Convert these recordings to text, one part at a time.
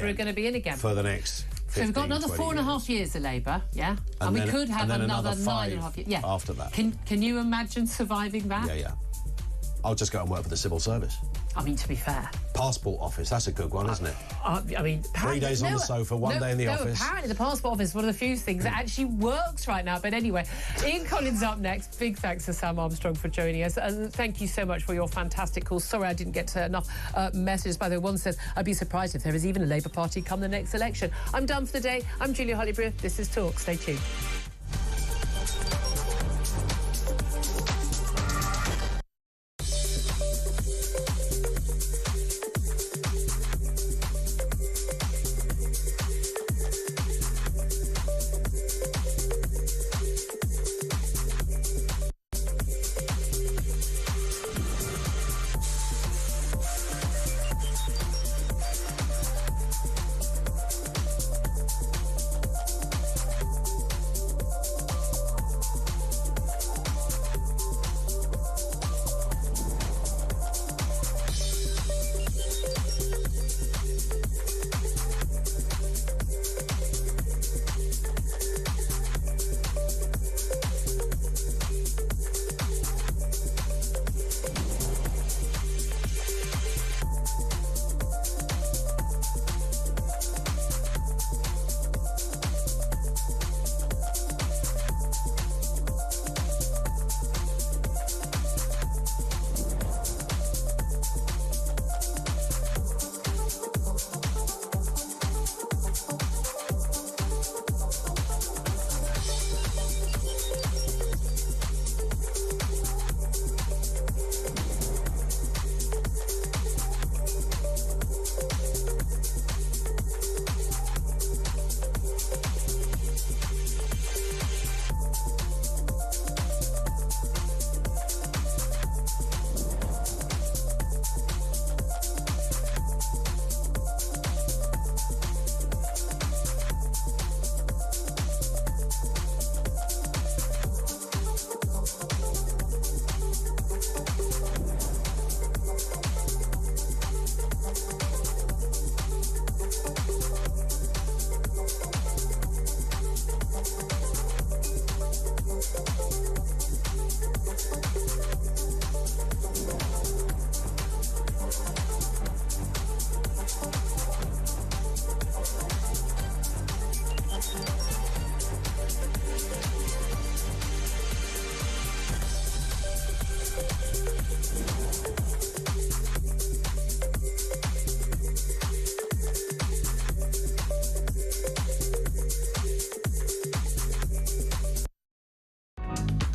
are going to be in again. For the next 15, so we've got another 4.5 years of Labour, yeah? And we could have another 9.5 years. Yeah. After that. Can you imagine surviving that? Yeah. I'll just go and work for the civil service. I mean, to be fair. Passport office, that's a good one, isn't it? I mean... 3 days on the sofa, one day in the office. Apparently the passport office is one of the few things that actually works right now. But anyway, Ian Collins up next. Big thanks to Sam Armstrong for joining us. And thank you so much for your fantastic calls. Sorry I didn't get to enough messages. By the way, one says, I'd be surprised if there is even a Labour Party come the next election. I'm done for the day. I'm Julia Hollybrew. This is Talk. Stay tuned.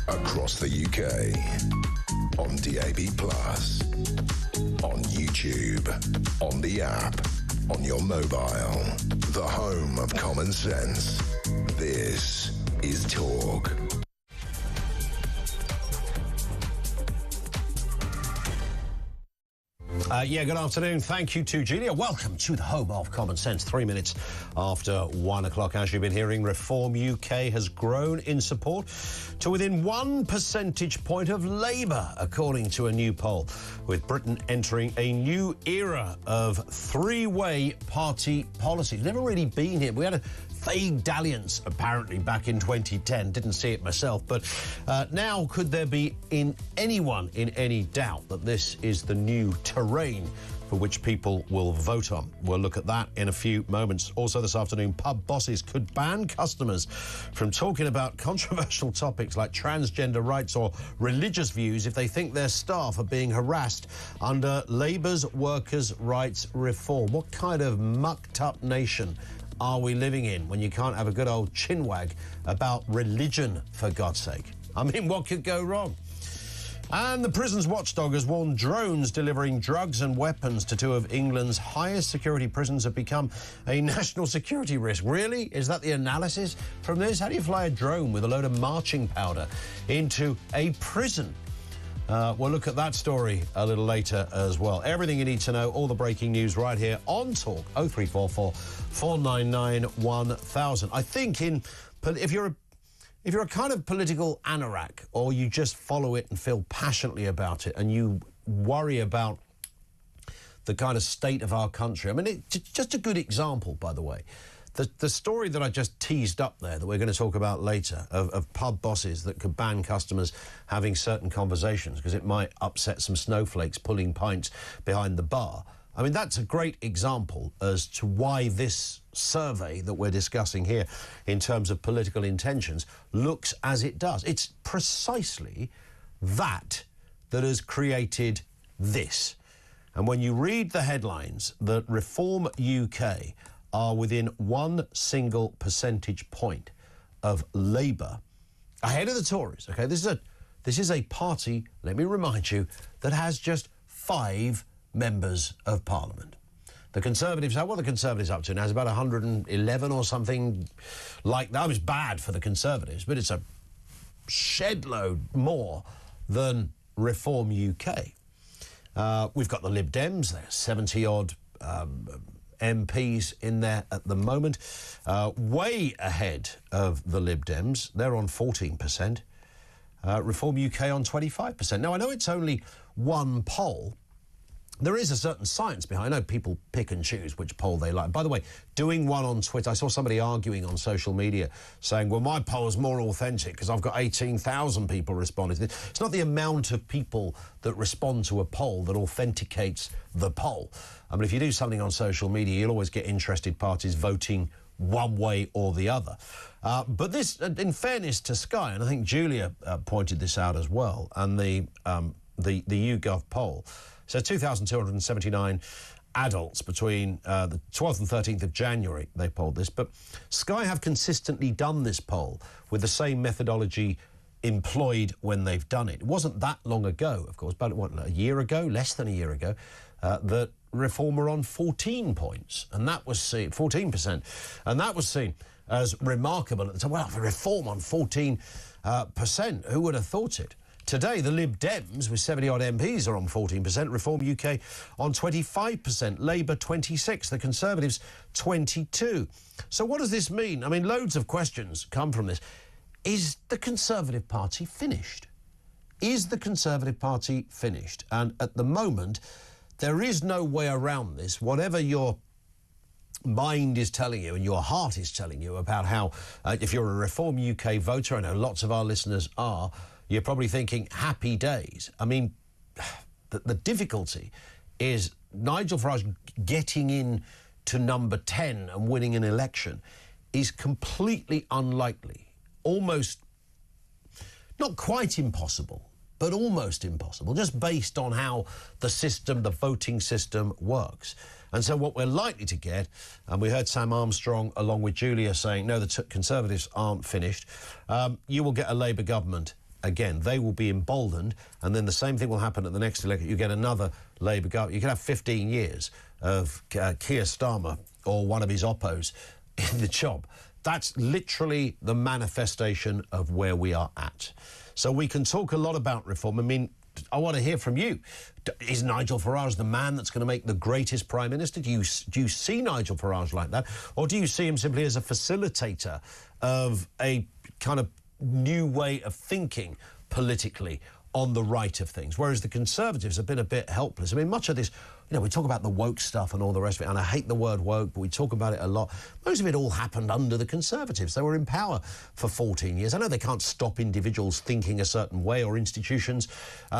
Across the UK, on DAB+, on YouTube, on the app, on your mobile, the home of common sense. This is Talk. Good afternoon. Thank you to Julia. Welcome to the home of common sense. 3 minutes after 1 o'clock. As you've been hearing, Reform UK has grown in support to within 1 percentage point of Labour, according to a new poll, with Britain entering a new era of three-way party policy. Never really been here. We had a vague dalliance, apparently, back in 2010. Didn't see it myself. But now, could there be anyone in any doubt that this is the new terrain for which people will vote on? We'll look at that in a few moments. Also this afternoon, pub bosses could ban customers from talking about controversial topics like transgender rights or religious views if they think their staff are being harassed under Labour's workers' rights reform. What kind of mucked up nation are we living in when you can't have a good old chinwag about religion, for God's sake? I mean, what could go wrong? And the prisons watchdog has warned drones delivering drugs and weapons to two of England's highest security prisons have become a national security risk. Really? Is that the analysis from this? How do you fly a drone with a load of marching powder into a prison? We'll look at that story a little later as well. Everything you need to know, all the breaking news right here on Talk. 0344 499 1000. I think if you're a kind of political anorak, or you just follow it and feel passionately about it, and you worry about the kind of state of our country. I mean, just a good example, by the way. The story that I just teased up there that we're going to talk about later of pub bosses that could ban customers having certain conversations because it might upset some snowflakes pulling pints behind the bar. I mean, that's a great example as to why this survey that we're discussing here in terms of political intentions looks as it does. It's precisely that has created this. And when you read the headlines that Reform UK are within 1 single percentage point of Labour ahead of the Tories. OK, this is a party, let me remind you, that has just 5 members of Parliament. The Conservatives, what are the Conservatives up to now? It's about 111 or something like that. It was bad for the Conservatives, but it's a shed load more than Reform UK. We've got the Lib Dems, there's 70-odd MPs in there at the moment, way ahead of the Lib Dems. They're on 14%. Reform UK on 25%. Now, I know it's only one poll. There is a certain science behind. I know people pick and choose which poll they like. By the way, doing one on Twitter, I saw somebody arguing on social media saying, well, my poll is more authentic because I've got 18,000 people responding to this. It's not the amount of people that respond to a poll that authenticates the poll. I mean, if you do something on social media, you'll always get interested parties voting one way or the other. But this, in fairness to Sky, and I think Julia pointed this out as well, and the YouGov poll, so 2,279 adults between the 12th and 13th of January, they polled this. But Sky have consistently done this poll with the same methodology employed when they've done it. It wasn't that long ago, of course, but what, a year ago, less than a year ago, that Reform were on 14 points. And that was seen, 14%. And that was seen as remarkable at the time. Well, Reform on 14%, who would have thought it? Today, the Lib Dems, with 70-odd MPs, are on 14%, Reform UK on 25%, Labour 26%, the Conservatives 22%. So what does this mean? I mean, loads of questions come from this. Is the Conservative Party finished? Is the Conservative Party finished? And at the moment, there is no way around this. Whatever your mind is telling you and your heart is telling you about how, if you're a Reform UK voter, I know lots of our listeners are, you're probably thinking, happy days. I mean, the difficulty is Nigel Farage getting in to number 10 and winning an election is completely unlikely. Almost, not quite impossible, but almost impossible, just based on how the system, the voting system works. And so what we're likely to get, and we heard Sam Armstrong along with Julia saying, no, the Conservatives aren't finished, you will get a Labour government. Again, they will be emboldened, and then the same thing will happen at the next election. You get another Labour government. You can have 15 years of Keir Starmer or one of his oppos in the job. That's literally the manifestation of where we are at. So we can talk a lot about reform. I mean, I want to hear from you. Is Nigel Farage the man that's going to make the greatest Prime Minister? Do you see Nigel Farage like that? Or do you see him simply as a facilitator of a kind of new way of thinking politically on the right of things, whereas the Conservatives have been a bit helpless? I mean, much of this, you know, we talk about the woke stuff and all the rest of it, and I hate the word woke, but we talk about it a lot. Most of it all happened under the Conservatives. They were in power for 14 years. I know they can't stop individuals thinking a certain way or institutions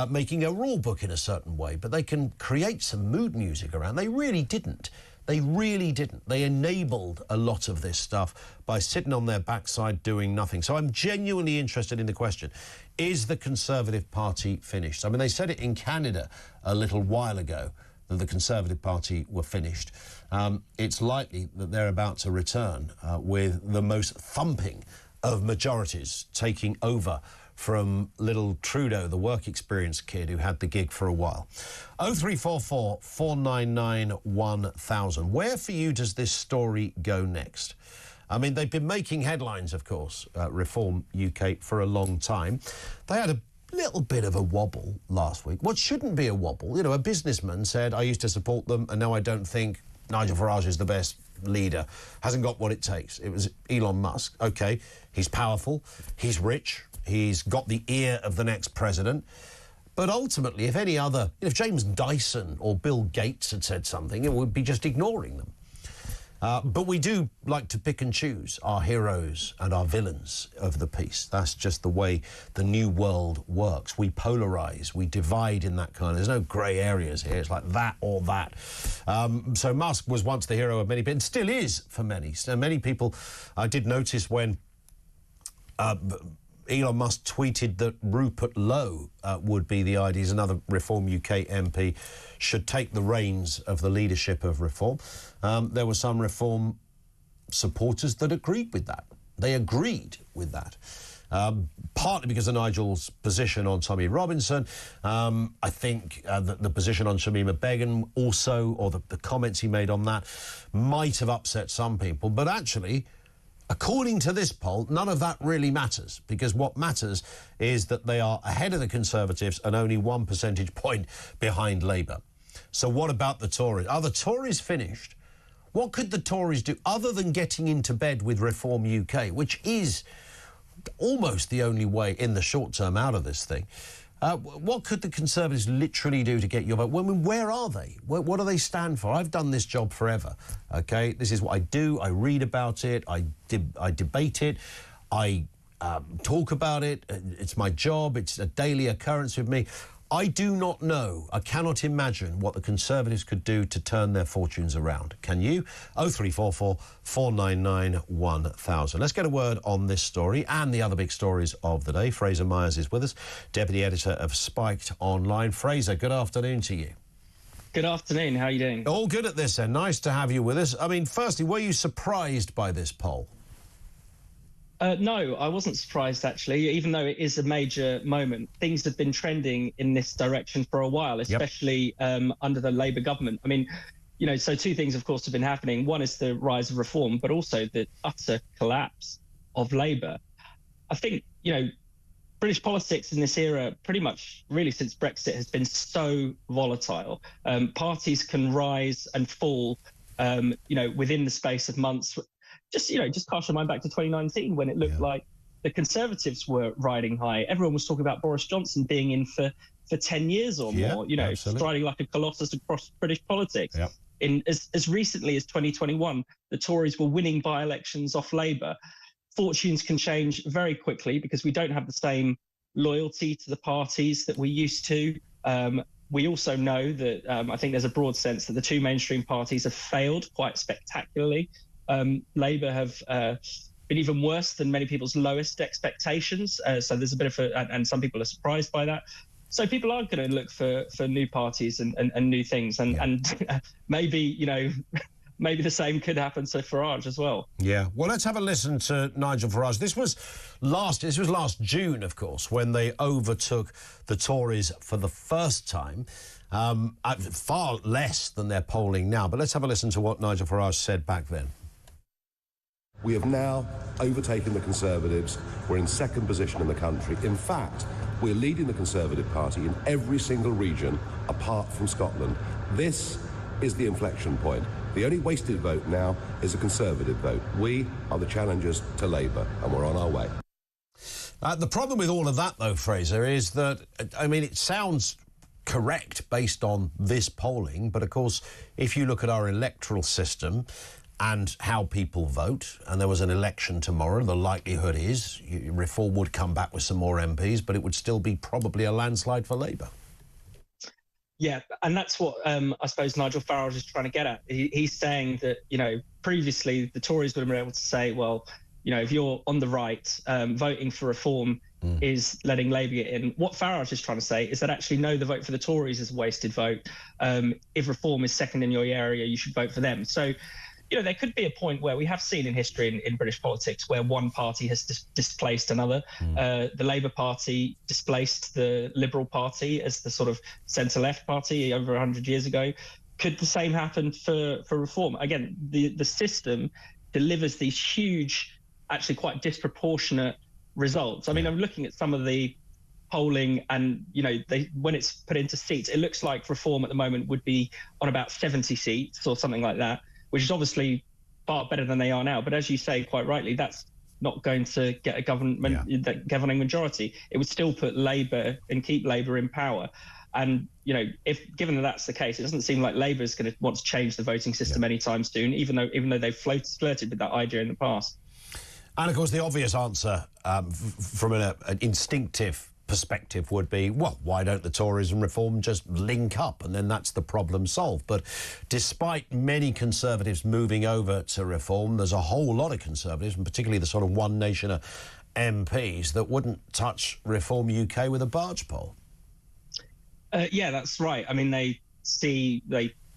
making a rule book in a certain way, but they can create some mood music around. They really didn't. They really didn't. They enabled a lot of this stuff by sitting on their backside doing nothing. So I'm genuinely interested in the question, is the Conservative Party finished? I mean, they said it in Canada a little while ago that the Conservative Party were finished. It's likely that they're about to return with the most thumping of majorities taking over from little Trudeau, the work experience kid who had the gig for a while. 0344 499 1000. Where for you does this story go next? I mean, they've been making headlines, of course, Reform UK, for a long time. They had a little bit of a wobble last week. What shouldn't be a wobble? You know, a businessman said, I used to support them and now I don't think Nigel Farage is the best leader. Hasn't got what it takes. It was Elon Musk. OK, he's powerful, he's rich, he's got the ear of the next president. But ultimately, if James Dyson or Bill Gates had said something, it would be just ignoring them. But we do like to pick and choose our heroes and our villains of the piece. That's just the way the new world works. We polarise, we divide in that kind. There's no grey areas here. It's like that or that. So Musk was once the hero of many, but still is for many. So many people, I did notice when Elon Musk tweeted that Rupert Lowe would be the ideas. Another Reform UK MP should take the reins of the leadership of Reform. There were some Reform supporters that agreed with that. They agreed with that. Partly because of Nigel's position on Tommy Robinson. I think the position on Shamima Begum also, or the comments he made on that, might have upset some people. But actually, according to this poll, none of that really matters, because what matters is that they are ahead of the Conservatives and only 1 percentage point behind Labour. So what about the Tories? Are the Tories finished? What could the Tories do other than getting into bed with Reform UK, which is almost the only way in the short term out of this thing? What could the Conservatives literally do to get your vote? Where are they? What do they stand for? I've done this job forever, OK? This is what I do. I read about it. I debate it. I talk about it. It's my job. It's a daily occurrence with me. I do not know. I cannot imagine what the Conservatives could do to turn their fortunes around. Can you? 0344 499 1000. Let's get a word on this story and the other big stories of the day. Fraser Myers is with us, Deputy Editor of Spiked Online. Fraser, good afternoon to you. Good afternoon. How are you doing? All good at this end. Nice to have you with us. I mean, firstly, were you surprised by this poll? No, I wasn't surprised, actually, even though it is a major moment. Things have been trending in this direction for a while, especially under the Labour government. I mean, you know, so two things, of course, have been happening. One is the rise of Reform, but also the utter collapse of Labour. I think, you know, British politics in this era, pretty much really since Brexit, has been so volatile. Parties can rise and fall, you know, within the space of months. Just cast your mind back to 2019 when it looked like the Conservatives were riding high. Everyone was talking about Boris Johnson being in for 10 years or more, you know, absolutely, striding like a colossus across British politics. In as recently as 2021, the Tories were winning by-elections off Labour. Fortunes can change very quickly because we don't have the same loyalty to the parties that we used to. We also know that I think there's a broad sense that the two mainstream parties have failed quite spectacularly. Labour have been even worse than many people's lowest expectations. So there's a bit of and some people are surprised by that. So people are going to look for new parties and new things. And maybe, you know, maybe the same could happen to Farage as well. Yeah. Well, let's have a listen to Nigel Farage. This was last June, of course, when they overtook the Tories for the first time. Far less than they're polling now. But let's have a listen to what Nigel Farage said back then. We have now overtaken the Conservatives. We're in second position in the country. In fact, we're leading the Conservative Party in every single region apart from Scotland. This is the inflection point. The only wasted vote now is a Conservative vote. We are the challengers to Labour, and we're on our way. The problem with all of that, though, Fraser, is that, I mean, it sounds correct based on this polling, but, of course, if you look at our electoral system and how people vote, and there was an election tomorrow, the likelihood is Reform would come back with some more MPs, but it would still be probably a landslide for Labour. Yeah, and that's what I suppose Nigel Farage is trying to get at. He's saying that, you know, previously the Tories would have been able to say, well, you know, if you're on the right, voting for Reform is letting Labour get in. What Farage is trying to say is that actually, no, the vote for the Tories is a wasted vote. If Reform is second in your area, you should vote for them. So, you know, there could be a point where we have seen in history in British politics where one party has displaced another. The Labour Party displaced the Liberal Party as the sort of centre-left party over 100 years ago. Could the same happen for Reform? Again, the system delivers these huge, actually quite disproportionate results. I mean, I'm looking at some of the polling and, you know, when it's put into seats, it looks like Reform at the moment would be on about 70 seats or something like that, which is obviously far better than they are now. But as you say, quite rightly, that's not going to get a governing majority. It would still put Labour and keep Labour in power. And, you know, given that that's the case, it doesn't seem like Labour is going to want to change the voting system anytime soon, even though they've flirted with that idea in the past. And, of course, the obvious answer from an instinctive perspective would be, well, why don't the Tories and Reform just link up and then that's the problem solved? But despite many Conservatives moving over to Reform, there's a whole lot of Conservatives, and particularly the sort of One Nationer MPs, that wouldn't touch Reform UK with a barge pole. Yeah, that's right. I mean, they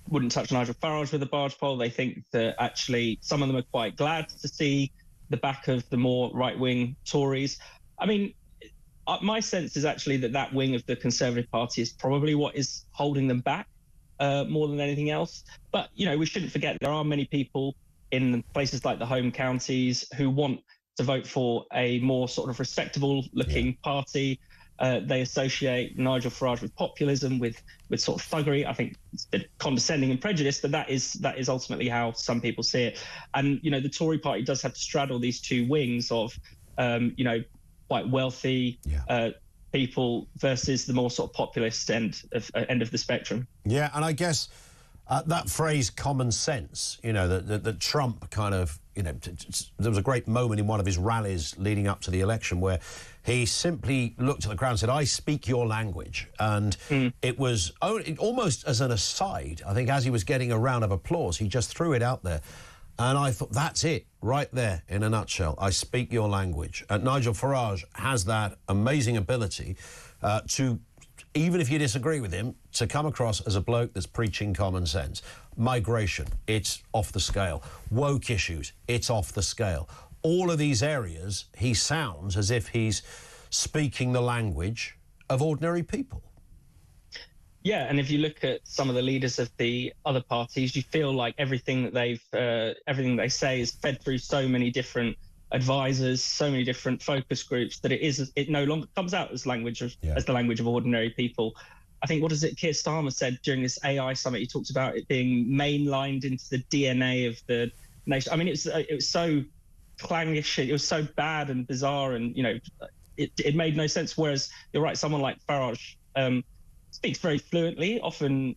wouldn't touch Nigel Farage with a barge pole. They think that actually some of them are quite glad to see the back of the more right-wing Tories. I mean, my sense is actually that wing of the Conservative Party is probably what is holding them back more than anything else. But, you know, we shouldn't forget there are many people in places like the home counties who want to vote for a more sort of respectable-looking party. They associate Nigel Farage with populism, with sort of thuggery. I think it's a bit condescending and prejudiced, but that is ultimately how some people see it. And, you know, the Tory party does have to straddle these two wings of, you know, quite wealthy people versus the more sort of populist end of the spectrum. Yeah, and I guess that phrase "common sense," you know, that Trump kind of, you know, there was a great moment in one of his rallies leading up to the election where he simply looked at the crowd and said, "I speak your language." And it was almost as an aside, I think, as he was getting a round of applause, he just threw it out there. And I thought, that's it, right there, in a nutshell. I speak your language. Nigel Farage has that amazing ability to, even if you disagree with him, to come across as a bloke that's preaching common sense. Migration, it's off the scale. Woke issues, it's off the scale. All of these areas, he sounds as if he's speaking the language of ordinary people. Yeah, and if you look at some of the leaders of the other parties, you feel like everything that they say is fed through so many different advisors, so many different focus groups that it no longer comes out as the language of ordinary people. I think, what is it, Keir Starmer said during this AI summit? He talked about it being mainlined into the DNA of the nation. I mean, it was so clangish, it was so bad and bizarre, and, you know, it made no sense. Whereas you're right, someone like Farage speaks very fluently, often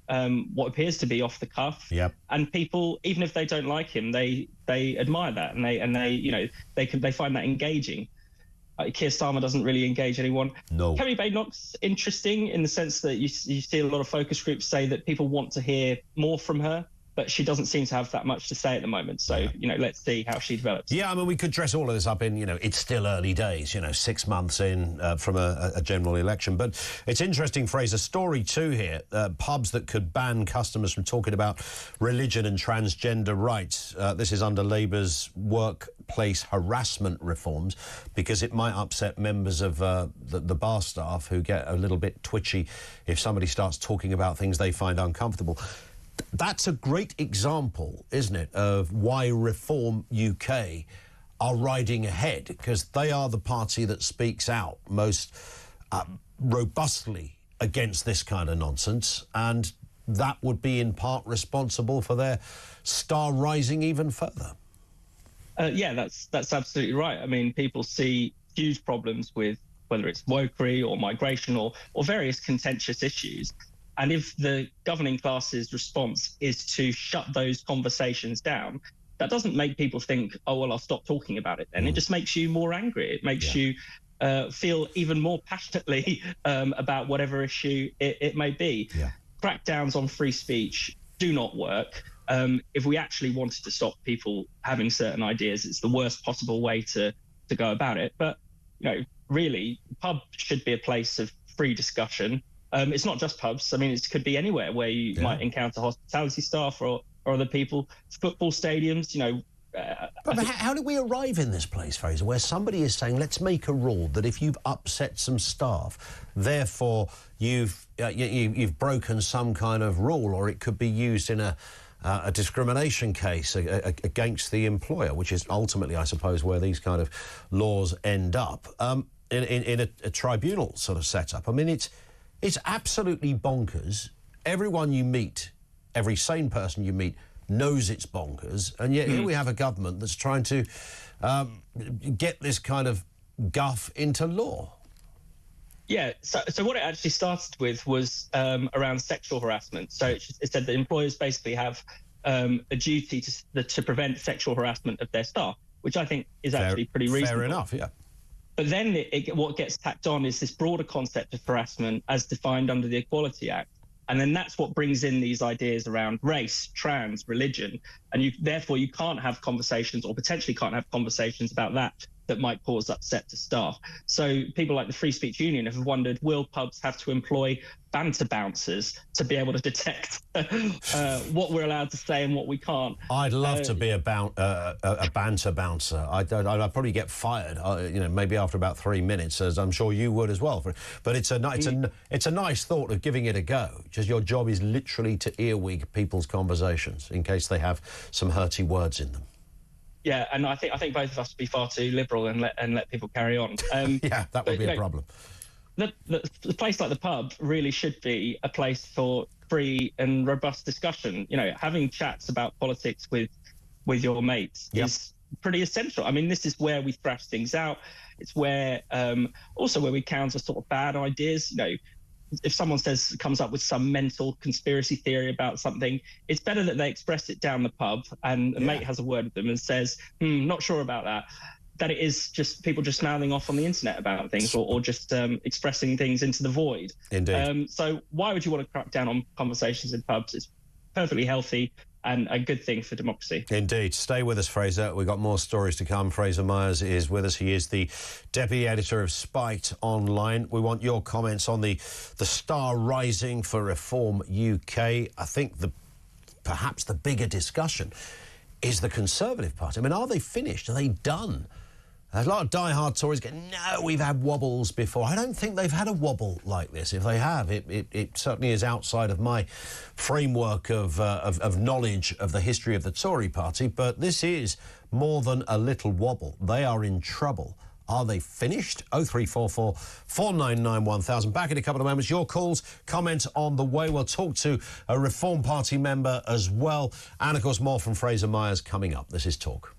what appears to be off the cuff. Yep. And people, even if they don't like him, they admire that, and they you know, they find that engaging. Keir Starmer doesn't really engage anyone. No. Kerry Badenoch's interesting in the sense that you see a lot of focus groups say that people want to hear more from her, but she doesn't seem to have that much to say at the moment. So, you know, let's see how she develops. Yeah, I mean, we could dress all of this up in, you know, it's still early days, you know, 6 months in from a general election. But it's interesting, Fraser, story 2 here, pubs that could ban customers from talking about religion and transgender rights. This is under Labour's workplace harassment reforms, because it might upset members of the bar staff who get a little bit twitchy if somebody starts talking about things they find uncomfortable. That's a great example, isn't it, of why Reform UK are riding ahead, because they are the party that speaks out most robustly against this kind of nonsense, and that would be in part responsible for their star rising even further. Yeah, that's absolutely right. I mean, people see huge problems with whether it's wokery or migration or various contentious issues. And if the governing class's response is to shut those conversations down, that doesn't make people think, oh, well, I'll stop talking about it then. It just makes you more angry. It makes you feel even more passionately about whatever issue it may be. Yeah. Crackdowns on free speech do not work. If we actually wanted to stop people having certain ideas, it's the worst possible way to go about it. But, you know, really, the pub should be a place of free discussion. It's not just pubs. I mean, it could be anywhere where you might encounter hospitality staff or other people. Football stadiums, you know. But how did we arrive in this place, Fraser, where somebody is saying, let's make a rule that if you've upset some staff, therefore you've broken some kind of rule, or it could be used in a discrimination case against the employer, which is ultimately, I suppose, where these kind of laws end up, in a tribunal sort of setup. I mean, it's absolutely bonkers. Everyone you meet, every sane person you meet, knows it's bonkers, and yet here we have a government that's trying to get this kind of guff into law. Yeah, so what it actually started with was around sexual harassment. So it said that employers basically have a duty to prevent sexual harassment of their staff, which I think is actually pretty reasonable. Fair enough, yeah. But then what gets tacked on is this broader concept of harassment as defined under the Equality Act. And then that's what brings in these ideas around race, trans, religion. And therefore you can't have conversations, or potentially can't have conversations about that might cause upset to staff. So people like the Free Speech Union have wondered, will pubs have to employ banter bouncers to be able to detect what we're allowed to say and what we can't? I'd love to be a banter bouncer. I'd probably get fired, maybe after about 3 minutes, as I'm sure you would as well. But it's a nice thought of giving it a go. Just your job is literally to earwig people's conversations in case they have some hurty words in them. Yeah, and I think both of us would be far too liberal and let people carry on. Yeah, that would be a problem. The place like the pub really should be a place for free and robust discussion. Having chats about politics with your mates is pretty essential. I mean, this is where we thrash things out. It's where also where we counter sort of bad ideas. If someone comes up with some mental conspiracy theory about something, it's better that they express it down the pub and a mate has a word with them and says, not sure about that. That it is just people just mouthing off on the internet about things or just expressing things into the void. Indeed. So why would you want to crack down on conversations in pubs? It's perfectly healthy and a good thing for democracy. Indeed. Stay with us, Fraser. We've got more stories to come. Fraser Myers is with us. He is the deputy editor of Spiked Online. We want your comments on the star rising for Reform UK. I think perhaps the bigger discussion is the Conservative Party. I mean, are they finished? Are they done? There's a lot of die-hard Tories going, no, we've had wobbles before. I don't think they've had a wobble like this. If they have, it certainly is outside of my framework of knowledge of the history of the Tory party. But this is more than a little wobble. They are in trouble. Are they finished? 0344 499 1000. Back in a couple of moments. Your calls, comments on the way. We'll talk to a Reform Party member as well. And, of course, more from Fraser Myers coming up. This is Talk.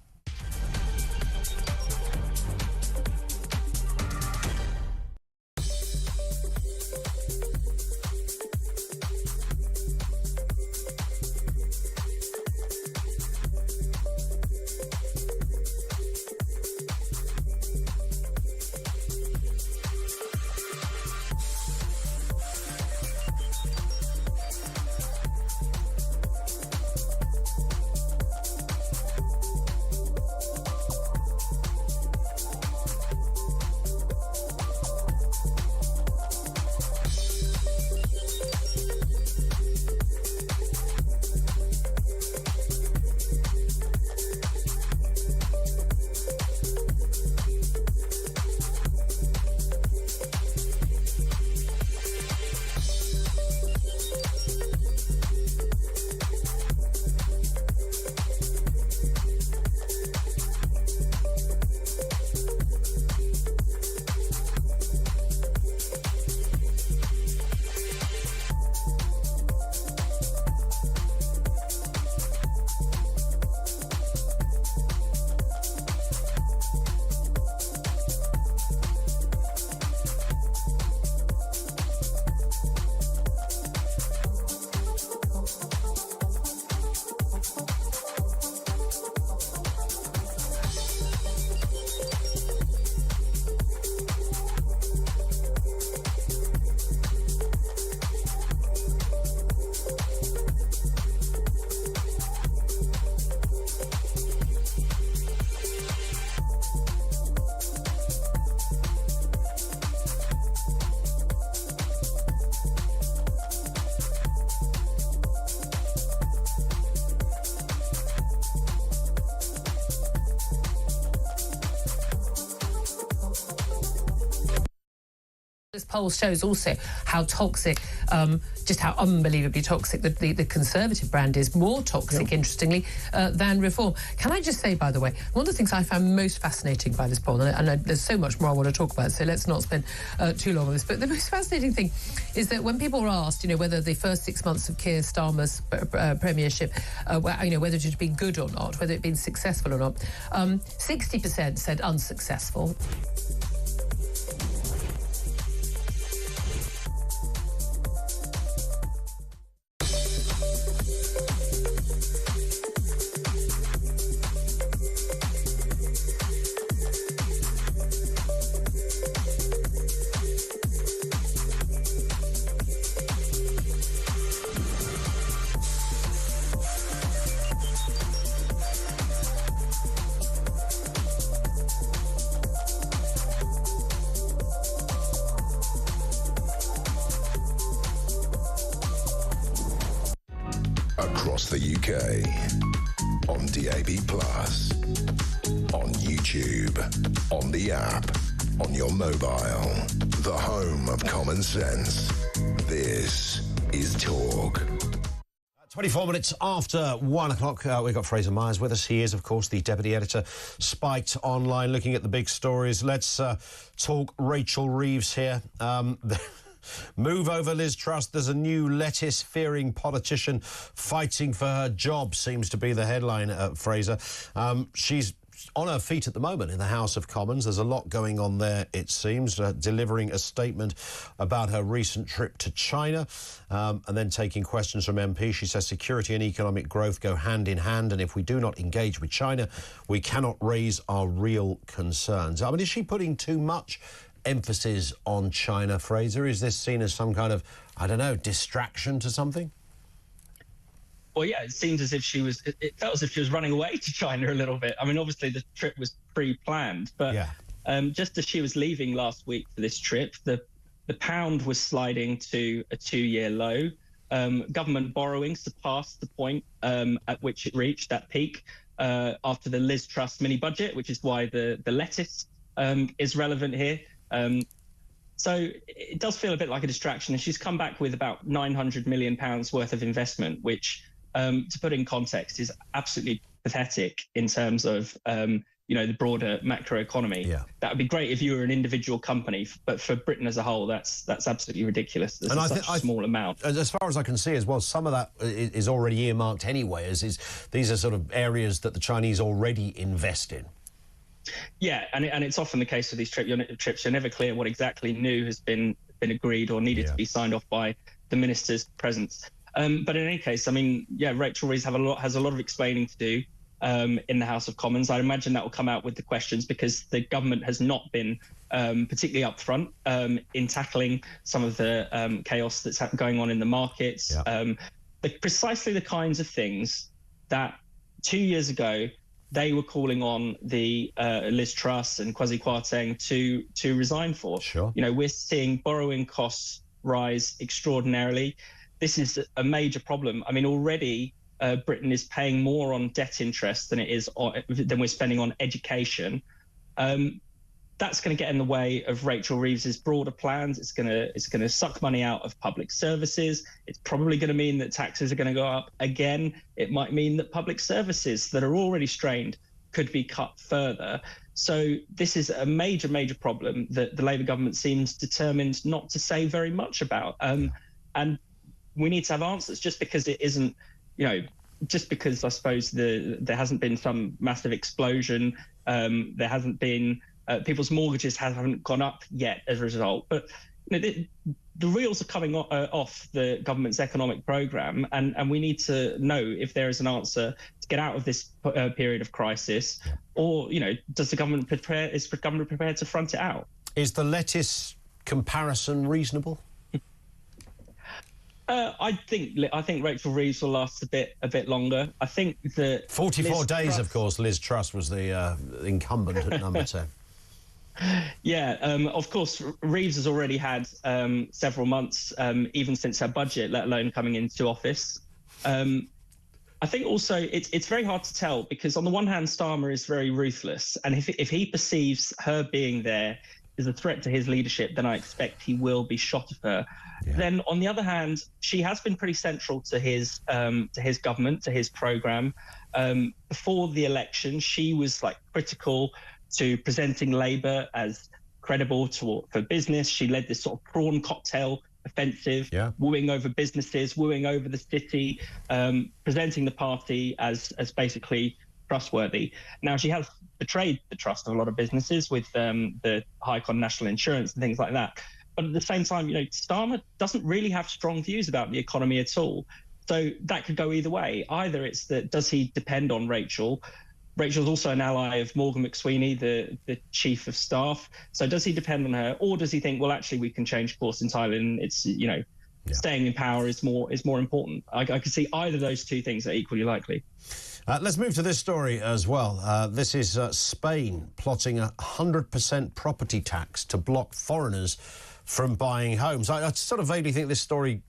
This poll shows also how toxic, just how unbelievably toxic the Conservative brand is. More toxic, interestingly, than Reform. Can I just say, by the way, one of the things I found most fascinating by this poll, and there's so much more I want to talk about, so let's not spend too long on this, but the most fascinating thing is that when people were asked, whether the first 6 months of Keir Starmer's premiership, whether it had been good or not, whether it had been successful or not, 60% said unsuccessful. Across the UK, on DAB+, on YouTube, on the app, on your mobile, the home of common sense. This is Talk. 24 minutes after 1 o'clock, we've got Fraser Myers with us. He is, of course, the Deputy Editor, Spiked Online, looking at the big stories. Let's talk Rachel Reeves here. Move over Liz Truss. There's a new lettuce-fearing politician fighting for her job, seems to be the headline, Fraser. She's on her feet at the moment in the House of Commons. There's a lot going on there, it seems, delivering a statement about her recent trip to China and then taking questions from MPs. She says security and economic growth go hand in hand, and if we do not engage with China, we cannot raise our real concerns. I mean, is she putting too much emphasis on China, Fraser? Is this seen as some kind of, I don't know, distraction to something? Well, yeah, it seemed as if it felt as if she was running away to China a little bit. I mean, obviously the trip was pre-planned, but just as she was leaving last week for this trip, the pound was sliding to a 2-year low. Government borrowing surpassed the point at which it reached that peak after the Liz Truss mini budget, which is why the lettuce is relevant here. So it does feel a bit like a distraction, and she's come back with about £900 million worth of investment, which, to put in context, is absolutely pathetic in terms of the broader macroeconomy. Yeah. That would be great if you were an individual company, but for Britain as a whole, that's absolutely ridiculous. There's such a small amount. As far as I can see as well, some of that is already earmarked anyway, these are sort of areas that the Chinese already invest in. Yeah, and it's often the case with these trips. You're never clear what exactly new has been agreed or needed to be signed off by the ministers present. But in any case, I mean, Rachel Reeves has a lot of explaining to do in the House of Commons. I imagine that will come out with the questions, because the government has not been particularly upfront in tackling some of the chaos that's going on in the markets. Precisely the kinds of things that 2 years ago they were calling on the Liz Truss and Kwasi Kwarteng to resign for. Sure. We're seeing borrowing costs rise extraordinarily. This is a major problem. I mean, already Britain is paying more on debt interest than we're spending on education. That's going to get in the way of Rachel Reeves's broader plans. It's going to suck money out of public services. It's probably going to mean that taxes are going to go up again. It might mean that public services that are already strained could be cut further. So this is a major, major problem that the Labour government seems determined not to say very much about. And we need to have answers. Just because it isn't, just because I suppose there hasn't been some massive explosion, there hasn't been. People's mortgages haven't gone up yet as a result. But the reels are coming off the government's economic programme, and we need to know if there is an answer to get out of this period of crisis, or, is the government prepared to front it out? Is the lettuce comparison reasonable? I think Rachel Reeves will last a bit longer. I think that 44 days, of course. Liz Truss was the incumbent at number 10. Yeah, of course, Reeves has already had several months, even since her budget, let alone coming into office. I think also it's very hard to tell, because on the one hand, Starmer is very ruthless, and if he perceives her being there a threat to his leadership, then I expect he will be shot of her. Yeah. Then, on the other hand, she has been pretty central to his government, to his program. Before the election, she was like critical to presenting Labour as credible for business. She led this sort of prawn cocktail offensive, wooing over businesses, wooing over the city, presenting the party as basically trustworthy. Now, she has betrayed the trust of a lot of businesses with the hike on national insurance and things like that. But at the same time, Starmer doesn't really have strong views about the economy at all. So that could go either way. Either it's that, does he depend on Rachel? Rachel's also an ally of Morgan McSweeney, the chief of staff. So does he depend on her, or does he think, well, actually, we can change course entirely, and it's, staying in power is more important? I could see either of those two things are equally likely. Let's move to this story as well. This is Spain plotting a 100% property tax to block foreigners from buying homes. I sort of vaguely think this story,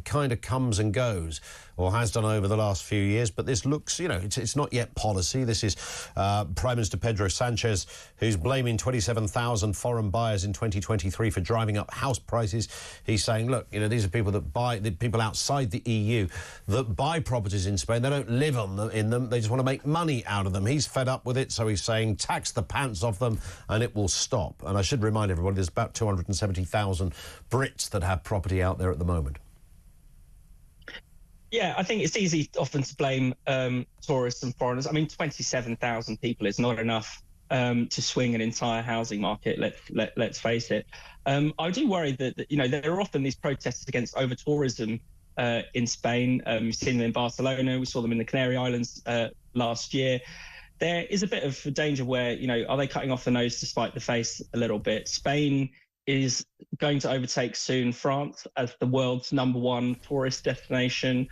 kind of comes and goes, or has done over the last few years, but this looks, it's not yet policy. This is Prime Minister Pedro Sanchez, who's blaming 27,000 foreign buyers in 2023 for driving up house prices. He's saying, look, these are people that buy, the people outside the EU that buy properties in Spain. They don't live in them. They just want to make money out of them. He's fed up with it, so he's saying tax the pants off them and it will stop. And I should remind everybody, there's about 270,000 Brits that have property out there at the moment. Yeah, I think it's easy often to blame tourists and foreigners. I mean, 27,000 people is not enough to swing an entire housing market. Let's face it. I do worry that there are often these protests against over-tourism in Spain. We've seen them in Barcelona. We saw them in the Canary Islands last year. There is a bit of a danger where, are they cutting off the nose to spite the face a little bit? Spain is going to overtake soon France as the world's #1 tourist destination.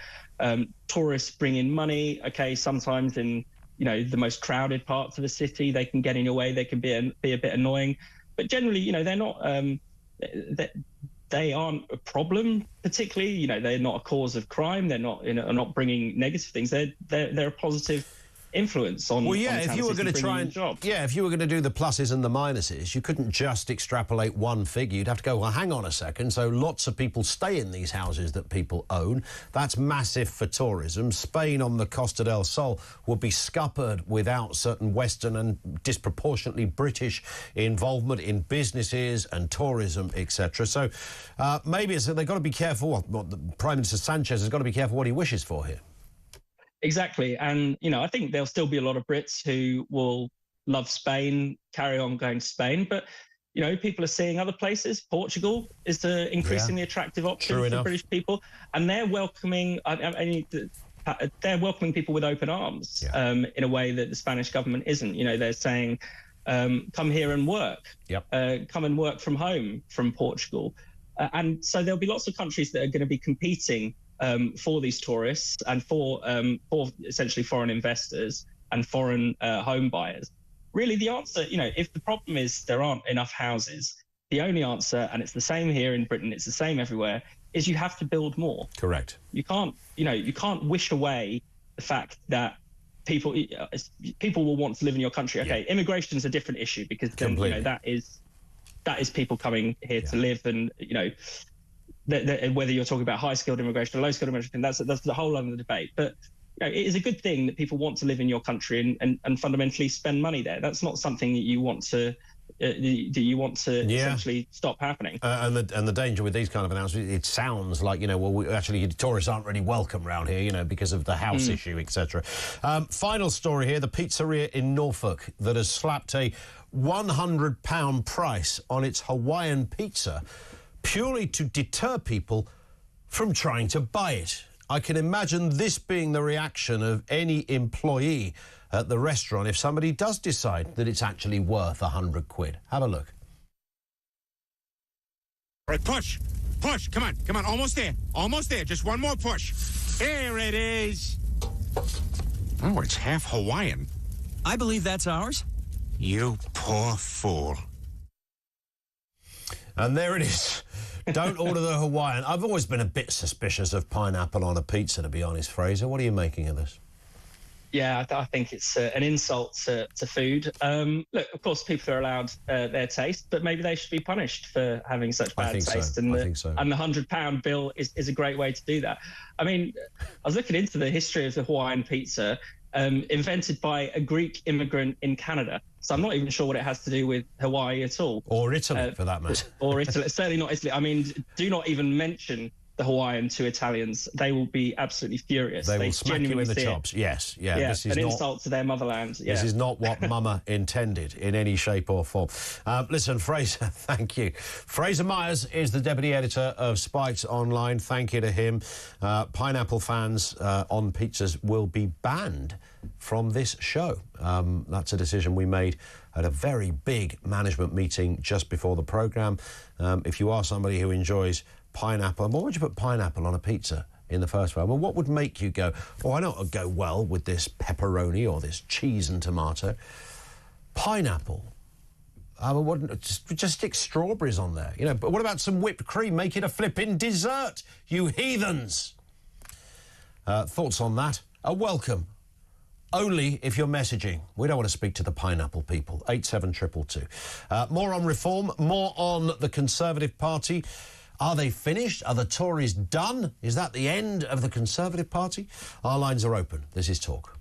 Tourists bring in money. Okay, sometimes in the most crowded parts of the city, they can get in your way. They can be a bit annoying, but generally, they're not. They aren't a problem particularly. They're not a cause of crime. They're not are not bringing negative things. They're a positive influence on. Well, yeah. If you were going to try and if you were going to do the pluses and the minuses, you couldn't just extrapolate one figure. You'd have to go, well, hang on a second. So lots of people stay in these houses that people own. That's massive for tourism. Spain on the Costa del Sol would be scuppered without certain Western and disproportionately British involvement in businesses and tourism, etc. So maybe they've got to be careful. What Prime Minister Sanchez has got to be careful what he wishes for here. Exactly. And, I think there'll still be a lot of Brits who will love Spain, carry on going to Spain. But, people are seeing other places. Portugal is an increasingly attractive option for British people. And they're welcoming, they're welcoming people with open arms in a way that the Spanish government isn't. They're saying, come here and work. Come and work from home from Portugal. And so there'll be lots of countries that are going to be competing for these tourists and for essentially foreign investors and foreign home buyers. Really, the answer, if the problem is there aren't enough houses, the only answer, and it's the same here in Britain, it's the same everywhere, is you have to build more. Correct. You can't wish away the fact that people will want to live in your country. Okay, immigration's a different issue because then, that is people coming here to live, and whether you're talking about high-skilled immigration or low-skilled immigration, that's the whole other debate. But it is a good thing that people want to live in your country and fundamentally spend money there. That's not something that you want to essentially stop happening. And the danger with these kind of announcements, it sounds like actually tourists aren't really welcome around here, because of the house issue, etc. Final story here: the pizzeria in Norfolk that has slapped a £100 price on its Hawaiian pizza, purely to deter people from trying to buy it. I can imagine this being the reaction of any employee at the restaurant if somebody does decide that it's actually worth £100. Have a look. All right, push, come on, almost there, just one more push. Here it is. Oh, it's half Hawaiian. I believe that's ours. You poor fool. And there it is. Don't order the Hawaiian. I've always been a bit suspicious of pineapple on a pizza, to be honest, Fraser. What are you making of this? Yeah, I think it's an insult to food. Look, of course, people are allowed their taste, but maybe they should be punished for having such bad taste. So. And I think so. And the £100 bill is a great way to do that. I mean, I was looking into the history of the Hawaiian pizza, invented by a Greek immigrant in Canada. So I'm not even sure what it has to do with Hawaii at all. Or Italy, for that matter. Or Italy. Certainly not Italy. I mean, do not even mention the Hawaiian to Italians. They will be absolutely furious. They will smack you in the chops. Yes, yeah. This is an insult to their motherland. Yeah. This is not what Mama intended in any shape or form. Listen, Fraser, thank you. Fraser Myers is the deputy editor of Spikes Online. Thank you to him. Pineapple fans on pizzas will be banned from this show. That's a decision we made at a very big management meeting just before the programme. If you are somebody who enjoys pineapple, why would you put pineapple on a pizza in the first place? Well, what would make you go, oh, I know it would go well with this pepperoni or this cheese and tomato? Pineapple. Just stick strawberries on there, you know. But what about some whipped cream? Make it a flipping dessert, you heathens. Thoughts on that are welcome. Only if you're messaging. We don't want to speak to the pineapple people. 87222. More on reform, more on the Conservative Party. Are they finished? Are the Tories done? Is that the end of the Conservative Party? Our lines are open. This is Talk.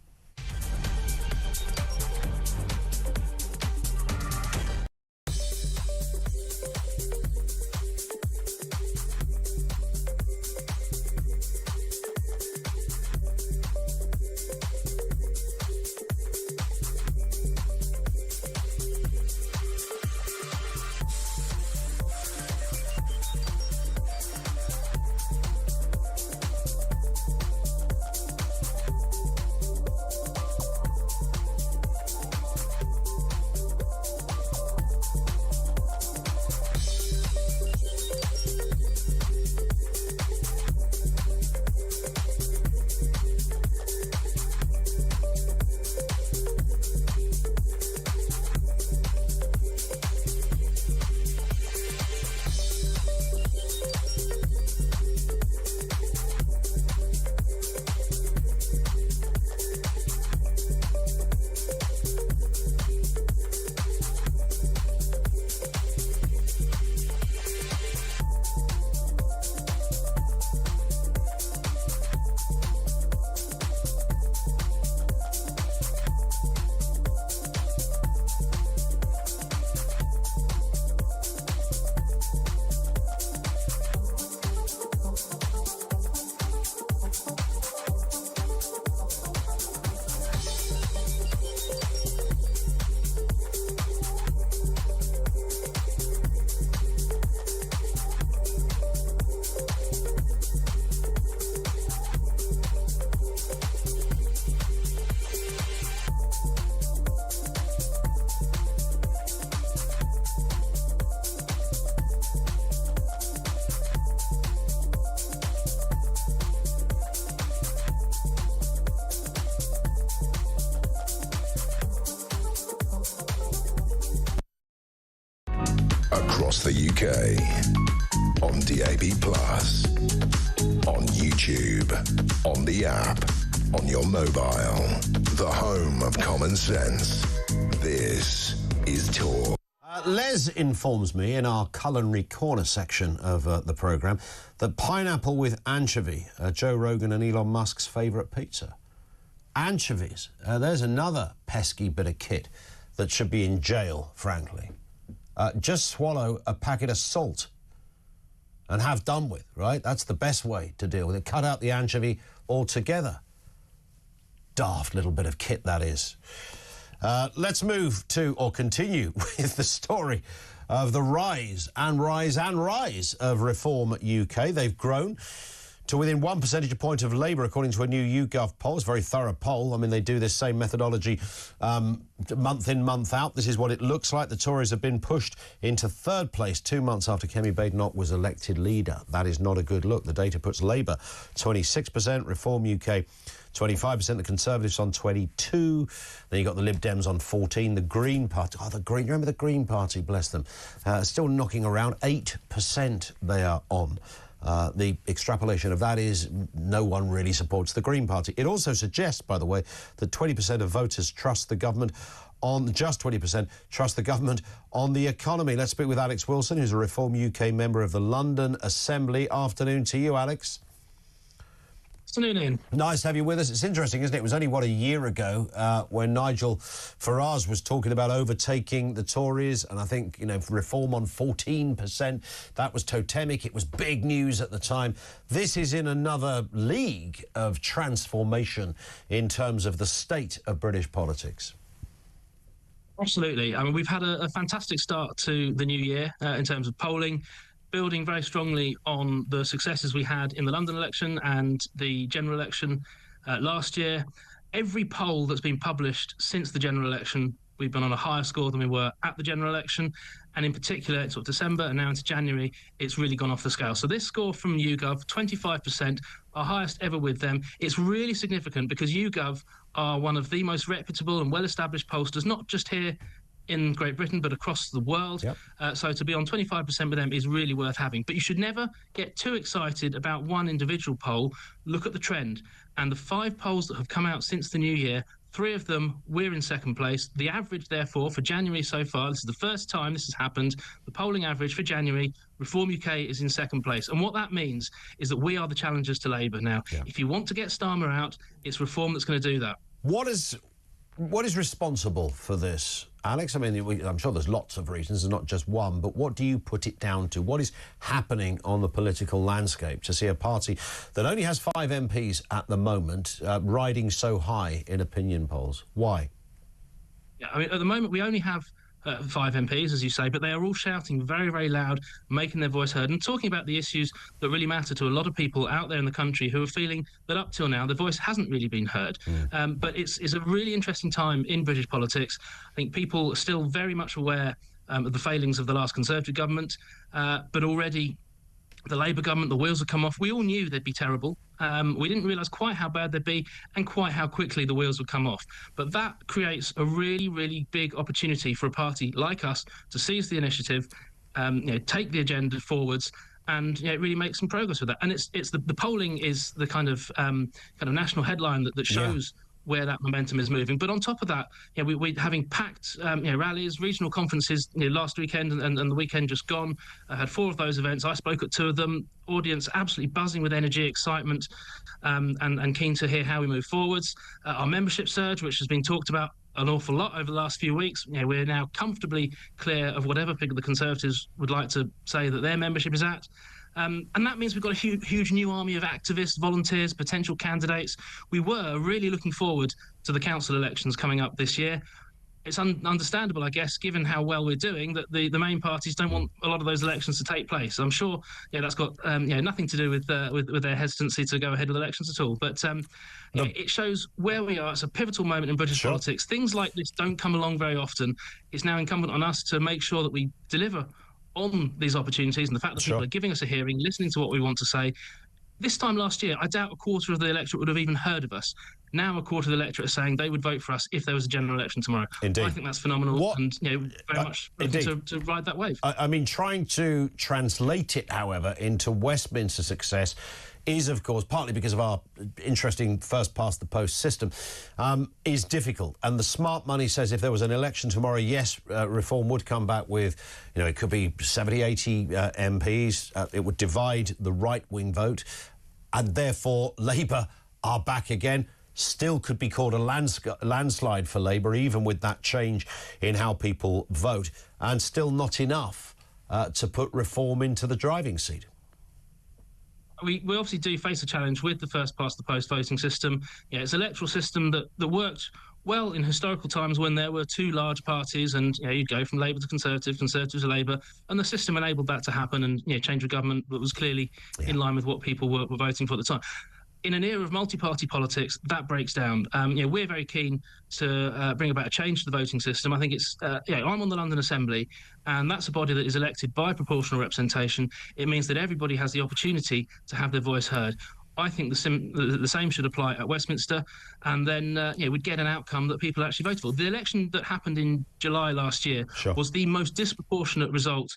Across the UK, on DAB+, on YouTube, on the app, on your mobile, the home of common sense. This is Talk. Les informs me in our Culinary Corner section of the programme that pineapple with anchovy are Joe Rogan and Elon Musk's favourite pizza. Anchovies. There's another pesky bit of kit that should be in jail, frankly. Just swallow a packet of salt and have done with, right? That's the best way to deal with it. Cut out the anchovy altogether. Daft little bit of kit, that is. Let's move to, or continue with the story of the rise and rise and rise of Reform UK. They've grown to within 1 percentage point of Labour, according to a new YouGov poll. It's a very thorough poll. I mean, they do this same methodology month in, month out. This is what it looks like. The Tories have been pushed into third place 2 months after Kemi Badenoch was elected leader. That is not a good look. The data puts Labour 26%, Reform UK 25%, the Conservatives on 22%. Then you've got the Lib Dems on 14%, the Green Party. Oh, the Green, remember the Green Party, bless them. Still knocking around 8% they are on. The extrapolation of that is no one really supports the Green Party. It also suggests, by the way, that 20% of voters trust the government on, just 20% trust the government on the economy. Let's speak with Alex Wilson, who's a Reform UK member of the London Assembly. Afternoon to you, Alex. Afternoon, Ian. Nice to have you with us. It's interesting, isn't it? It was only, a year ago when Nigel Farage was talking about overtaking the Tories, and I think, reform on 14%, that was totemic. It was big news at the time. This is in another league of transformation in terms of the state of British politics. Absolutely. I mean, we've had a fantastic start to the new year in terms of polling, building very strongly on the successes we had in the London election and the general election last year. Every poll that's been published since the general election, we've been on a higher score than we were at the general election. And in particular, it's sort of December and now into January, it's really gone off the scale. So this score from YouGov, 25%, our highest ever with them. It's really significant because YouGov are one of the most reputable and well-established pollsters, not just here in Great Britain, but across the world. Yep. So to be on 25% with them is really worth having. But you should never get too excited about one individual poll. Look at the trend. And the 5 polls that have come out since the new year, 3 of them, we're in second place. The average, therefore, for January so far, this is the first time this has happened, the polling average for January, Reform UK is in second place. And what that means is that we are the challengers to Labour now. Yeah. If you want to get Starmer out, it's Reform that's going to do that. What is responsible for this, Alex? I mean, I'm sure there's lots of reasons, and not just one, but what do you put it down to? What is happening on the political landscape to see a party that only has 5 MPs at the moment riding so high in opinion polls? Why? Yeah, I mean, at the moment, we only have 5 MPs, as you say, but they are all shouting very, very loud, making their voice heard and talking about the issues that really matter to a lot of people out there in the country who are feeling that up till now, their voice hasn't really been heard. But it's a really interesting time in British politics. I think people are still very much aware of the failings of the last Conservative government, but already the Labour government, the wheels have come off. We all knew they'd be terrible. We didn't realise quite how bad they'd be and quite how quickly the wheels would come off. But that creates a really, really big opportunity for a party like us to seize the initiative, take the agenda forwards and really make some progress with that. And it's the polling is the kind of national headline that shows where that momentum is moving. But on top of that, we're having packed rallies, regional conferences last weekend and the weekend just gone. I had 4 of those events. I spoke at 2 of them. Audience absolutely buzzing with energy, excitement, and keen to hear how we move forwards. Our membership surge, which has been talked about an awful lot over the last few weeks. We're now comfortably clear of whatever figure the Conservatives would like to say that their membership is at. And that means we've got a huge new army of activists, volunteers, potential candidates. We were really looking forward to the council elections coming up this year. It's understandable, I guess, given how well we're doing, that the main parties don't want a lot of those elections to take place. I'm sure that's got nothing to do with their hesitancy to go ahead with elections at all. But it shows where we are. It's a pivotal moment in British politics. Things like this don't come along very often. It's now incumbent on us to make sure that we deliver on these opportunities and the fact that people are giving us a hearing, listening to what we want to say. This time last year, I doubt a quarter of the electorate would have even heard of us. Now a quarter of the electorate are saying they would vote for us if there was a general election tomorrow. Indeed. I think that's phenomenal and very much looking to ride that wave. I mean, trying to translate it, however, into Westminster success is, of course, partly because of our interesting first-past-the-post system, is difficult. And the smart money says if there was an election tomorrow, yes, Reform would come back with, it could be 70, 80 MPs. It would divide the right-wing vote. And therefore, Labour are back again. Still could be called a landslide for Labour, even with that change in how people vote. And still not enough to put Reform into the driving seat. We obviously do face a challenge with the first-past-the-post voting system. It's an electoral system that worked well in historical times when there were 2 large parties and you'd go from Labour to Conservative, Conservative to Labour, and the system enabled that to happen and change of government that was clearly in line with what people were voting for at the time. In an era of multi-party politics, that breaks down. We're very keen to bring about a change to the voting system. I think it's, I'm on the London Assembly, and that's a body that is elected by proportional representation. It means that everybody has the opportunity to have their voice heard. I think the same should apply at Westminster, and then we'd get an outcome that people actually voted for. The election that happened in July last year was the most disproportionate result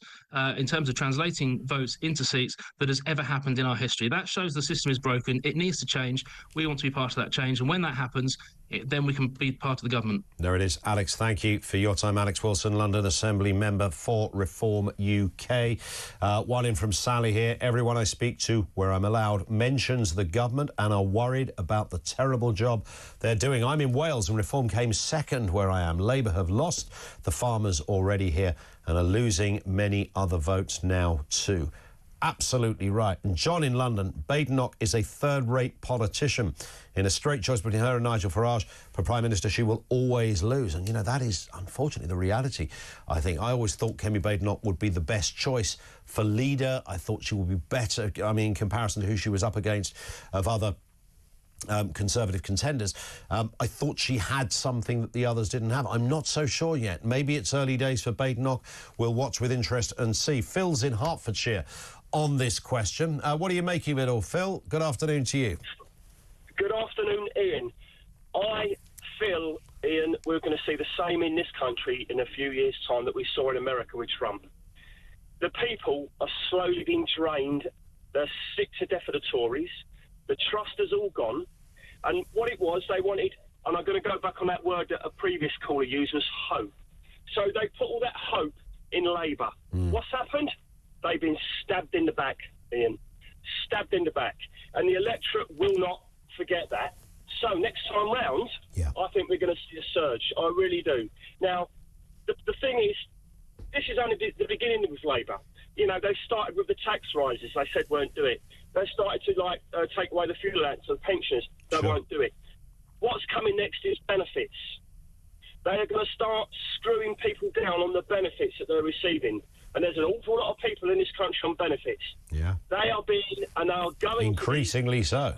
in terms of translating votes into seats that has ever happened in our history. That shows the system is broken. It needs to change. We want to be part of that change, and when that happens, then we can be part of the government. There it is. Alex, thank you for your time. Alex Wilson, London Assembly member for Reform UK. One in from Sally here. Everyone I speak to, where I'm allowed, mentions the government and are worried about the terrible job they're doing. I'm in Wales and Reform came second where I am. Labour have lost the farmers already here and are losing many other votes now too. Absolutely right. And John in London, Badenoch is a third-rate politician. In a straight choice between her and Nigel Farage for Prime Minister, she will always lose. And, you know, that is, unfortunately, the reality, I think. I always thought Kemi Badenoch would be the best choice for leader. I thought she would be better, I mean, in comparison to who she was up against of other Conservative contenders. I thought she had something that the others didn't have. I'm not so sure yet. Maybe it's early days for Badenoch. We'll watch with interest and see. Phil's in Hertfordshire on this question. What are you making of it all, Phil? Good afternoon to you. Good afternoon, Ian. I feel, Ian, we're going to see the same in this country in a few years' time that we saw in America with Trump. The people are slowly being drained. They're sick to death of the Tories. The trust has all gone. And what it was, they wanted, and I'm going to go back on that word that a previous caller used, was hope. So they put all that hope in Labour. What's happened? They've been stabbed in the back, Ian. Stabbed in the back. And the electorate will not forget that. So next time round, I think we're going to see a surge. I really do. Now, the thing is, this is only the beginning with Labour. You know, they started with the tax rises. They said won't do it. They started to take away the fuel allowance of pensioners. They won't do it. What's coming next is benefits. They are going to start screwing people down on the benefits that they're receiving. And there's an awful lot of people in this country on benefits. Yeah. They are being, and are going increasingly so.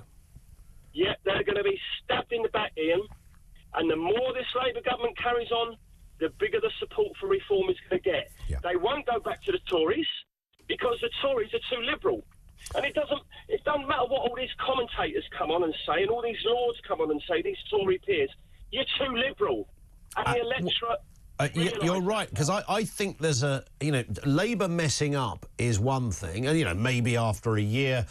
Yeah, they're going to be stabbed in the back, Ian. And the more this Labour government carries on, the bigger the support for reform is going to get. Yeah. They won't go back to the Tories because the Tories are too liberal. And it doesn't matter what all these commentators come on and say, and all these lords come on and say, these Tory peers, you're too liberal. And the electorate... you're right, because I think there's a, Labour messing up is one thing, and, maybe after a year,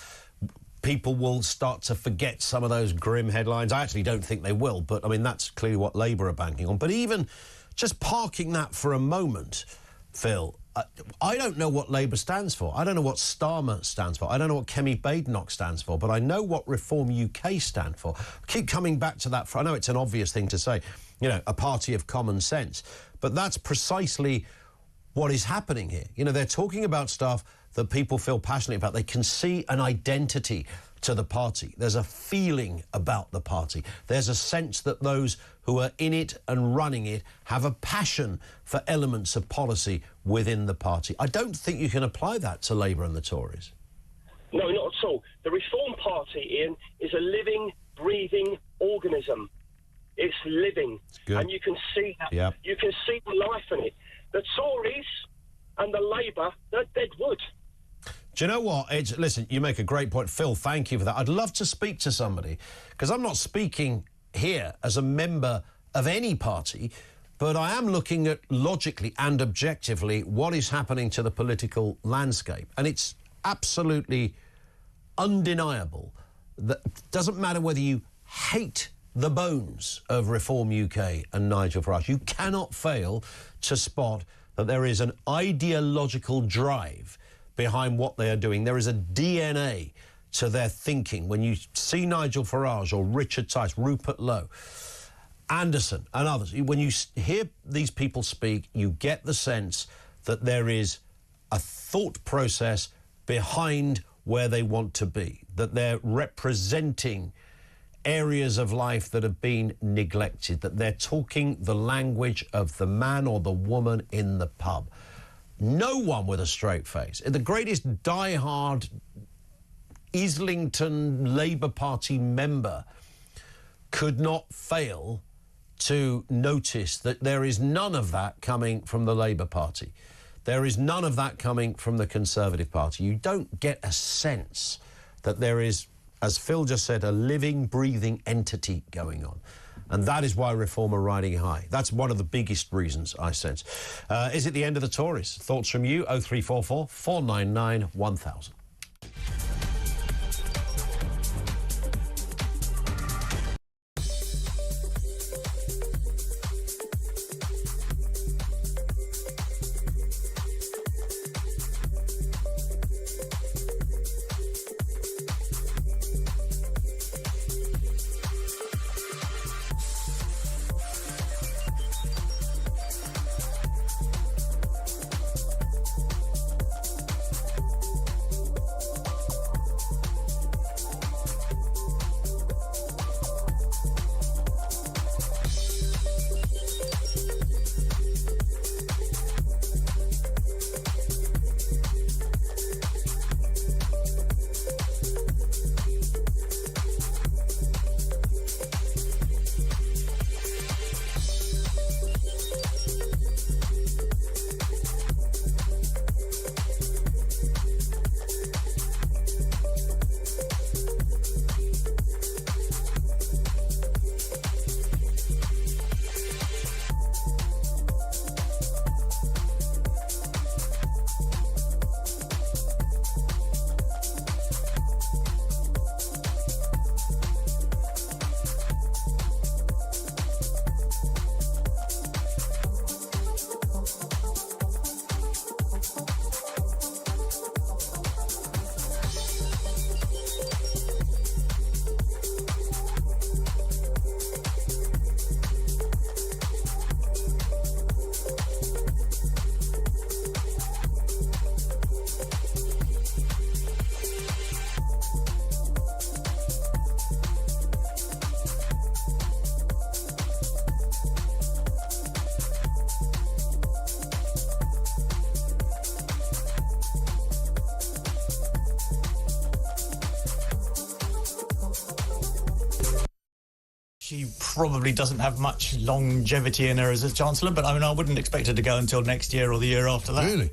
people will start to forget some of those grim headlines. I actually don't think they will, but, I mean, that's clearly what Labour are banking on. But even just parking that for a moment, Phil, I don't know what Labour stands for. I don't know what Starmer stands for. I don't know what Kemi Badenoch stands for, but I know what Reform UK stand for. I keep coming back to that. I know it's an obvious thing to say, a party of common sense, but that's precisely what is happening here. They're talking about stuff that people feel passionately about. They can see an identity to the party. There's a feeling about the party. There's a sense that those who are in it and running it have a passion for elements of policy within the party. I don't think you can apply that to Labour and the Tories. No, not at all. The Reform Party, Ian, is a living, breathing organism. It's living. And you can see that. Yep. You can see the life in it. The Tories and the Labour, they're dead wood. Do you know what? Listen, you make a great point. Phil, thank you for that. I'd love to speak to somebody, because I'm not speaking here as a member of any party, but I am looking at logically and objectively what is happening to the political landscape. And it's absolutely undeniable that it doesn't matter whether you hate the bones of Reform UK and Nigel Farage, you cannot fail to spot that there is an ideological drive behind what they are doing. There is a DNA to their thinking. When you see Nigel Farage or Richard Tice, Rupert Lowe, Anderson and others, when you hear these people speak, you get the sense that there is a thought process behind where they want to be, that they're representing areas of life that have been neglected, that they're talking the language of the man or the woman in the pub. No one with a straight face. The greatest diehard Islington Labour Party member could not fail to notice that there is none of that coming from the Labour Party. There is none of that coming from the Conservative Party. You don't get a sense that there is as Phil just said, a living, breathing entity going on. And that is why Reform are riding high. That's one of the biggest reasons, I sense. Is it the end of the Tories? Thoughts from you? 0344 499 1000. She probably doesn't have much longevity in her as a Chancellor, but I mean, I wouldn't expect her to go until next year or the year after that. Really?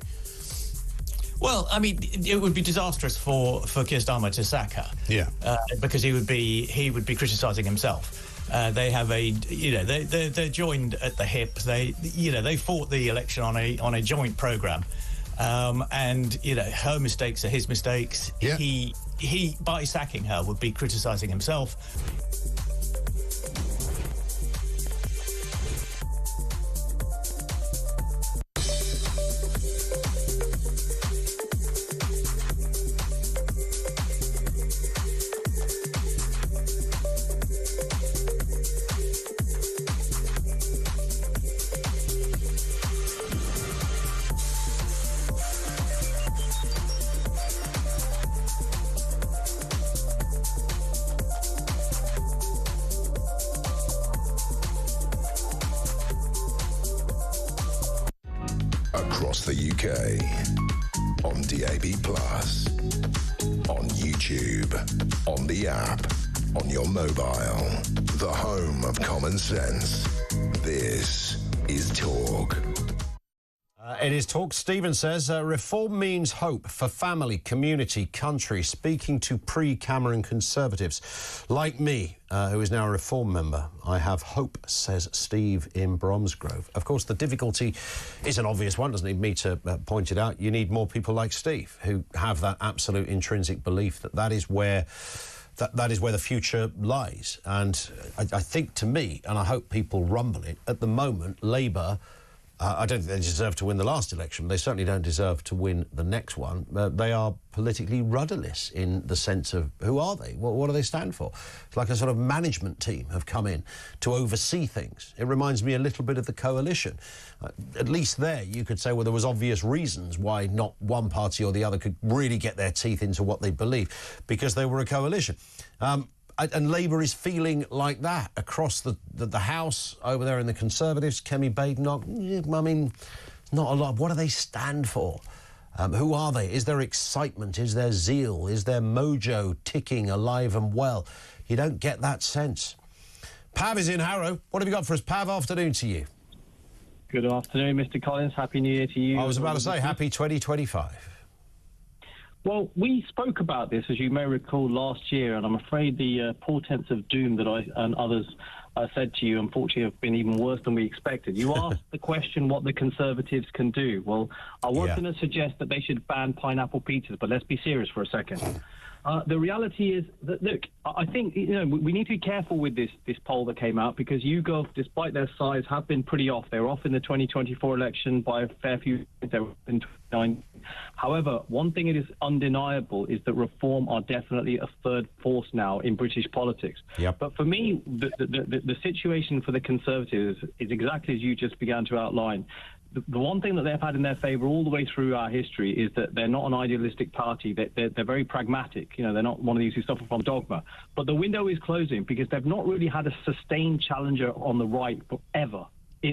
Well, I mean, it would be disastrous for Keir Starmer to sack her. Yeah. Because he would be criticising himself. They have they're joined at the hip. They fought the election on a joint programme, and her mistakes are his mistakes. Yeah. He by sacking her would be criticising himself. Across the UK, on DAB+, on YouTube, on the app, on your mobile, the home of common sense. This is Talk. It is Talk. Stephen says, reform means hope for family, community, country. Speaking to pre-Cameron Conservatives like me, who is now a Reform member, I have hope, says Steve in Bromsgrove. Of course, the difficulty is an obvious one. Doesn't need me to point it out. You need more people like Steve who have that absolute intrinsic belief that is where the future lies. And I think, to me, and I hope people rumble it, at the moment, Labour, I don't think they deserve to win the last election. They certainly don't deserve to win the next one. They are politically rudderless in the sense of, who are they? What do they stand for? It's like a sort of management team have come in to oversee things. It reminds me a little bit of the coalition. At least there you could say, well, there was obvious reasons why not one party or the other could really get their teeth into what they believe, because they were a coalition. And Labour is feeling like that across the House, over there in the Conservatives. Kemi Badenoch, I mean, not a lot. What do they stand for? Who are they? Is there excitement? Is there zeal? Is there mojo ticking alive and well? You don't get that sense. Pav is in Harrow. What have you got for us, Pav? Afternoon to you. Good afternoon, Mr. Collins. Happy New Year to you. I was about to say, happy 2025. Well, we spoke about this, as you may recall, last year, and I'm afraid the portents of doom that I and others said to you, unfortunately, have been even worse than we expected. You asked the question what the Conservatives can do. Well, I was going to suggest that they should ban pineapple pizzas, but let's be serious for a second. The reality is that, look, I think we need to be careful with this poll that came out, because YouGov, despite their size, have been pretty off. They were off in the 2024 election by a fair few. They were in 2029. However, one thing it is undeniable is that Reform are definitely a third force now in British politics. Yep. But for me, the situation for the Conservatives is exactly as you just began to outline. The one thing that they've had in their favour all the way through our history is that they're not an idealistic party. They're very pragmatic. They're not one of these who suffer from dogma. But the window is closing because they've not really had a sustained challenger on the right forever.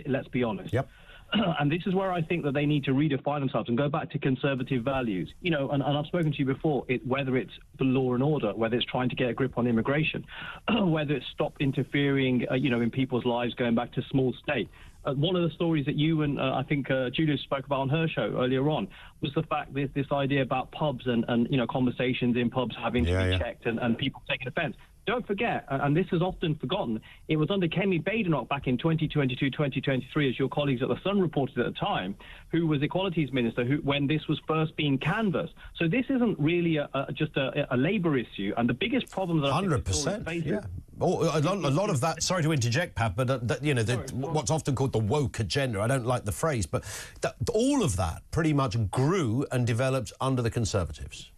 Let's be honest. Yep. And this is where I think that they need to redefine themselves and go back to conservative values. And I've spoken to you before, whether it's the law and order, whether it's trying to get a grip on immigration, whether it's stop interfering, in people's lives, going back to small state. One of the stories that you and I think Julia spoke about on her show earlier on was the fact that this idea about pubs and conversations in pubs having to be checked and people taking offence. Don't forget, and this is often forgotten, it was under Kemi Badenoch back in 2022, 2023, as your colleagues at The Sun reported at the time, who was Equalities Minister when this was first being canvassed. So this isn't really just a Labour issue. And the biggest problem that 100%, yeah. A lot of that, sorry to interject, Pat, but what's often called the woke agenda, I don't like the phrase, but all of that pretty much grew and developed under the Conservatives.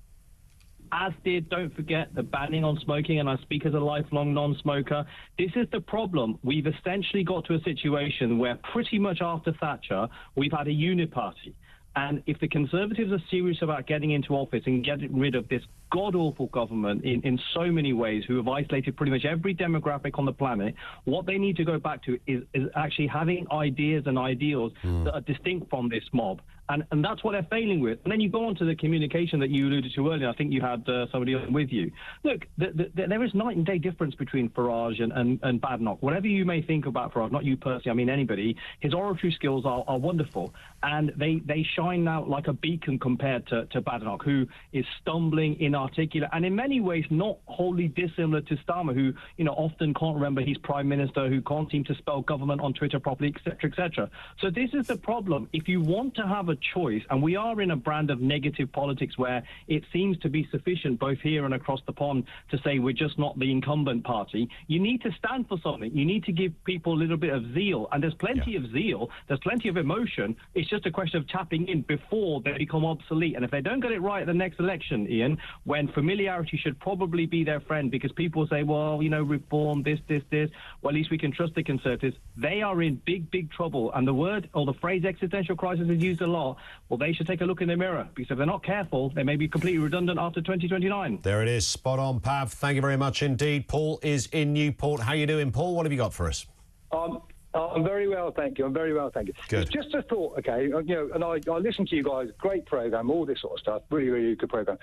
As did, don't forget, the banning on smoking, and I speak as a lifelong non-smoker. This is the problem. We've essentially got to a situation where pretty much after Thatcher, we've had a uniparty. And if the Conservatives are serious about getting into office and getting rid of this god-awful government in so many ways, who have isolated pretty much every demographic on the planet, what they need to go back to is actually having ideas and ideals that are distinct from this mob. And that's what they're failing with. And then you go on to the communication that you alluded to earlier. I think you had somebody on with you. Look, there is night and day difference between Farage and Badenoch. Whatever you may think about Farage, not you personally, I mean anybody, his oratory skills are wonderful. And they shine out like a beacon compared to Badenoch, who is stumbling, inarticulate, and in many ways not wholly dissimilar to Starmer, who often can't remember his prime minister, who can't seem to spell government on Twitter properly, etc., etc. So this is the problem. If you want to have a choice, and we are in a brand of negative politics where it seems to be sufficient both here and across the pond to say we're just not the incumbent party, you need to stand for something. You need to give people a little bit of zeal, and there's plenty of zeal, there's plenty of emotion. It's just a question of tapping in before they become obsolete. And if they don't get it right at the next election, Ian, when familiarity should probably be their friend, because people say, well, reform, this, well, at least we can trust the Conservatives, they are in big trouble. And the word or the phrase existential crisis is used a lot. Well, they should take a look in the mirror, because if they're not careful, they may be completely redundant after 2029. There it is. Spot on, Pav. Thank you very much indeed. Paul is in Newport. How you doing, Paul? What have you got for us? I'm very well, thank you. I'm very well, thank you. Good. It's just a thought, okay? And I listen to you guys. Great programme, all this sort of stuff. Really, really good programme.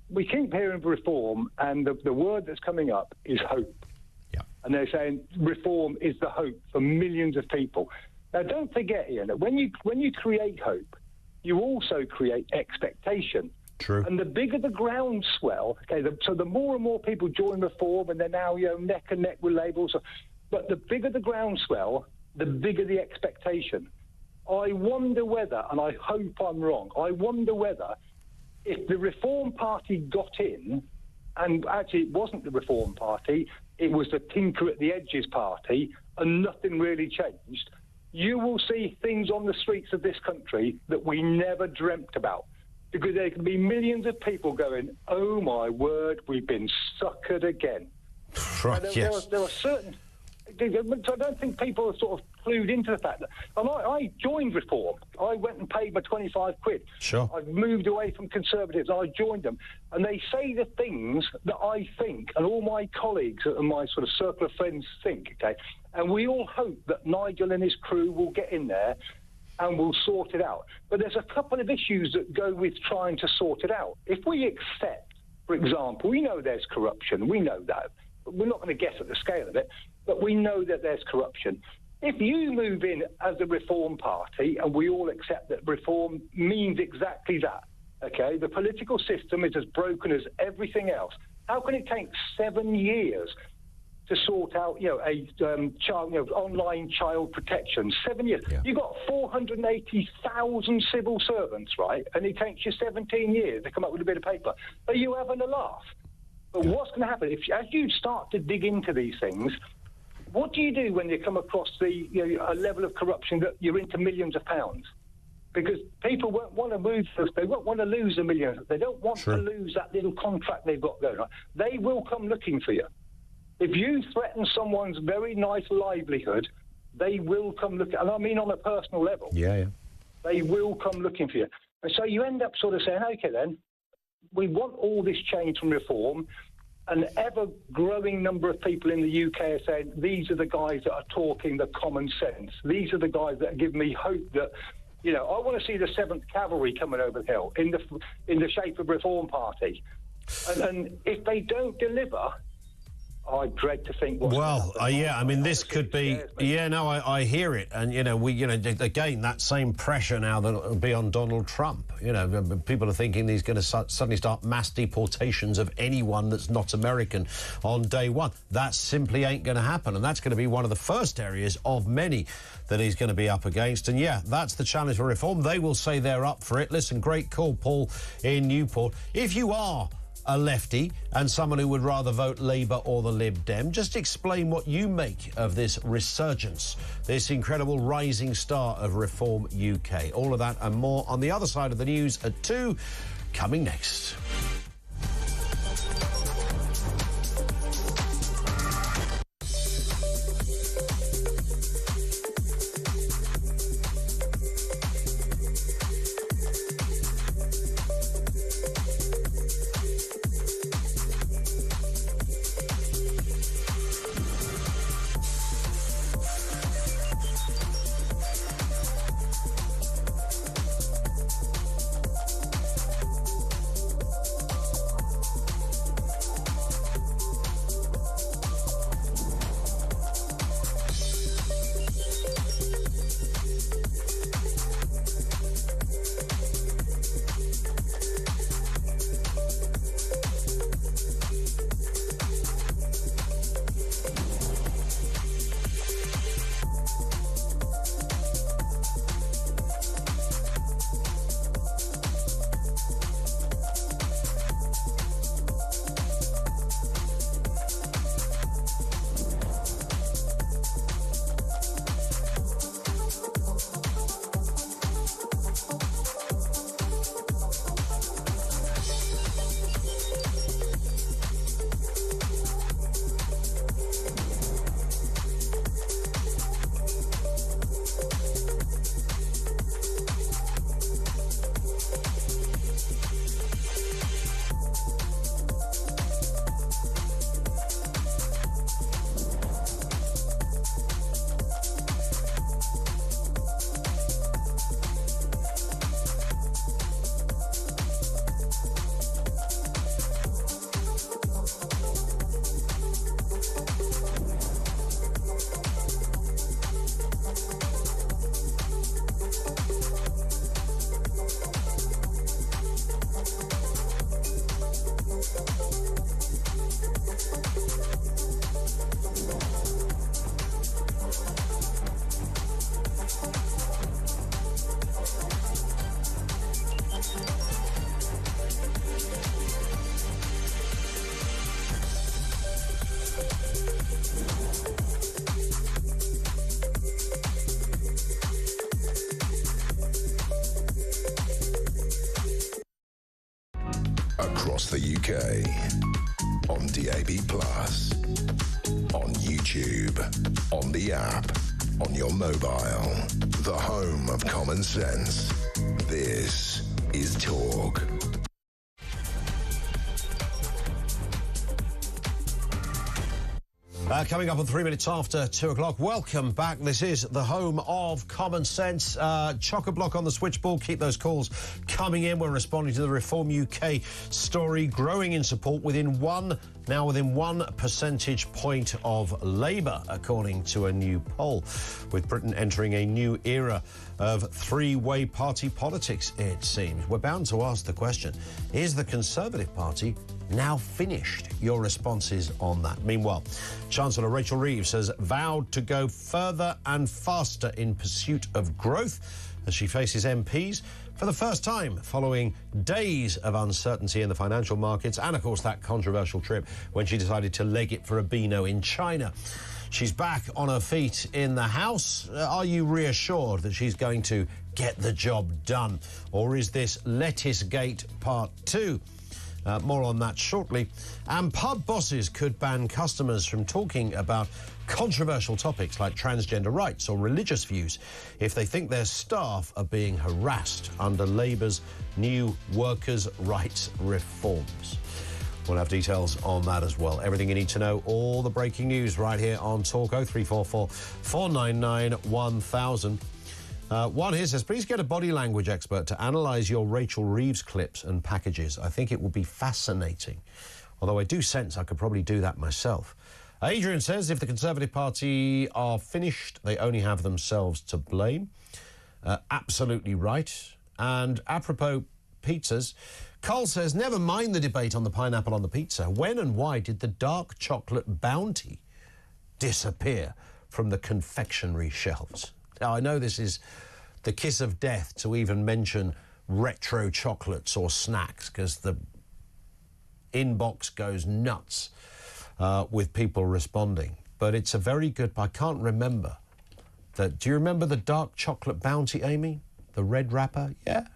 We keep hearing reform, and the word that's coming up is hope. Yeah. And they're saying reform is the hope for millions of people. Now, don't forget, Ian, that when you create hope, you also create expectation. True. And the bigger the groundswell, okay, so the more and more people join reform, and they're now neck and neck with labels. But the bigger the groundswell, the bigger the expectation. I wonder whether, and I hope I'm wrong, I wonder whether if the Reform Party got in, and actually it wasn't the Reform Party, it was the Tinker at the Edges Party, and nothing really changed, you will see things on the streets of this country that we never dreamt about. Because there can be millions of people going, oh my word, we've been suckered again. Right, yes. There are certain... So I don't think people are sort of clued into the fact that... And I joined Reform. I went and paid my 25 quid. Sure. I've moved away from Conservatives. I joined them. And they say the things that I think, and all my colleagues and my sort of circle of friends think, okay? And we all hope that Nigel and his crew will get in there and we'll sort it out. But there's a couple of issues that go with trying to sort it out. If we accept, for example, we know there's corruption. We know that. But we're not going to guess at the scale of it. But we know that there's corruption. If you move in as a Reform Party and we all accept that Reform means exactly that, Okay, the political system is as broken as everything else. How can it take 7 years to sort out, online child protection? 7 years. Yeah. You've got 480,000 civil servants, right? And it takes you 17 years to come up with a bit of paper. Are you having a laugh? But what's going to happen as you start to dig into these things? What do you do when you come across a level of corruption that you're into millions of pounds? Because people won't want to move. They won't want to lose $1 million. They don't want to lose that little contract they've got going on. They will come looking for you. If you threaten someone's very nice livelihood, they will come looking. And I mean on a personal level. Yeah. They will come looking for you. And so you end up sort of saying, OK, then, we want all this change and reform. An ever-growing number of people in the UK are saying, these are the guys that are talking the common sense. These are the guys that give me hope that, I want to see the 7th Cavalry coming over the hill in the shape of Reform Party. And if they don't deliver, I dread to think what's this could be... I hear it. And, again, that same pressure now that will be on Donald Trump. People are thinking he's going to suddenly start mass deportations of anyone that's not American on day one. That simply ain't going to happen. And that's going to be one of the first areas of many that he's going to be up against. And, that's the challenge for reform. They will say they're up for it. Listen, great call, Paul, in Newport. If you are a lefty and someone who would rather vote Labour or the Lib Dem, just explain what you make of this resurgence, this incredible rising star of Reform UK. All of that and more on the other side of the news at 2, coming next. Across the UK, on DAB+, on YouTube, on the app, on your mobile, the home of common sense. This is Talk. Coming up at 3 minutes after 2 o'clock. Welcome back. This is the home of Common Sense. Chock-a-block on the switchboard. Keep those calls coming in. We're responding to the Reform UK story, growing in support within one percentage point of Labour, according to a new poll, with Britain entering a new era of three-way party politics, it seems. We're bound to ask the question, is the Conservative Party now finished? Your responses on that. Meanwhile, Chancellor Rachel Reeves has vowed to go further and faster in pursuit of growth as she faces MPs for the first time following days of uncertainty in the financial markets and, of course, that controversial trip when she decided to leg it for a Beano in China. She's back on her feet in the House. Are you reassured that she's going to get the job done? Or is this Lettucegate Part 2? More on that shortly. And pub bosses could ban customers from talking about controversial topics like transgender rights or religious views if they think their staff are being harassed under Labour's new workers' rights reforms. We'll have details on that as well. Everything you need to know, all the breaking news right here on Talk 0344 499 1000. One here says, please get a body language expert to analyse your Rachel Reeves clips and packages. I think it would be fascinating. Although I do sense I could probably do that myself. Adrian says, if the Conservative Party are finished, they only have themselves to blame. Absolutely right. And apropos pizzas, Cole says, never mind the debate on the pineapple on the pizza. When and why did the dark chocolate bounty disappear from the confectionery shelves? Now, I know this is the kiss of death to even mention retro chocolates or snacks because the inbox goes nuts with people responding. But it's a very good... I can't remember. Do you remember the dark chocolate bounty, Amy? The red wrapper? Yeah.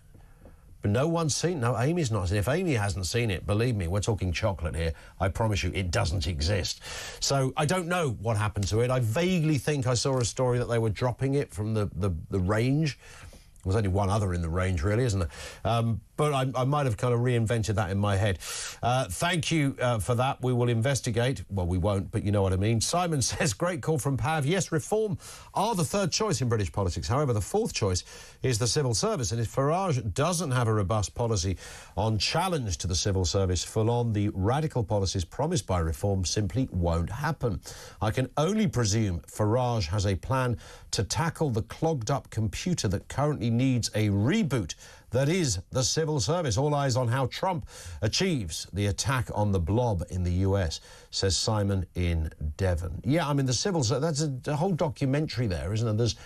But no one's seen... No, Amy's not seen it. If Amy hasn't seen it, believe me, we're talking chocolate here. I promise you, it doesn't exist. So I don't know what happened to it. I vaguely think I saw a story that they were dropping it from the range. There's only one other in the range, really, isn't there? But I might have kind of reinvented that in my head. Thank you for that. We will investigate. Well, we won't, but you know what I mean. Simon says, great call from Pav. Yes, reform are the third choice in British politics. However, the fourth choice is the civil service. And if Farage doesn't have a robust policy on challenge to the civil service full on, the radical policies promised by reform simply won't happen. I can only presume Farage has a plan to tackle the clogged up computer that currently needs a reboot. That is the civil service. All eyes on how Trump achieves the attack on the blob in the US, says Simon in Devon. Yeah, I mean, the civil service, that's a whole documentary there, isn't there? There's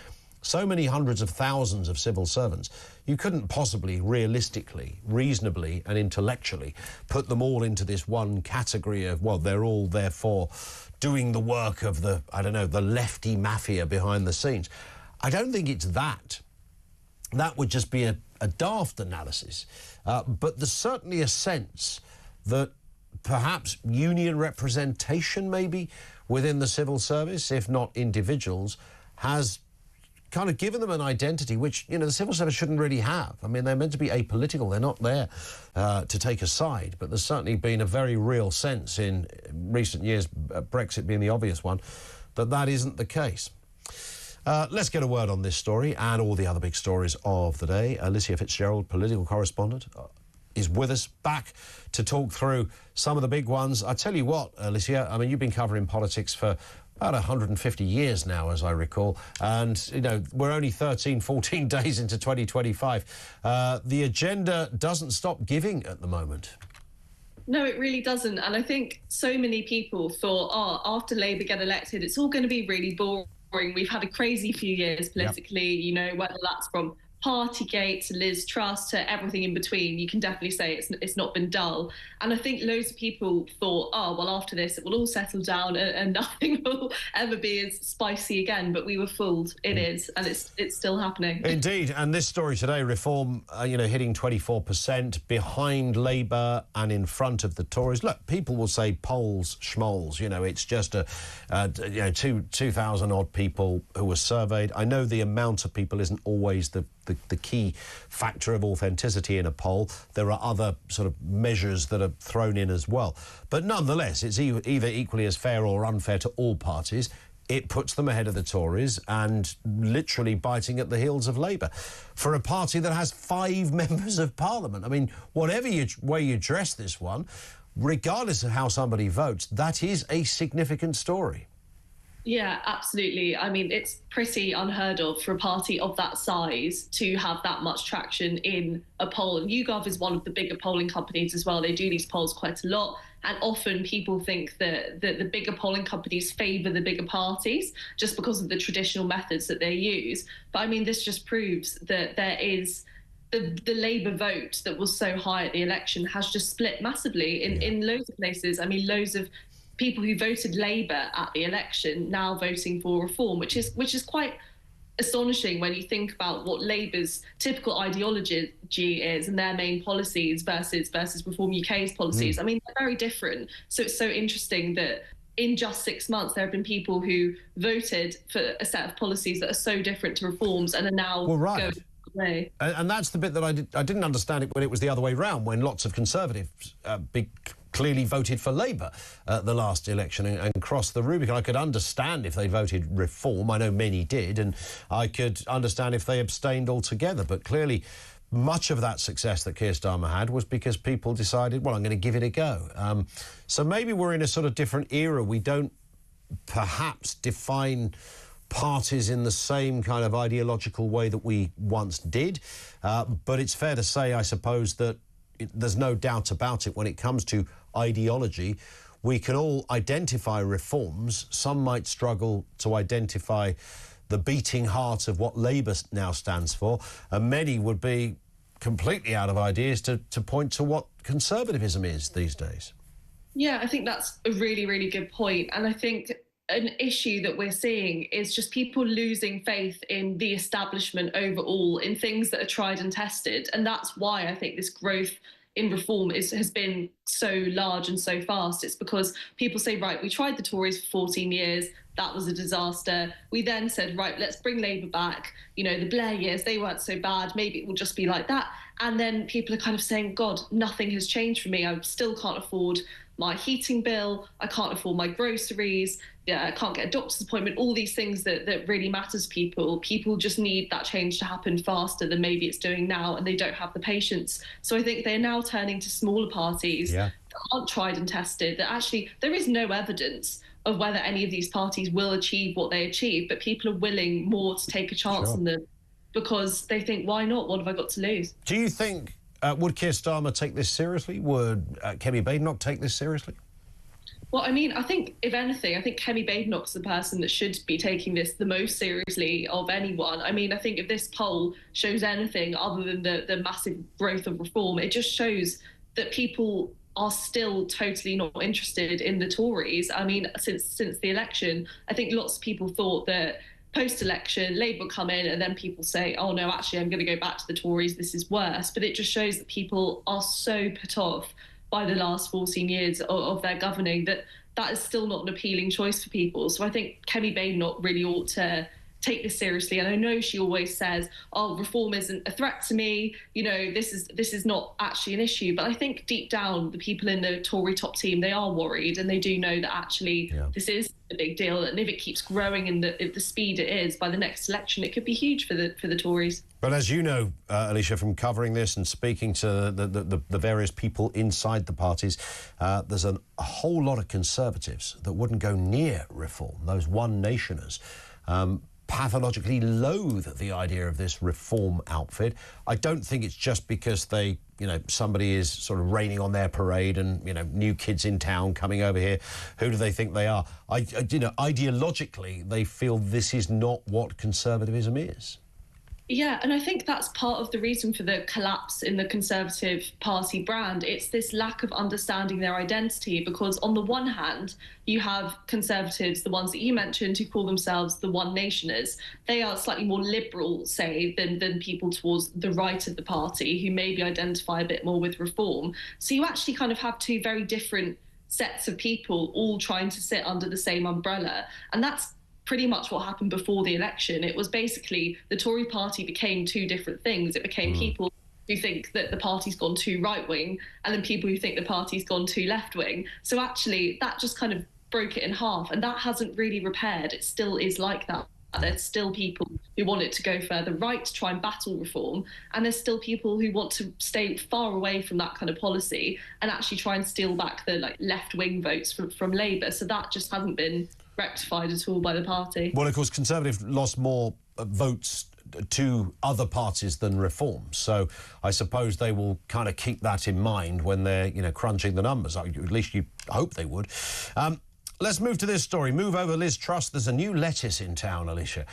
so many hundreds of thousands of civil servants. You couldn't possibly realistically, reasonably and intellectually put them all into this one category of, well, they're all therefore doing the work of the, I don't know, the lefty mafia behind the scenes. I don't think it's that. That would just be a daft analysis. But there's certainly a sense that perhaps union representation maybe within the civil service, if not individuals, has kind of given them an identity which, you know, the civil service shouldn't really have. I mean, they're meant to be apolitical. They're not there to take a side. But there's certainly been a very real sense in recent years, Brexit being the obvious one, that isn't the case. Let's get a word on this story and all the other big stories of the day. Alicia Fitzgerald, political correspondent, is with us, back to talk through some of the big ones. I tell you what, Alicia, I mean, you've been covering politics for about 150 years now, as I recall, and, you know, we're only 13, 14 days into 2025. The agenda doesn't stop giving at the moment. No, it really doesn't. And I think so many people thought, after Labour get elected, it's all going to be really boring. We've had a crazy few years politically, you know, whether that's from Partygate to Liz Truss to everything in between. You can definitely say it's not been dull. And I think loads of people thought, well, after this, it will all settle down and nothing will ever be as spicy again. But we were fooled. It is, and it's still happening. Indeed. And this story today, Reform, hitting 24%, behind Labour and in front of the Tories. Look, people will say polls, schmoles. You know, it's just 2,000 odd people who were surveyed. I know the amount of people isn't always the the key factor of authenticity in a poll. There are other sort of measures that are thrown in as well. But nonetheless, it's either equally as fair or unfair to all parties. It puts them ahead of the Tories and literally biting at the heels of Labour for a party that has 5 members of Parliament. I mean, whatever way you dress this one, regardless of how somebody votes, that is a significant story. Yeah, absolutely. I mean, it's pretty unheard of for a party of that size to have that much traction in a poll. And YouGov is one of the bigger polling companies as well. They do these polls quite a lot. And often people think that the bigger polling companies favour the bigger parties just because of the traditional methods that they use. But I mean, this just proves that there is the Labour vote that was so high at the election has just split massively in loads of places. I mean, loads of people who voted Labour at the election now voting for reform, which is quite astonishing when you think about what Labour's typical ideology is and their main policies versus Reform UK's policies. I mean, they're very different. So it's so interesting that in just 6 months, there have been people who voted for a set of policies that are so different to Reform's and are now going away. And that's the bit that I didn't understand it when it was the other way round, when lots of Conservatives clearly voted for Labour at the last election and crossed the Rubicon. I could understand if they voted Reform. I know many did, and I could understand if they abstained altogether. But clearly, much of that success that Keir Starmer had was because people decided, well, I'm going to give it a go. So maybe we're in a sort of different era. We don't perhaps define parties in the same kind of ideological way that we once did. But it's fair to say, I suppose, that there's no doubt about it when it comes to ideology. We can all identify reforms. Some might struggle to identify the beating heart of what Labour now stands for, and many would be completely out of ideas to point to what Conservatism is these days. Yeah, I think that's a really, really good point. And I think an issue that we're seeing is just people losing faith in the establishment overall, in things that are tried and tested. And that's why I think this growth in reform has been so large and so fast. It's because people say, right, we tried the Tories for 14 years. That was a disaster. We then said, right, let's bring Labour back. You know, the Blair years, they weren't so bad. Maybe it will just be like that. And then people are kind of saying, God, nothing has changed for me. I still can't afford my heating bill. I can't afford my groceries. Yeah, I can't get a doctor's appointment. All these things that really matters to people. People just need that change to happen faster than maybe it's doing now, and they don't have the patience. So I think they're now turning to smaller parties that aren't tried and tested, that actually there is no evidence of whether any of these parties will achieve what they achieve, but people are willing more to take a chance on them because they think, why not? What have I got to lose? Do you think, would Keir Starmer take this seriously? Would Kemi Badenoch take this seriously? Well, I mean, I think, if anything, I think Kemi Badenoch's the person that should be taking this the most seriously of anyone. I mean, I think if this poll shows anything other than the massive growth of reform, it just shows that people are still totally not interested in the Tories. I mean, since the election, I think lots of people thought that post-election, Labour would come in and then people say, oh, no, actually, I'm going to go back to the Tories. This is worse. But it just shows that people are so put off by the last 14 years of their governing that is still not an appealing choice for people. So I think Kemi Badenoch really ought to take this seriously. And I know she always says, oh, reform isn't a threat to me. You know, this is not actually an issue. But I think deep down, the people in the Tory top team, they are worried and they do know that actually this is a big deal. And if it keeps growing in the speed it is by the next election, it could be huge for the Tories. But as you know, Alicia, from covering this and speaking to the various people inside the parties, there's a whole lot of Conservatives that wouldn't go near reform, those one-nationers. Pathologically loathe the idea of this reform outfit. I don't think it's just because somebody is sort of raining on their parade and, new kids in town coming over here. Who do they think they are? Ideologically, they feel this is not what conservatism is. Yeah, and I think that's part of the reason for the collapse in the Conservative Party brand. It's this lack of understanding their identity, because on the one hand, you have Conservatives, the ones that you mentioned, who call themselves the one-nationers. They are slightly more liberal, say, than people towards the right of the party, who maybe identify a bit more with reform. So you actually kind of have two very different sets of people all trying to sit under the same umbrella. And that's pretty much what happened before the election. It was basically the Tory party became two different things. It became people who think that the party's gone too right-wing and then people who think the party's gone too left-wing. So actually that just kind of broke it in half, and that hasn't really repaired. It still is like that. There's still people who want it to go further right to try and battle reform, and there's still people who want to stay far away from that kind of policy and actually try and steal back the left-wing votes from Labour. So that just hasn't been rectified at all by the party. Well, of course, Conservative lost more votes to other parties than Reform, so I suppose they will kind of keep that in mind when they're, crunching the numbers. At least you hope they would. Let's move to this story. Move over Liz Truss. There's a new lettuce in town, Alicia.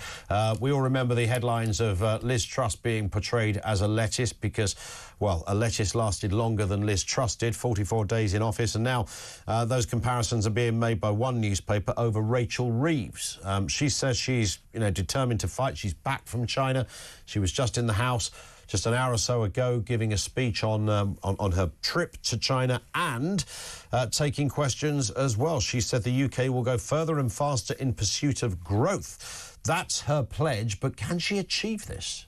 We all remember the headlines of Liz Truss being portrayed as a lettuce because, well, a lettuce lasted longer than Liz Truss did, 44 days in office, and now those comparisons are being made by one newspaper over Rachel Reeves. She says she's, determined to fight. She's back from China. She was just in the House just an hour or so ago, giving a speech on her trip to China and taking questions as well. She said the UK will go further and faster in pursuit of growth. That's her pledge, but can she achieve this?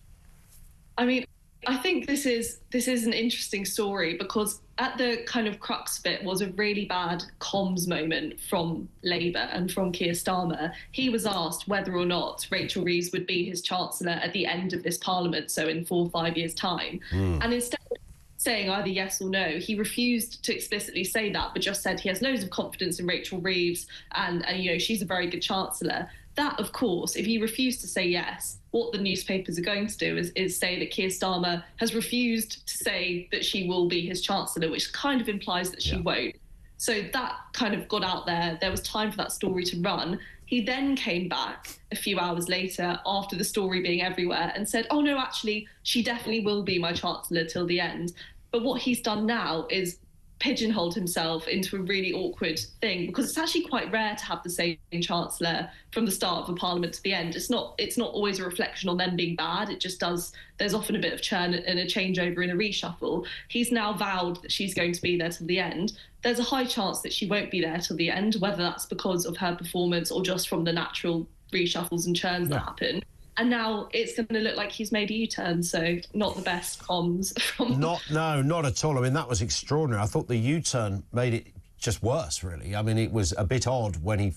I mean, I think this is an interesting story because at the kind of crux of it was a really bad comms moment from Labour and from Keir Starmer. He was asked whether or not Rachel Reeves would be his Chancellor at the end of this Parliament, so in 4 or 5 years' time. And instead of saying either yes or no, he refused to explicitly say that, but just said he has loads of confidence in Rachel Reeves and she's a very good Chancellor. That, of course, if he refused to say yes, what the newspapers are going to do is say that Keir Starmer has refused to say that she will be his Chancellor, which kind of implies that she won't. So that kind of got out there. There was time for that story to run. He then came back a few hours later after the story being everywhere and said, oh, no, actually, she definitely will be my Chancellor till the end. But what he's done now is pigeonholed himself into a really awkward thing because it's actually quite rare to have the same Chancellor from the start of a Parliament to the end. It's not always a reflection on them being bad. It just does. There's often a bit of churn and a changeover and a reshuffle. He's now vowed that she's going to be there till the end. There's a high chance that she won't be there till the end, whether that's because of her performance or just from the natural reshuffles and churns that happen. And now it's going to look like he's made a U-turn, so not the best comms from... Not at all. I mean, that was extraordinary. I thought the U-turn made it just worse, really. I mean, it was a bit odd when he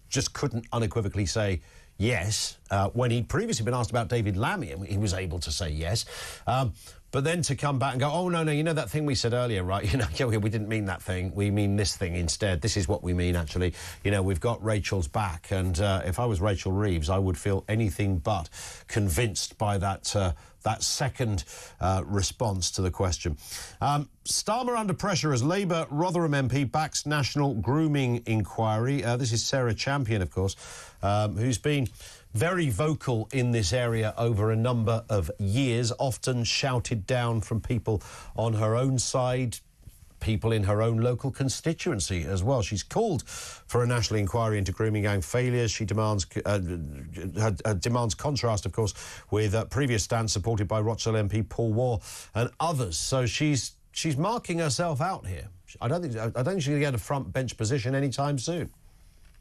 just couldn't unequivocally say yes. When he'd previously been asked about David Lammy, he was able to say yes. But then to come back and go, oh, no, that thing we said earlier, right, we didn't mean that thing. We mean this thing instead. This is what we mean, actually. We've got Rachel's back. And if I was Rachel Reeves, I would feel anything but convinced by that second response to the question. Starmer under pressure as Labour Rotherham MP backs national grooming inquiry. This is Sarah Champion, of course, who's been very vocal in this area over a number of years, often shouted down from people on her own side, people in her own local constituency as well. She's called for a national inquiry into grooming gang failures. She demands contrast, of course, with previous stands supported by Rochdale MP Paul Waugh and others. So she's marking herself out here. I don't think she's going to get a front bench position anytime soon.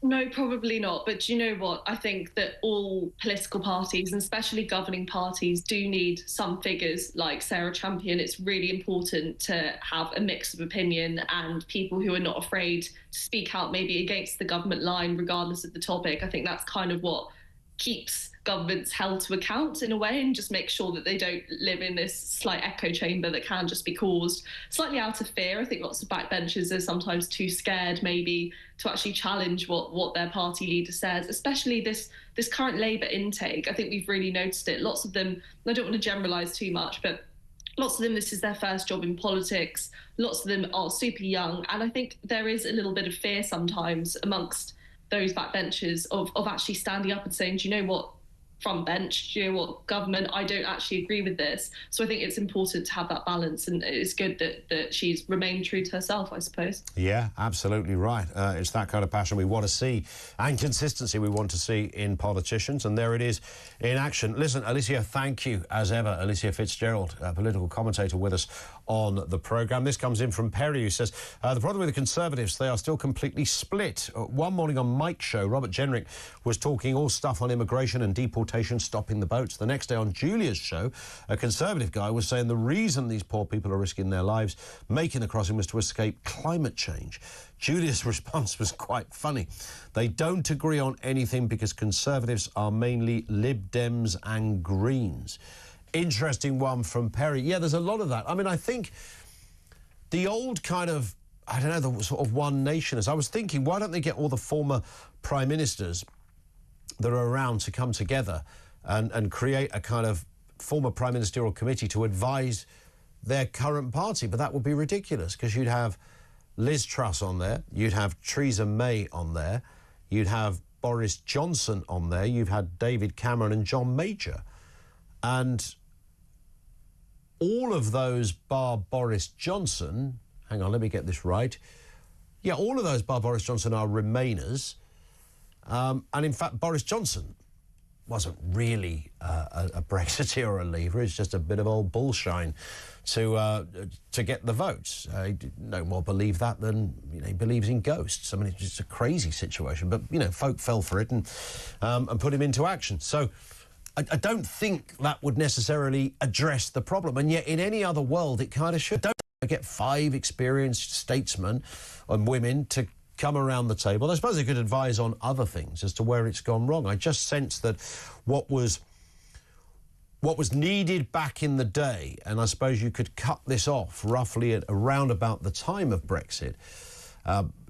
No, probably not. But do you know what? I think that all political parties, and especially governing parties, do need some figures like Sarah Champion. It's really important to have a mix of opinion and people who are not afraid to speak out maybe against the government line, regardless of the topic. I think that's kind of what keeps governments held to account in a way and just make sure that they don't live in this slight echo chamber that can just be caused slightly out of fear. I think lots of backbenchers are sometimes too scared maybe to actually challenge what their party leader says, especially this current Labour intake. I think we've really noticed it. Lots of them, I don't want to generalise too much, but lots of them, this is their first job in politics. Lots of them are super young. And I think there is a little bit of fear sometimes amongst those backbenchers of actually standing up and saying, do you know what? front bench, you know what, government, I don't actually agree with this. So I think it's important to have that balance, and it's good that she's remained true to herself, I suppose. Yeah, absolutely right. It's that kind of passion we want to see, and consistency we want to see in politicians, and there it is in action. Listen, Alicia, thank you as ever. Alicia Fitzgerald, a political commentator with us on the programme. This comes in from Perry, who says, the problem with the Conservatives, they are still completely split. One morning on Mike's show, Robert Jenrick was talking all stuff on immigration and deportation, stopping the boats. The next day on Julia's show, a Conservative guy was saying the reason these poor people are risking their lives making the crossing was to escape climate change. Julia's response was quite funny. They don't agree on anything because Conservatives are mainly Lib Dems and Greens. Interesting one from Perry. Yeah, there's a lot of that. I mean, I think the old kind of, I don't know, the sort of one nation, as I was thinking, why don't they get all the former prime ministers that are around to come together and create a kind of former prime ministerial committee to advise their current party? But that would be ridiculous, because you'd have Liz Truss on there, you'd have Theresa May on there, you'd have Boris Johnson on there, you've had David Cameron and John Major. And all of those bar Boris Johnson, hang on, let me get this right. Yeah, all of those bar Boris Johnson are Remainers. And in fact, Boris Johnson wasn't really a Brexiteer or a Leaver. It's just a bit of old bullshine to get the votes. He no more believe that than, you know, he believes in ghosts. I mean, it's just a crazy situation. But, you know, folk fell for it and put him into action. So I don't think that would necessarily address the problem. And yet in any other world, it kind of should. Don't get 5 experienced statesmen and women to come around the table. I suppose they could advise on other things as to where it's gone wrong. I just sense that what was needed back in the day, and I suppose you could cut this off roughly at around about the time of Brexit,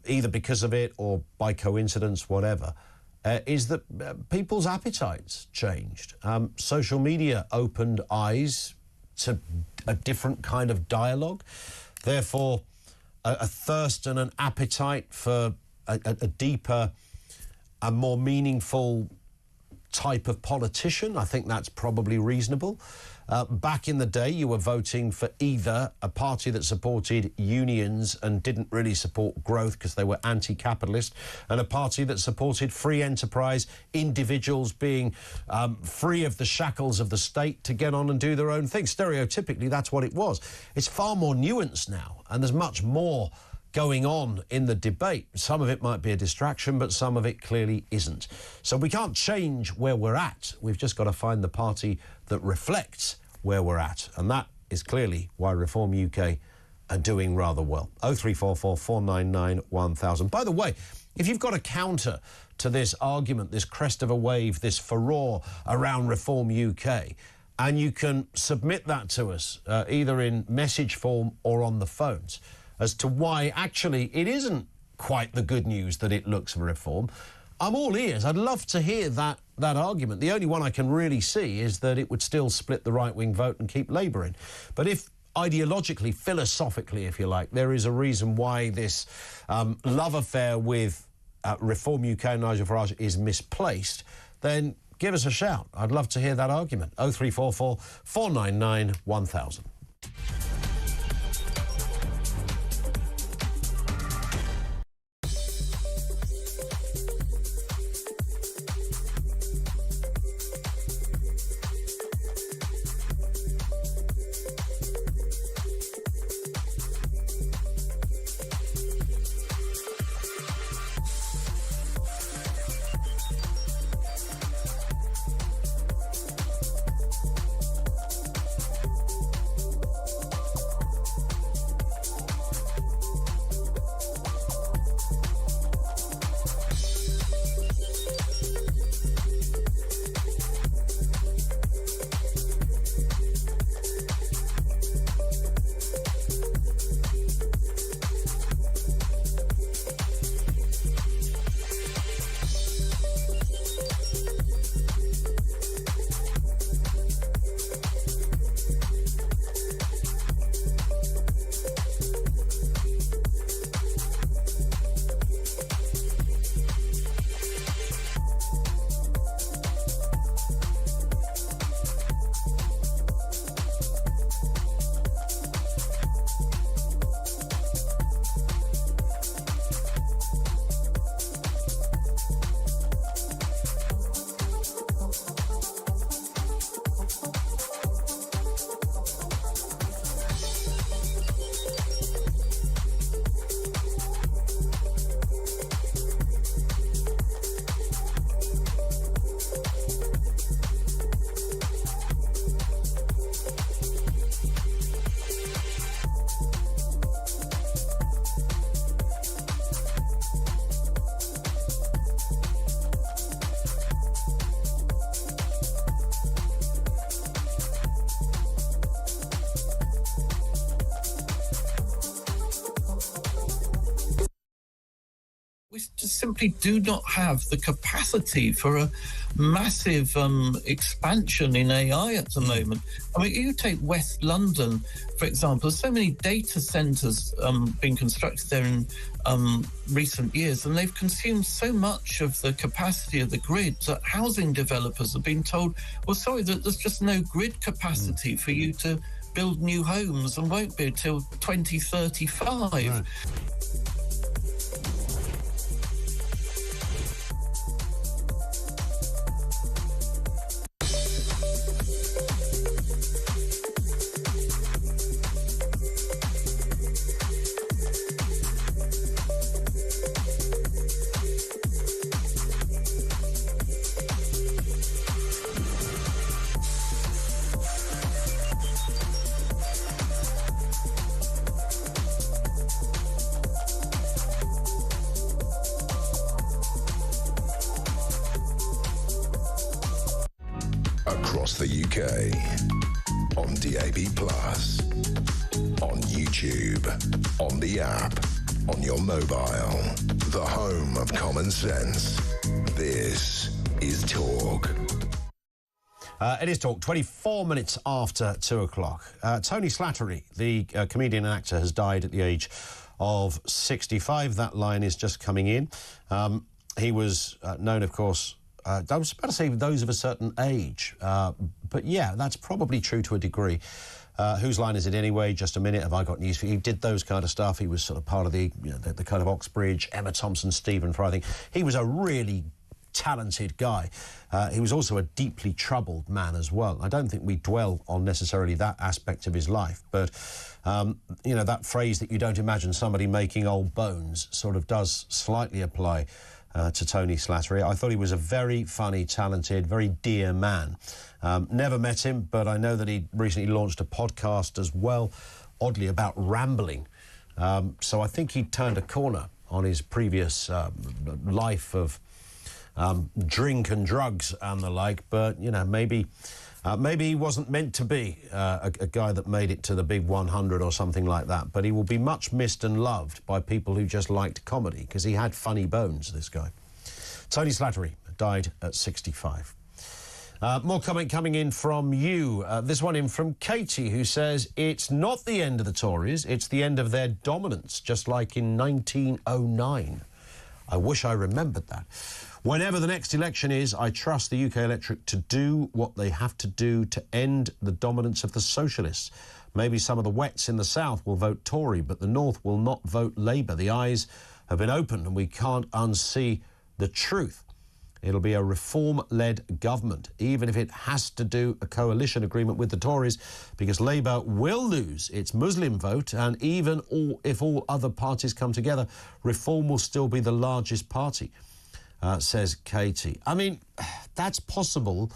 either because of it or by coincidence, whatever, is that people's appetites changed. Social media opened eyes to a different kind of dialogue. Therefore, a thirst and an appetite for a deeper and more meaningful type of politician. I think that's probably reasonable. Back in the day, you were voting for either a party that supported unions and didn't really support growth because they were anti-capitalist, and a party that supported free enterprise, individuals being free of the shackles of the state to get on and do their own thing. Stereotypically, that's what it was. It's far more nuanced now, and there's much more going on in the debate. Some of it might be a distraction, but some of it clearly isn't. So we can't change where we're at. We've just got to find the party that reflects where we're at. And that is clearly why Reform UK are doing rather well. 0344 499 1000. By the way, if you've got a counter to this argument, this crest of a wave, this furore around Reform UK, and you can submit that to us either in message form or on the phones, as to why actually it isn't quite the good news that it looks for Reform, I'm all ears. I'd love to hear that argument. The only one I can really see is that it would still split the right-wing vote and keep Labour in. But if ideologically, philosophically, if you like, there is a reason why this love affair with Reform UK and Nigel Farage is misplaced, then give us a shout. I'd love to hear that argument. 0344 499 1000. We just simply do not have the capacity for a massive expansion in AI at the moment. I mean, you take West London, for example, there's so many data centres being constructed there in recent years, and they've consumed so much of the capacity of the grid that housing developers have been told, well, sorry, that there's just no grid capacity for you to build new homes and won't be till 2035. Right. Across the UK, on DAB+, on YouTube, on the app, on your mobile, the home of common sense. This is Talk. It is Talk, 24 minutes after 2 o'clock. Tony Slattery, the comedian and actor, has died at the age of 65. That line is just coming in. He was known, of course, I was about to say those of a certain age, but yeah, that's probably true to a degree. Whose line is it anyway? Just a minute. Have I got news for you? He did those kind of stuff. He was sort of part of the kind of Oxbridge, Emma Thompson, Stephen Fry thing. He was a really talented guy. He was also a deeply troubled man as well. I don't think we dwell on necessarily that aspect of his life, but that phrase that you don't imagine somebody making old bones sort of does slightly apply to Tony Slattery. I thought he was a very funny, talented, very dear man. Never met him, but I know that he recently launched a podcast as well, oddly, about rambling. So I think he turned a corner on his previous life of drink and drugs and the like, but, maybe he wasn't meant to be a guy that made it to the big 100 or something like that, but he will be much missed and loved by people who just liked comedy, because he had funny bones, this guy. Tony Slattery died at 65. More comment coming in from you. This one in from Katie, who says, it's not the end of the Tories, it's the end of their dominance, just like in 1909. I wish I remembered that. Whenever the next election is, I trust the UK electorate to do what they have to do to end the dominance of the socialists. Maybe some of the wets in the south will vote Tory, but the north will not vote Labour. The eyes have been opened and we can't unsee the truth. It'll be a reform-led government, even if it has to do a coalition agreement with the Tories, because Labour will lose its Muslim vote, and even if all other parties come together, Reform will still be the largest party. Says Katie. I mean, that's possible.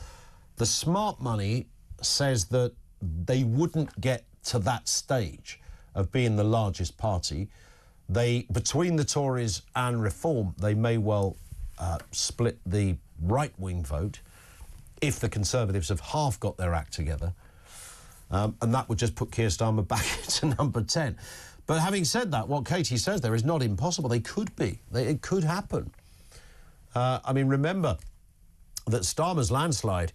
The smart money says that they wouldn't get to that stage of being the largest party. Between the Tories and Reform, they may well split the right-wing vote if the Conservatives have half got their act together. And that would just put Keir Starmer back into number 10. But having said that, what Katie says there is not impossible. They could be. It could happen. I mean, remember that Starmer's landslide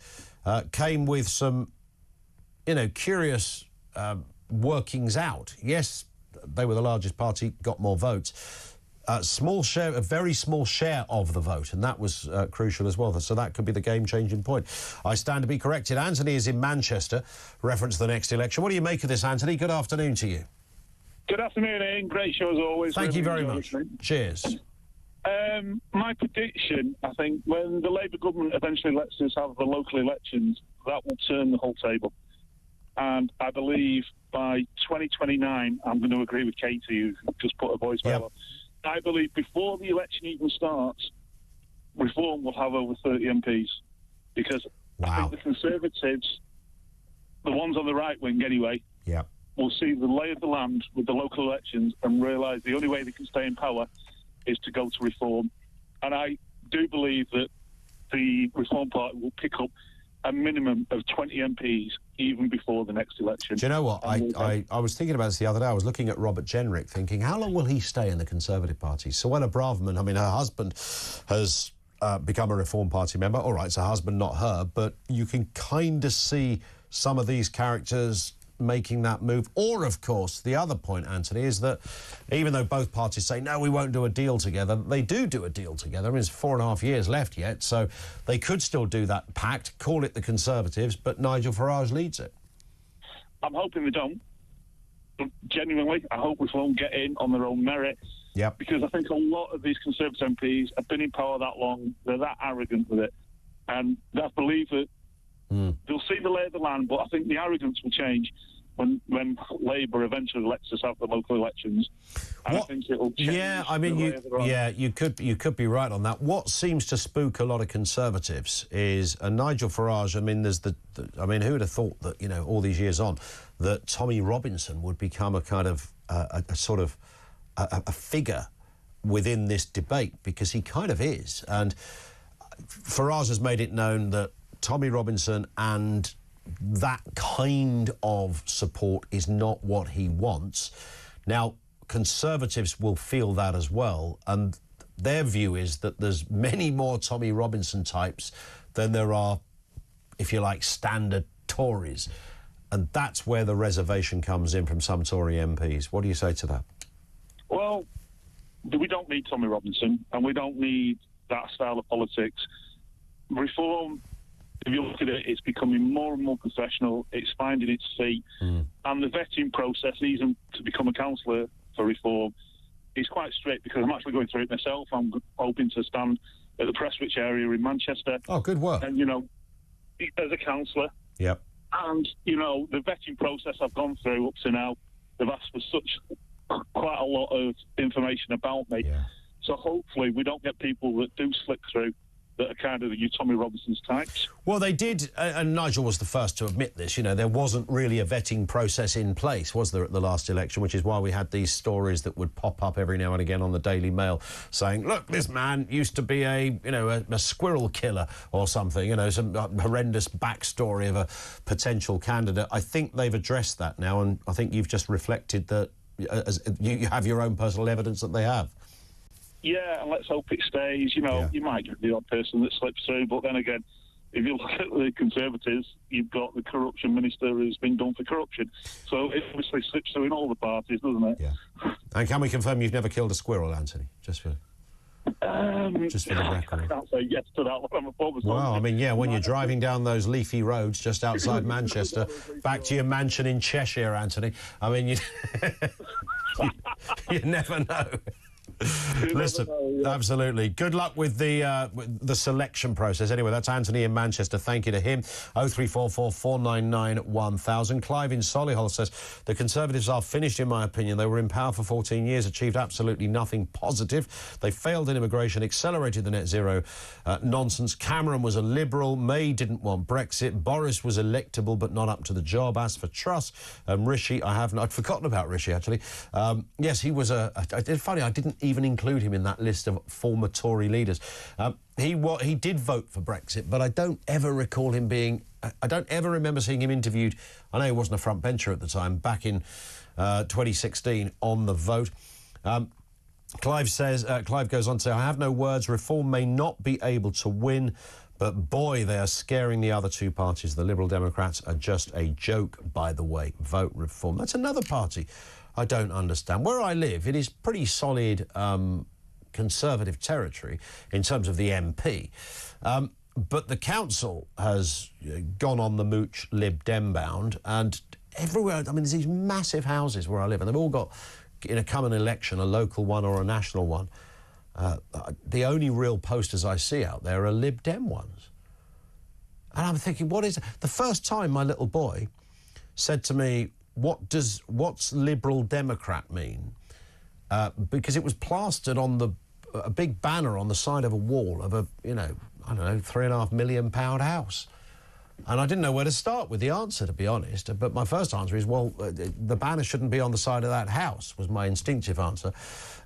came with some, curious workings out. Yes, they were the largest party, got more votes. A very small share of the vote, and that was crucial as well. So that could be the game-changing point. I stand to be corrected. Anthony is in Manchester. Reference the next election. What do you make of this, Anthony? Good afternoon to you. Good afternoon, Ian. Great show as always. Thank you very much. Cheers. My prediction, I think, when the Labour government eventually lets us have the local elections, that will turn the whole table. And I believe by 2029, I'm going to agree with Katie, who just put a voicemail on. I believe before the election even starts, Reform will have over 30 MPs. Because I think the Conservatives, the ones on the right wing anyway, will see the lay of the land with the local elections and realise the only way they can stay in power is to go to Reform. And I do believe that the Reform Party will pick up a minimum of 20 MPs even before the next election. Do you know what? I was thinking about this the other day. I was looking at Robert Jenrick thinking, how long will he stay in the Conservative Party? Suella Braverman, I mean, her husband has become a Reform Party member. All right, it's her husband, not her, but you can kind of see some of these characters making that move. Or, of course, the other point, Anthony, is that even though both parties say, no, we won't do a deal together, they do a deal together. I mean, it's 4.5 years left yet, so they could still do that pact, call it the Conservatives, but Nigel Farage leads it. I'm hoping they don't. But genuinely, I hope Reform get in on their own merit. Yep. Because I think a lot of these Conservative MPs have been in power that long, they're that arrogant with it. And I believe that they'll see the lay of the land, but I think the arrogance will change when Labour eventually lets us have the local elections. And I think it'll change. Yeah, I mean, you could be right on that. What seems to spook a lot of Conservatives is Nigel Farage. I mean, I mean, who would have thought that, you know, all these years on, that Tommy Robinson would become a kind of a sort of a figure within this debate, because he kind of is. And Farage has made it known that Tommy Robinson and that kind of support is not what he wants. Now, Conservatives will feel that as well, and their view is that there's many more Tommy Robinson types than there are, if you like, standard Tories. And that's where the reservation comes in from some Tory MPs. What do you say to that? Well, we don't need Tommy Robinson, and we don't need that style of politics. Reform, if you look at it, it's becoming more and more professional. It's finding its feet. And the vetting process, even to become a councillor for Reform, is quite strict, because I'm actually going through it myself. I'm hoping to stand at the Prestwich area in Manchester. Oh, good work. And, you know, as a councillor. Yep. And, you know, the vetting process I've gone through up to now, they've asked for quite a lot of information about me. Yeah. So hopefully we don't get people that do slip through that are kind of your Tommy Robinson's types. Well, they did, and Nigel was the first to admit this, you know, there wasn't really a vetting process in place, was there, at the last election, which is why we had these stories that would pop up every now and again on the Daily Mail saying, look, this man used to be a squirrel killer or something, you know, some horrendous backstory of a potential candidate. I think they've addressed that now, and I think you've just reflected that you have your own personal evidence that they have. Yeah, and let's hope it stays. You know, you might get the odd person that slips through, but then again, if you look at the Conservatives, you've got the corruption minister who's been done for corruption. So it obviously slips through in all the parties, doesn't it? Yeah. And can we confirm you've never killed a squirrel, Anthony? Just for the record. I can't say yes to that one. Well, I mean, yeah, when you're driving down those leafy roads just outside Manchester, back to your mansion in Cheshire, Anthony, I mean, you never know. Listen, absolutely. Good luck with the selection process. Anyway, that's Anthony in Manchester. Thank you to him. 0344 499 1000. Clive in Solihull says, the Conservatives are finished, in my opinion. They were in power for 14 years, achieved absolutely nothing positive. They failed in immigration, accelerated the net zero nonsense. Cameron was a Liberal. May didn't want Brexit. Boris was electable but not up to the job. As for Truss, Rishi, I'd forgotten about Rishi, actually. Yes, he was funny, I didn't even include him in that list of former Tory leaders. He did vote for Brexit, but I don't ever recall him being... I don't ever remember seeing him interviewed. I know he wasn't a front bencher at the time, back in 2016 on the vote. Clive goes on to say, I have no words. Reform may not be able to win, but boy, they are scaring the other two parties. The Liberal Democrats are just a joke, by the way. Vote Reform. That's another party I don't understand. Where I live, it is pretty solid Conservative territory in terms of the MP. But the council has gone on the mooch Lib Dem bound, and everywhere, I mean, there's these massive houses where I live, and they've all got, in a common election, a local one or a national one. The only real posters I see out there are Lib Dem ones. And I'm thinking, what is... The first time my little boy said to me, what's Liberal Democrat mean? Because it was plastered on a big banner on the side of a wall of a, I don't know, £3.5 million house. And I didn't know where to start with the answer, to be honest. But my first answer is, well, the banner shouldn't be on the side of that house, was my instinctive answer.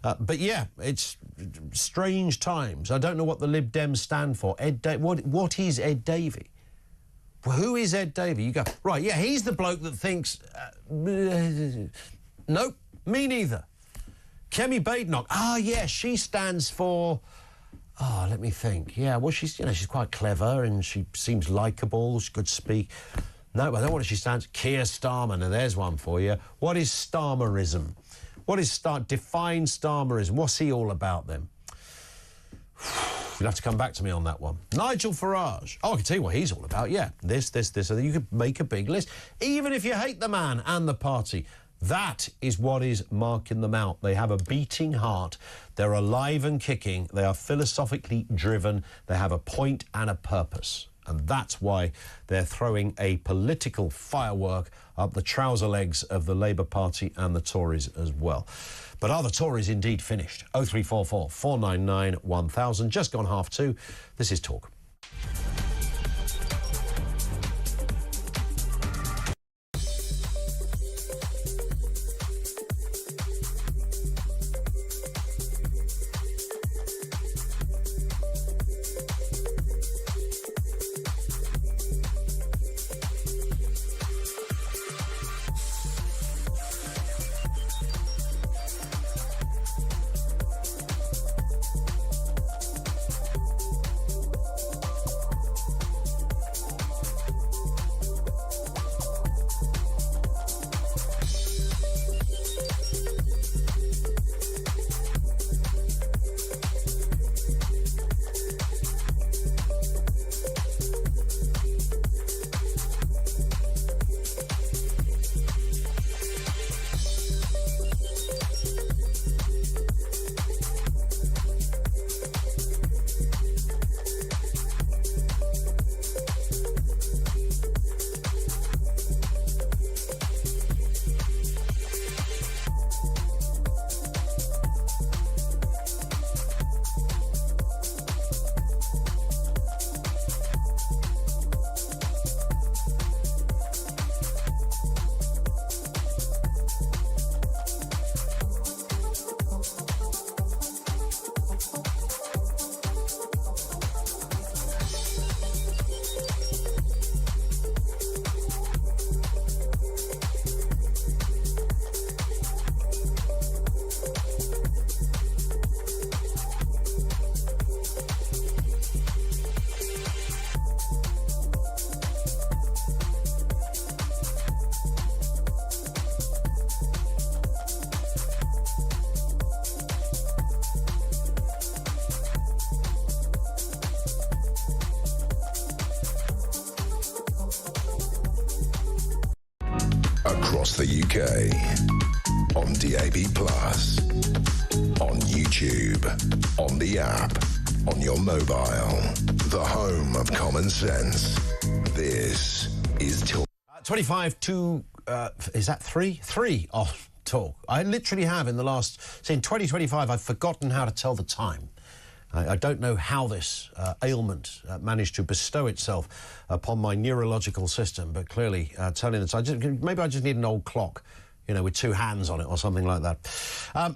But yeah, it's strange times. I don't know what the Lib Dems stand for. What is Ed Davey? who is Ed Davey? You go, right, yeah, he's the bloke that thinks... nope, me neither. Kemi Badenoch. Ah, yeah, she stands for... Oh, let me think. Yeah, well, she's quite clever and she seems likeable. She could speak. No, I don't know what she stands. Keir Starmer. Now, there's one for you. What is Starmerism? Define Starmerism. What's he all about then? You'll have to come back to me on that one. Nigel Farage. Oh, I can tell you what he's all about. Yeah, this. You could make a big list. Even if you hate the man and the party, that is what is marking them out. They have a beating heart. They're alive and kicking. They are philosophically driven. They have a point and a purpose. And that's why they're throwing a political firework up the trouser legs of the Labour Party and the Tories as well. But are the Tories indeed finished? 0344 499 1000. Just gone 2:30. This is Talk. Across the UK, on DAB+, on YouTube, on the app, on your mobile, the home of common sense. This is Talk. 25 to, is that 3? 3 off Talk. I literally have in the last, in 2025, I've forgotten how to tell the time. I don't know how this ailment managed to bestow itself upon my neurological system, but clearly telling the time. Maybe I just need an old clock, you know, with 2 hands on it or something like that.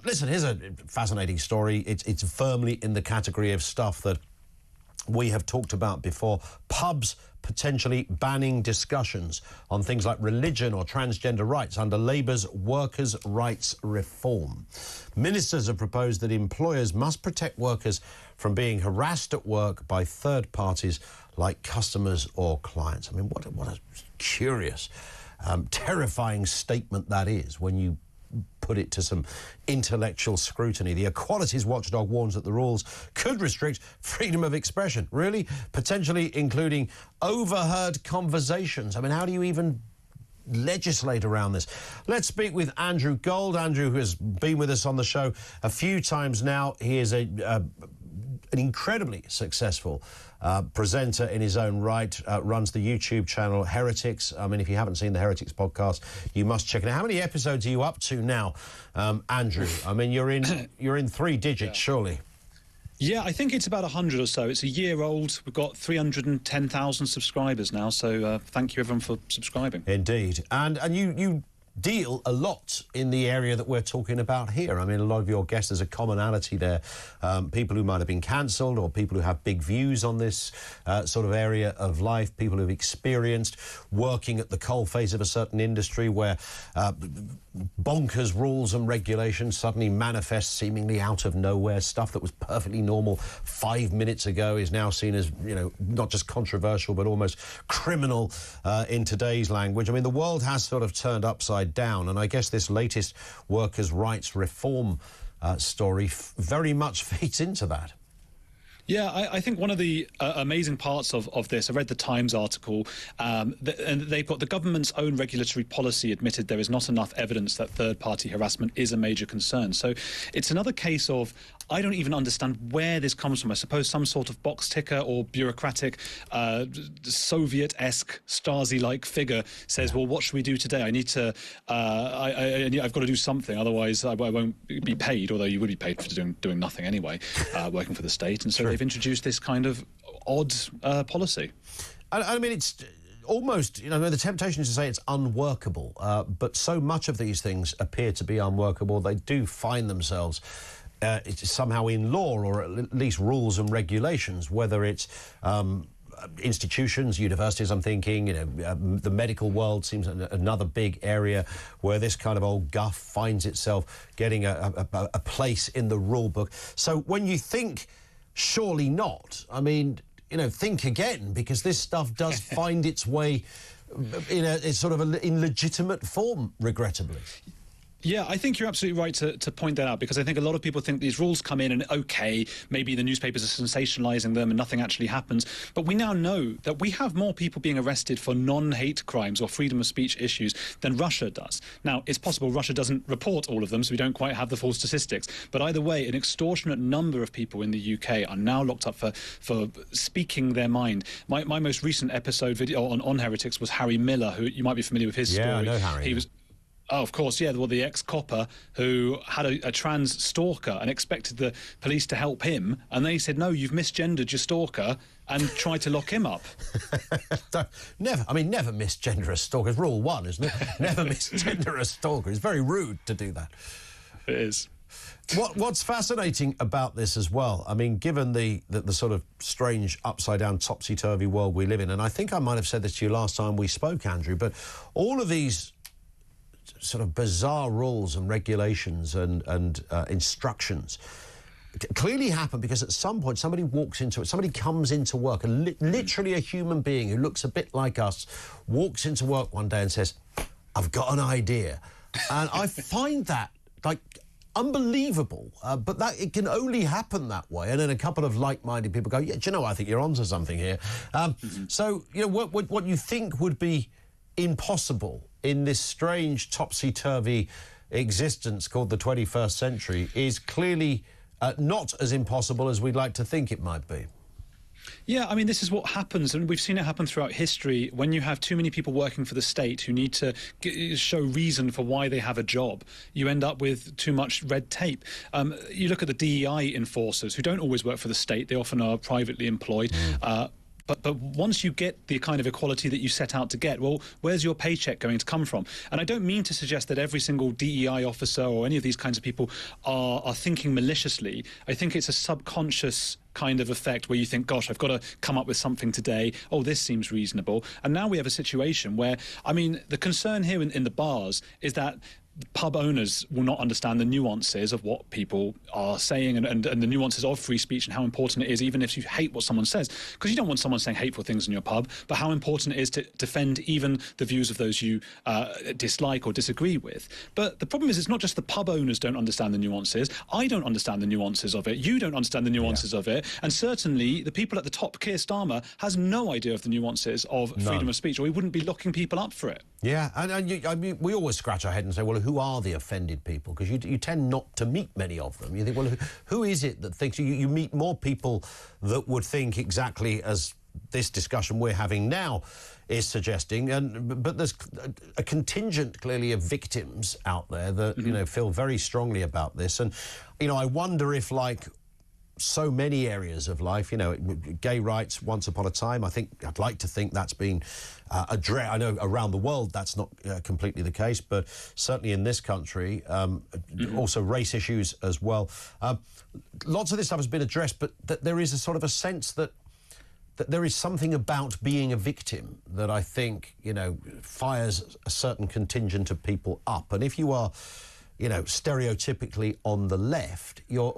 Listen, here's a fascinating story. It's firmly in the category of stuff that we have talked about before. Pubs potentially banning discussions on things like religion or transgender rights under Labour's workers' rights reform. Ministers have proposed that employers must protect workers from being harassed at work by third parties like customers or clients. I mean, what a curious, terrifying statement that is when you put it to some intellectual scrutiny. The Equalities Watchdog warns that the rules could restrict freedom of expression, really, potentially including overheard conversations. I mean, how do you even legislate around this? Let's speak with Andrew Gold. Andrew, who has been with us on the show a few times now. He is an incredibly successful presenter in his own right, runs the YouTube channel Heretics. I mean, if you haven't seen the Heretics podcast, you must check it out. How many episodes are you up to now, Andrew? I mean, you're in 3 digits, surely. Yeah, I think it's about 100 or so. It's a year old. We've got 310,000 subscribers now, so thank you everyone for subscribing. Indeed. And you deal a lot in the area that we're talking about here. I mean, a lot of your guests, there's a commonality there. People who might have been cancelled, or people who have big views on this sort of area of life, people who've experienced working at the coalface of a certain industry where bonkers rules and regulations suddenly manifest seemingly out of nowhere. Stuff that was perfectly normal 5 minutes ago is now seen as, you know, not just controversial but almost criminal in today's language. I mean, the world has sort of turned upside down, and I guess this latest workers' rights reform story very much feeds into that. Yeah, I think one of the amazing parts of this, I read the Times article, and they've got the government's own regulatory policy admitted there is not enough evidence that third-party harassment is a major concern. So it's another case of, I don't even understand where this comes from. I suppose some sort of box ticker or bureaucratic, Soviet-esque, Stasi-like figure says, well, what should we do today? I need to, I've got to do something, otherwise I won't be paid, although you would be paid for doing nothing anyway, working for the state. And so they've introduced this kind of odd policy. I mean, it's almost, you know, the temptation is to say it's unworkable, but so much of these things appear to be unworkable. They do find themselves somehow in law, or at least rules and regulations, whether it's institutions, universities, I'm thinking, you know, the medical world seems another big area where this kind of old guff finds itself getting a place in the rule book. So when you think, surely not, I mean, you know, think again, because this stuff does find its way in a sort of in legitimate form, regrettably. Yeah, I think you're absolutely right to point that out, because I think a lot of people think these rules come in and, OK, maybe the newspapers are sensationalising them and nothing actually happens. But we now know that we have more people being arrested for non-hate crimes or freedom of speech issues than Russia does. Now, it's possible Russia doesn't report all of them, so we don't quite have the full statistics. But either way, an extortionate number of people in the UK are now locked up for speaking their mind. My most recent episode video on Heretics was Harry Miller, who you might be familiar with his story. Yeah, I know Harry. He was... Oh, of course, yeah. Well, the ex-copper who had a trans stalker and expected the police to help him, and they said, no, you've misgendered your stalker, and tried to lock him up. Never misgender a stalker. It's rule one, isn't it? Never misgender a stalker. It's very rude to do that. It is. What's fascinating about this as well, I mean, given the sort of strange, upside-down, topsy-turvy world we live in, and I think I might have said this to you last time we spoke, Andrew, but all of these sort of bizarre rules and regulations and instructions clearly happen because at some point somebody walks into it, somebody comes into work, literally a human being who looks a bit like us, walks into work one day and says, I've got an idea. And I find that, like, unbelievable, but that it can only happen that way. And then a couple of like-minded people go, yeah, do you know, I think you're onto something here. So, you know, what you think would be impossible in this strange topsy-turvy existence called the 21st century is clearly not as impossible as we'd like to think it might be. Yeah, I mean, this is what happens, and we've seen it happen throughout history. When you have too many people working for the state who need to show reason for why they have a job, you end up with too much red tape. You look at the DEI enforcers, who don't always work for the state. They often are privately employed. But once you get the kind of equality that you set out to get, well, where's your paycheck going to come from? And I don't mean to suggest that every single DEI officer or any of these kinds of people are thinking maliciously. I think it's a subconscious kind of effect where you think, gosh, I've got to come up with something today. Oh, this seems reasonable. And now we have a situation where, I mean, the concern here in the bars is that pub owners will not understand the nuances of what people are saying and the nuances of free speech and how important it is, even if you hate what someone says, because you don't want someone saying hateful things in your pub, but how important it is to defend even the views of those you dislike or disagree with. But the problem is it's not just the pub owners don't understand the nuances. I don't understand the nuances of it. You don't understand the nuances of it. And certainly the people at the top, Keir Starmer, has no idea of the nuances of freedom of speech, or he wouldn't be locking people up for it. Yeah, and I mean, we always scratch our head and say, well, who are the offended people? Because you tend not to meet many of them. You think, well, who is it that thinks... You meet more people that would think exactly as this discussion we're having now is suggesting, but there's a contingent, clearly, of victims out there that, you know, feel very strongly about this. And, you know, I wonder if, like so many areas of life. You know, gay rights once upon a time, I'd like to think that's been addressed. I know around the world that's not completely the case, but certainly in this country, also race issues as well. Lots of this stuff has been addressed, but there is a sort of a sense that there is something about being a victim that I think, you know, fires a certain contingent of people up. And if you are, you know, stereotypically on the left, your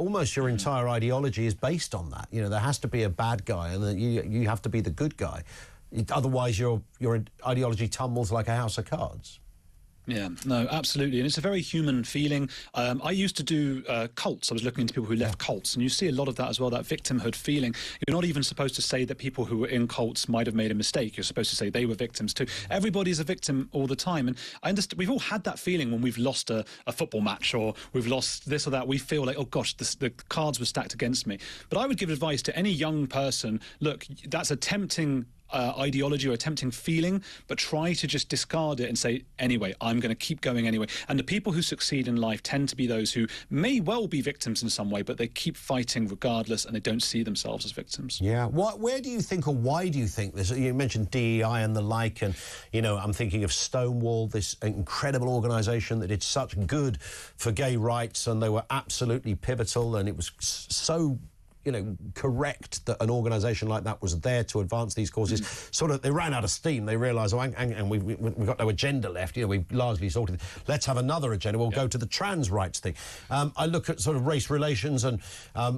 entire ideology is based on that. You know, there has to be a bad guy, and then you have to be the good guy. Otherwise, your ideology tumbles like a house of cards. Yeah, no, absolutely. And it's a very human feeling. I used to do cults. I was looking into people who left cults, and you see a lot of that as well, that victimhood feeling. You're not even supposed to say that people who were in cults might have made a mistake. You're supposed to say they were victims too. Everybody's a victim all the time. And I understand we've all had that feeling when we've lost a football match or we've lost this or that. We feel like, oh gosh, the cards were stacked against me. But I would give advice to any young person, look, that's a tempting ideology or a tempting feeling, but try to just discard it and say, anyway, I'm going to keep going anyway. And the people who succeed in life tend to be those who may well be victims in some way, but they keep fighting regardless, and they don't see themselves as victims. Yeah. Where do you think, or why do you think this? You mentioned DEI and the like, and, you know, I'm thinking of Stonewall, this incredible organisation that did such good for gay rights, and they were absolutely pivotal, and it was so, you know, correct that an organisation like that was there to advance these causes. Sort of, they ran out of steam. They realised, and we've got no agenda left. You know, we've largely sorted it. Let's have another agenda. We'll go to the trans rights thing. I look at sort of race relations and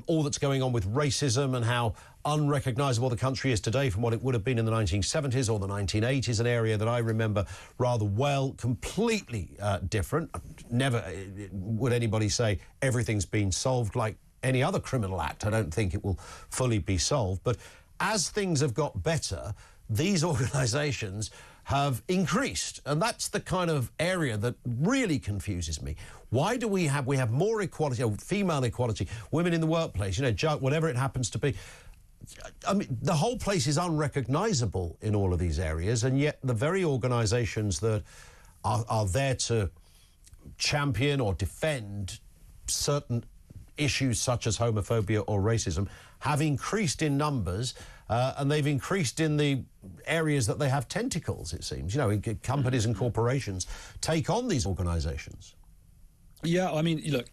all that's going on with racism and how unrecognisable the country is today from what it would have been in the 1970s or the 1980s, an area that I remember rather well, completely different. Never would anybody say everything's been solved like any other criminal act. I don't think it will fully be solved. But as things have got better, these organisations have increased. And that's the kind of area that really confuses me. Why do we have more equality, female equality, women in the workplace, you know, whatever it happens to be? I mean, the whole place is unrecognisable in all of these areas, and yet the very organisations that are there to champion or defend certain issues such as homophobia or racism have increased in numbers, and they've increased in the areas that they have tentacles, it seems. You know, companies and corporations take on these organisations. Yeah, I mean, look,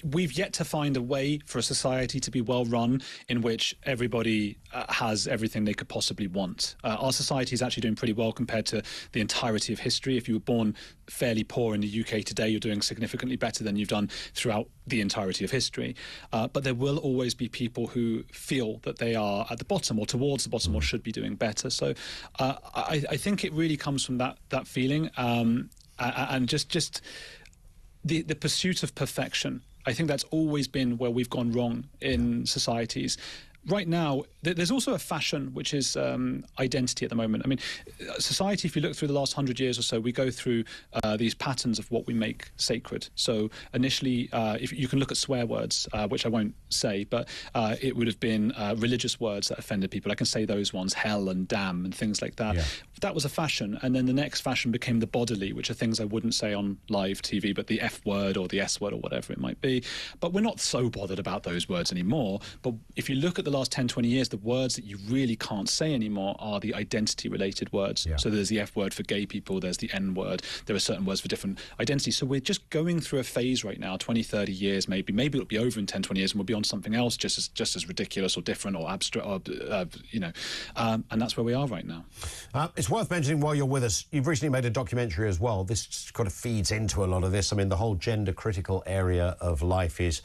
we've yet to find a way for a society to be well run in which everybody has everything they could possibly want. Our society is actually doing pretty well compared to the entirety of history. If you were born fairly poor in the UK today, you're doing significantly better than you've done throughout the entirety of history. But there will always be people who feel that they are at the bottom or towards the bottom or should be doing better. So I think it really comes from that feeling and just the pursuit of perfection. I think that's always been where we've gone wrong in societies. Right now, there's also a fashion, which is identity at the moment. I mean, society, if you look through the last 100 years or so, we go through these patterns of what we make sacred. So initially, if you can look at swear words, which I won't say, but it would have been religious words that offended people. I can say those ones, hell and damn and things like that. Yeah. That was a fashion. And then the next fashion became the bodily, which are things I wouldn't say on live TV, but the F word or the S word or whatever it might be. But we're not so bothered about those words anymore. But if you look at the last 10, 20 years, the words that you really can't say anymore are the identity-related words. Yeah. So there's the F word for gay people, there's the N word, there are certain words for different identities. So we're just going through a phase right now, 20, 30 years maybe. Maybe it'll be over in 10, 20 years and we'll be on something else just as ridiculous or different or abstract, or, and that's where we are right now. It's worth mentioning while you're with us, you've recently made a documentary as well. This kind of feeds into a lot of this. I mean, the whole gender-critical area of life is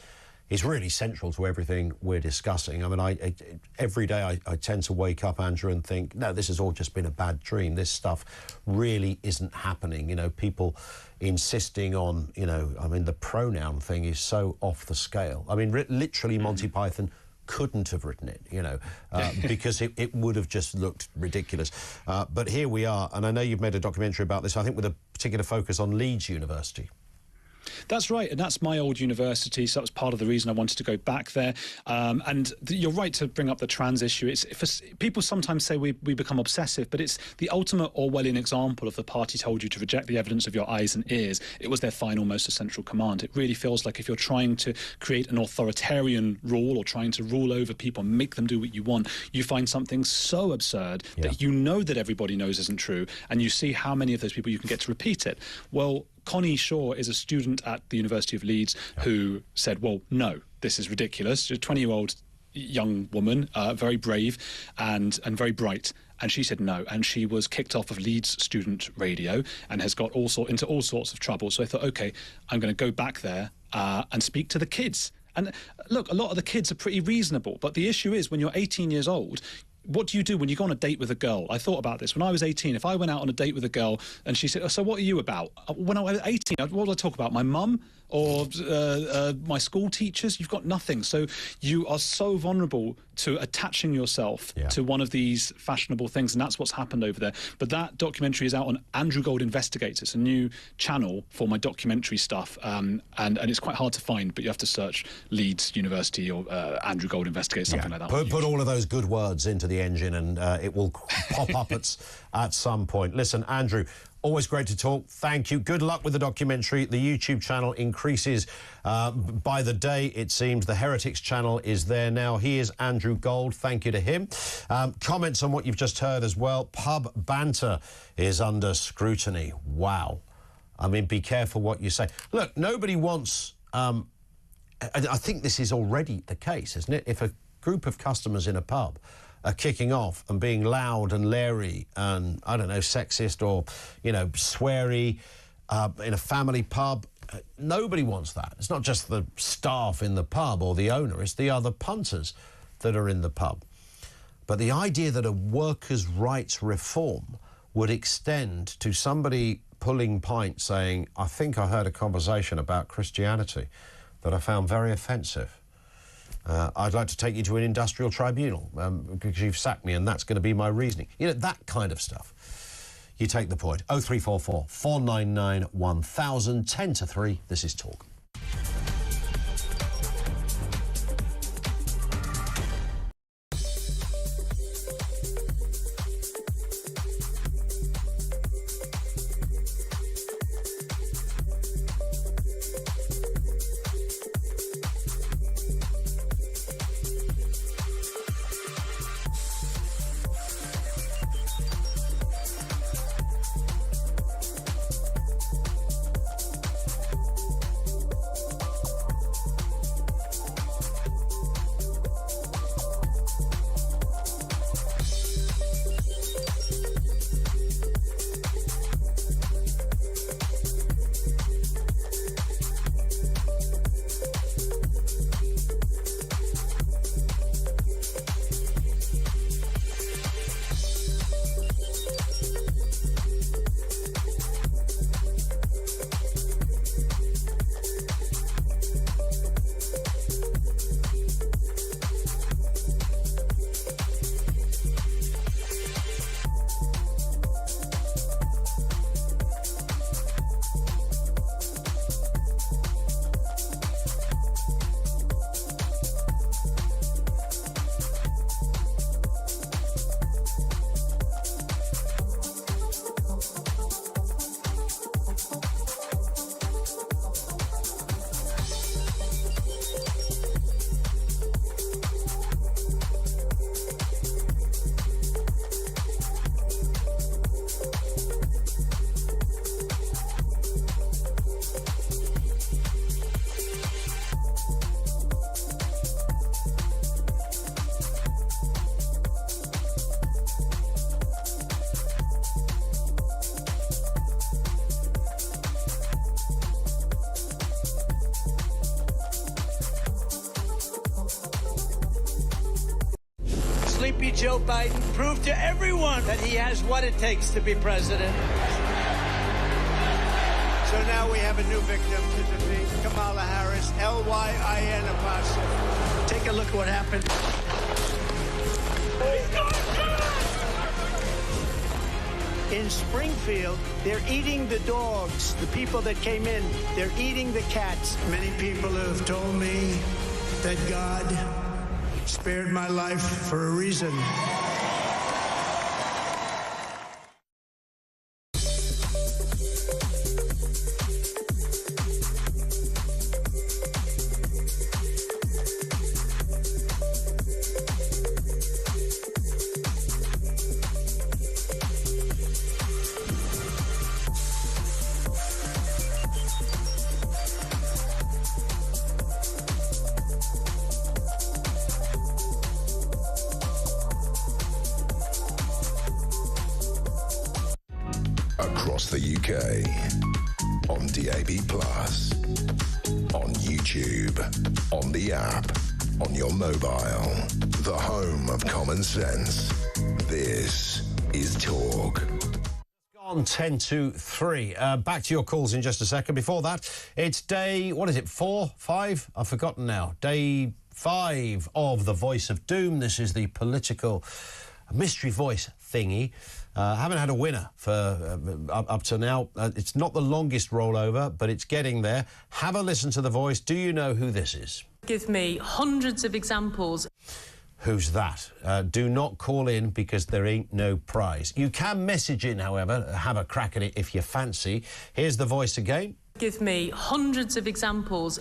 really central to everything we're discussing. I mean, every day I tend to wake up, Andrew, and think, no, this has all just been a bad dream. This stuff really isn't happening. You know, people insisting on, you know, I mean, the pronoun thing is so off the scale. I mean, literally, Monty Python couldn't have written it, you know, because it would have just looked ridiculous. But here we are, and I know you've made a documentary about this, I think with a particular focus on Leeds University. That's right, and that's my old university, so that was part of the reason I wanted to go back there. You're right to bring up the trans issue. People sometimes say we become obsessive, but it's the ultimate Orwellian example of the party told you to reject the evidence of your eyes and ears. It was their final, most essential command. It really feels like if you're trying to create an authoritarian rule or trying to rule over people and make them do what you want, you find something so absurd that you know that everybody knows isn't true, and you see how many of those people you can get to repeat it. Well, Connie Shaw is a student at the University of Leeds who said, well, no, this is ridiculous. She's a 20-year-old young woman, very brave and very bright. And she said no, and she was kicked off of Leeds Student Radio and has got into all sorts of trouble. So I thought, OK, I'm going to go back there and speak to the kids. And look, a lot of the kids are pretty reasonable, but the issue is when you're 18 years old, what do you do when you go on a date with a girl? I thought about this. When I was 18, if I went out on a date with a girl and she said, so what are you about? When I was 18, what did I talk about? My mum or my school teachers? You've got nothing. So you are so vulnerable to attaching yourself to one of these fashionable things, and that's what's happened over there. But that documentary is out on Andrew Gold Investigates. It's a new channel for my documentary stuff, and it's quite hard to find, but you have to search Leeds University or Andrew Gold Investigates, something like that. Put all of those good words into the engine and it will pop up at some point. Listen, Andrew, always great to talk. Thank you. Good luck with the documentary. The YouTube channel increases by the day, it seems. The Heretics channel is there now. He is Andrew Gold. Thank you to him. Comments on what you've just heard as well. Pub banter is under scrutiny. Wow. I mean, be careful what you say. Look, nobody wants... I think this is already the case, isn't it? If a group of customers in a pub are kicking off and being loud and leery and, I don't know, sexist or, you know, sweary in a family pub, nobody wants that. It's not just the staff in the pub or the owner, it's the other punters that are in the pub. But the idea that a workers' rights reform would extend to somebody pulling pints saying, I think I heard a conversation about Christianity that I found very offensive. I'd like to take you to an industrial tribunal because you've sacked me and that's going to be my reasoning. You know, that kind of stuff. You take the point. 0344 499 1000, 10 to 3. This is Talk. Sleepy Joe Biden proved to everyone that he has what it takes to be president. So now we have a new victim to defeat, Kamala Harris, L-Y-I-N apostrophe. Take a look at what happened. In Springfield, they're eating the dogs, the people that came in. They're eating the cats. Many people have told me that God spared my life for a reason. Across the UK, on DAB+, on YouTube, on the app, on your mobile, the home of common sense. This is Talk. On 10 to 3. Back to your calls in just a second. Before that, it's day, what is it, 4, 5? I've forgotten now. Day 5 of The Voice of Doom. This is the political mystery voice thingy. Haven't had a winner for up to now. It's not the longest rollover, but it's getting there. Have a listen to the voice. Do you know who this is? Give me hundreds of examples. Who's that? Do not call in because there ain't no prize. You can message in, however. Have a crack at it if you fancy. Here's the voice again. Give me hundreds of examples.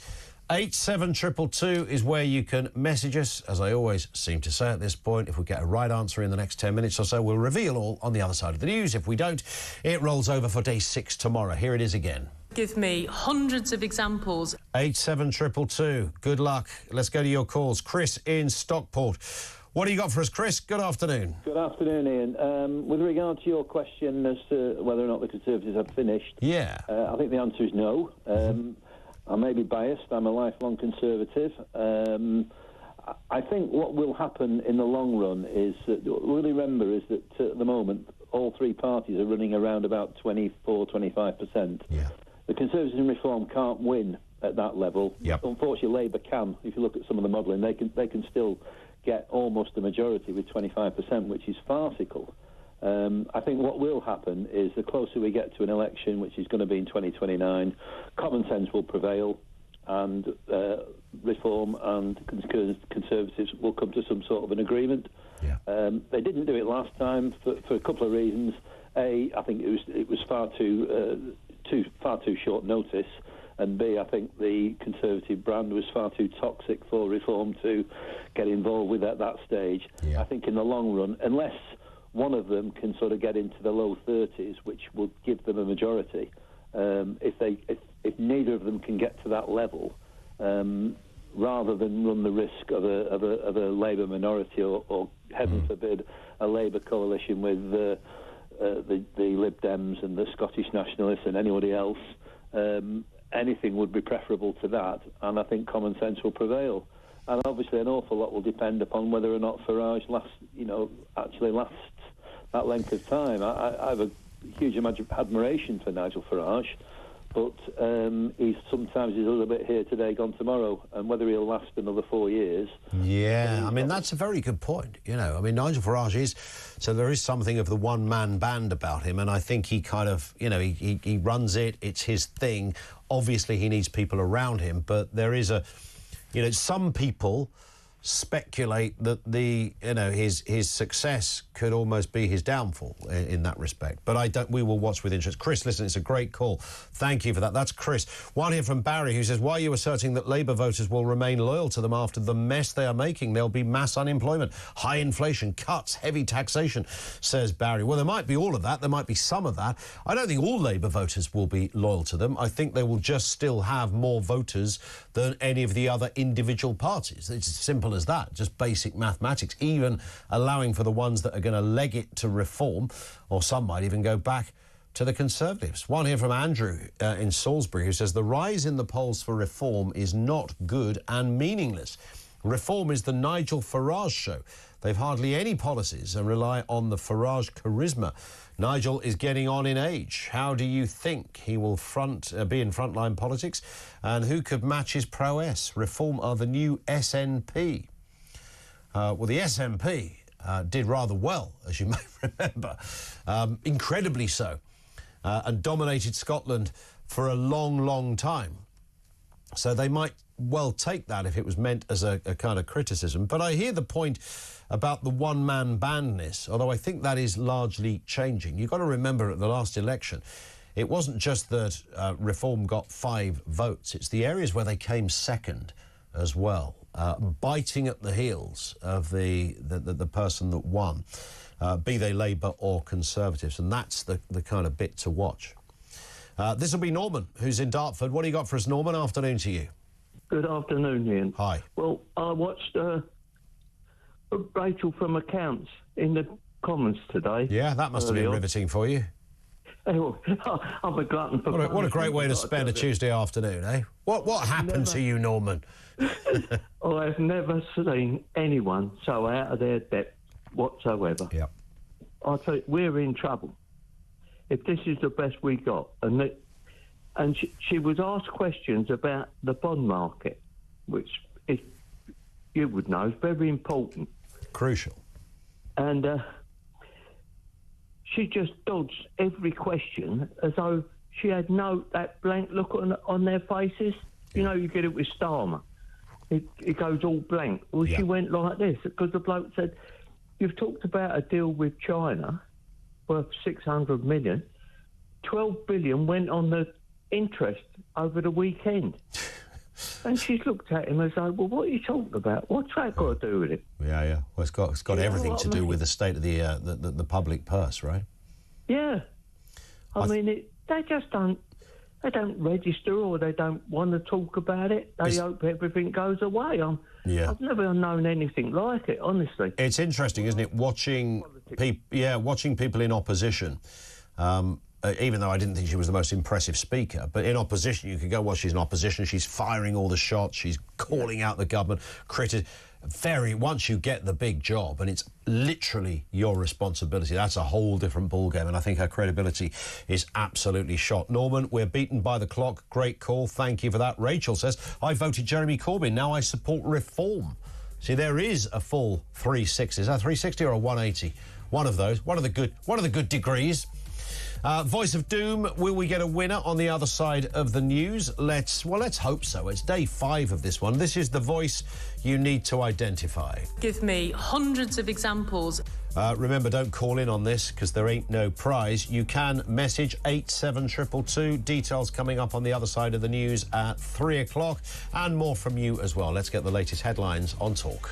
87222 is where you can message us. As I always seem to say at this point, if we get a right answer in the next 10 minutes or so, we'll reveal all on the other side of the news. If we don't, it rolls over for day 6 tomorrow. Here it is again. Give me hundreds of examples. 87222. Good luck. Let's go to your calls. Chris in Stockport. What do you got for us, Chris? Good afternoon. Good afternoon, Ian. With regard to your question as to whether or not the Conservatives have finished, I think the answer is no. I may be biased. I'm a lifelong Conservative. I think what will happen in the long run is that what we'll remember is that at the moment all three parties are running around about 24-25%. The Conservatives in Reform can't win at that level. Unfortunately, Labour can. If you look at some of the modelling, they can still get almost a majority with 25%, which is farcical. I think what will happen is the closer we get to an election, which is going to be in 2029, common sense will prevail and Reform and Conservatives will come to some sort of an agreement. They didn't do it last time for a couple of reasons. A, I think it was far too short notice, and B, I think the Conservative brand was far too toxic for Reform to get involved with at that stage. I think in the long run, unless one of them can sort of get into the low 30s, which would give them a majority, if neither of them can get to that level, rather than run the risk of a Labour minority or heaven forbid, a Labour coalition with the Lib Dems and the Scottish Nationalists and anybody else, anything would be preferable to that, and I think common sense will prevail. And obviously an awful lot will depend upon whether or not Farage actually lasts that length of time. I have a huge amount of admiration for Nigel Farage, but he's sometimes a little bit here today, gone tomorrow, and whether he'll last another 4 years. Yeah, I mean, that's a very good point. You know, I mean, Nigel Farage is, so there is something of the one-man band about him, and I think he kind of, you know, he runs it, it's his thing. Obviously, he needs people around him, but there is a, you know, some people speculate that his success could almost be his downfall in that respect. But we will watch with interest. Chris, listen, it's a great call. Thank you for that. That's Chris. One here from Barry who says, why are you asserting that Labour voters will remain loyal to them after the mess they are making? There'll be mass unemployment, high inflation, cuts, heavy taxation, says Barry. Well, there might be all of that. There might be some of that. I don't think all Labour voters will be loyal to them. I think they will just still have more voters than any of the other individual parties. It's as simple as that, just basic mathematics, even allowing for the ones that are going to leg it to Reform, or some might even go back to the Conservatives. One here from Andrew in Salisbury who says the rise in the polls for Reform is not good and meaningless. Reform is the Nigel Farage show. They've hardly any policies and rely on the Farage charisma. Nigel is getting on in age. How do you think he will be in frontline politics? And who could match his prowess? Reform are the new SNP. Well, the SNP did rather well, as you may remember, incredibly so, and dominated Scotland for a long, long time. So they might well take that if it was meant as a kind of criticism. But I hear the point about the one-man bandness, although I think that is largely changing. You've got to remember at the last election, it wasn't just that Reform got 5 votes. It's the areas where they came second as well, biting at the heels of the person that won, be they Labour or Conservatives. And that's the kind of bit to watch. This will be Norman, who's in Dartford. What do you got for us, Norman? Afternoon to you. Good afternoon, Ian. Hi. Well, I watched Rachel from Accounts in the Commons today. Yeah, that must have been riveting for you. I'm a glutton for what a great way to spend a Tuesday afternoon, eh? What happened to you, Norman? I've never seen anyone so out of their depth whatsoever. Yeah. I tell you, we're in trouble if this is the best we got. And she was asked questions about the bond market, which is, you would know, is very important. Crucial. And she just dodged every question as though she had that blank look on their faces. You know, you get it with Starmer. It goes all blank. Well, she went like this because the bloke said, "You've talked about a deal with China worth 600 million. 12 billion went on the interest over the weekend." And she's looked at him and said, "Well, what are you talking about? What's that got to do with it?" Yeah. Well, it's got everything to do with the state of the public purse, right? Yeah. I mean, they just don't register, or they don't want to talk about it. They hope everything goes away. I've never known anything like it, honestly. It's interesting, isn't it? Watching people in opposition. Even though I didn't think she was the most impressive speaker, but in opposition, you could go, well, she's in opposition, she's firing all the shots, she's calling out the government, once you get the big job, and it's literally your responsibility, that's a whole different ballgame, and I think her credibility is absolutely shot. Norman, we're beaten by the clock. Great call. Thank you for that. Rachel says, I voted Jeremy Corbyn. Now I support reform. See, there is a full 360. Is that 360 or a 180? One of those. One of the good degrees. Voice of Doom, will we get a winner on the other side of the news? Let's hope so. It's day 5 of this one. This is the voice you need to identify. Give me hundreds of examples. Remember, don't call in on this because there ain't no prize. You can message 87222. Details coming up on the other side of the news at 3 o'clock, and more from you as well. Let's get the latest headlines on Talk.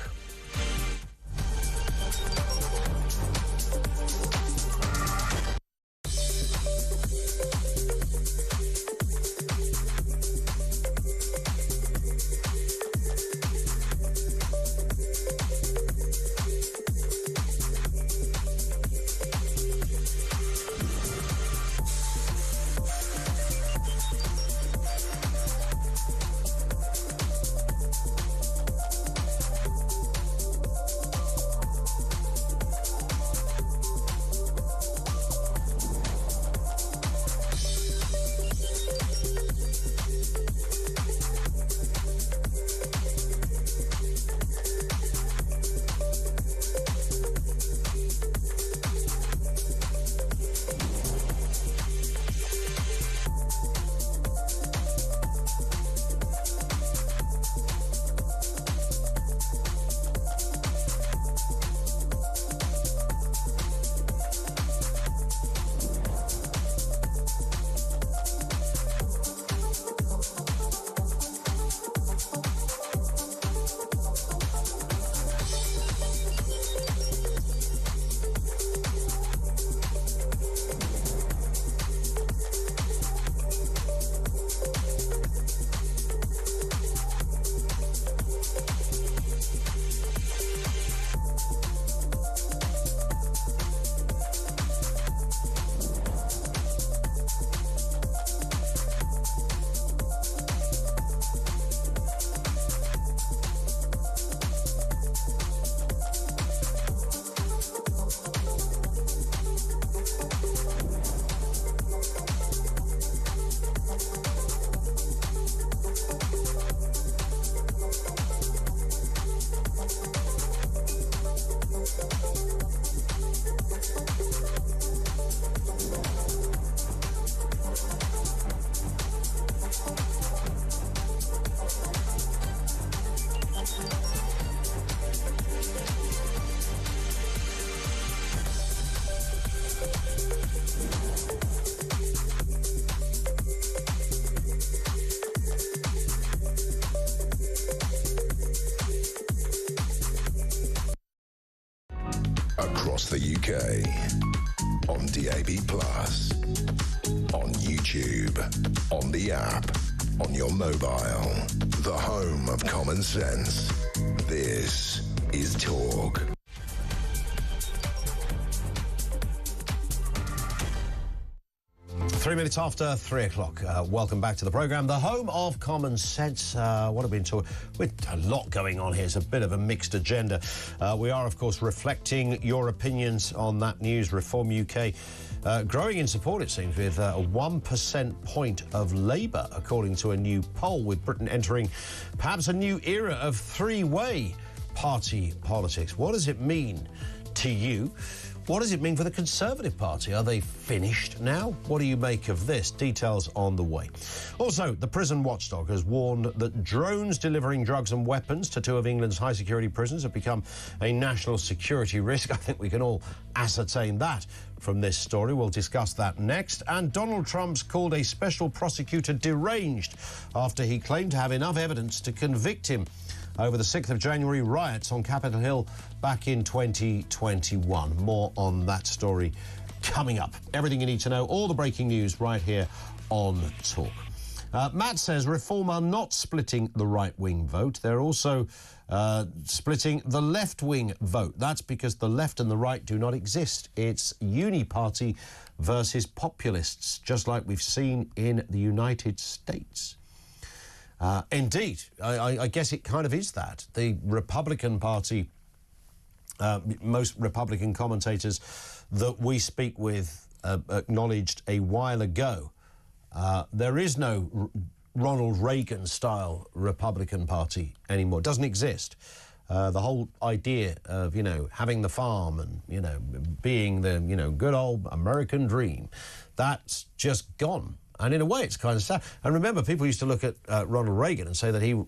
across the UK. On DAB+, on YouTube, on the app, on your mobile. The home of common sense. This is Talk. Three minutes after 3 o'clock. Welcome back to the programme, the home of common sense. What have we been talking? With a lot going on here. It's a bit of a mixed agenda. We are, of course, reflecting your opinions on that news. Reform UK growing in support, it seems, with a 1% point of Labour, according to a new poll, with Britain entering perhaps a new era of three-way party politics. What does it mean to you? What does it mean for the Conservative Party? Are they finished now? What do you make of this? Details on the way. Also, the prison watchdog has warned that drones delivering drugs and weapons to two of England's high-security prisons have become a national security risk. I think we can all ascertain that from this story. We'll discuss that next. And Donald Trump's called a special prosecutor deranged after he claimed to have enough evidence to convict him over the 6th of January riots on Capitol Hill back in 2021. More on that story coming up. Everything you need to know, all the breaking news right here on Talk. Matt says Reform are not splitting the right-wing vote. They're also splitting the left-wing vote. That's because the left and the right do not exist. It's uni-party versus populists, just like we've seen in the United States. Indeed, I guess it kind of is that. The Republican Party, most Republican commentators that we speak with acknowledged a while ago, there is no Ronald Reagan-style Republican Party anymore. It doesn't exist. The whole idea of, having the farm and, being the, good old American dream, that's just gone. And in a way, it's kind of sad. And remember, people used to look at Ronald Reagan and say that he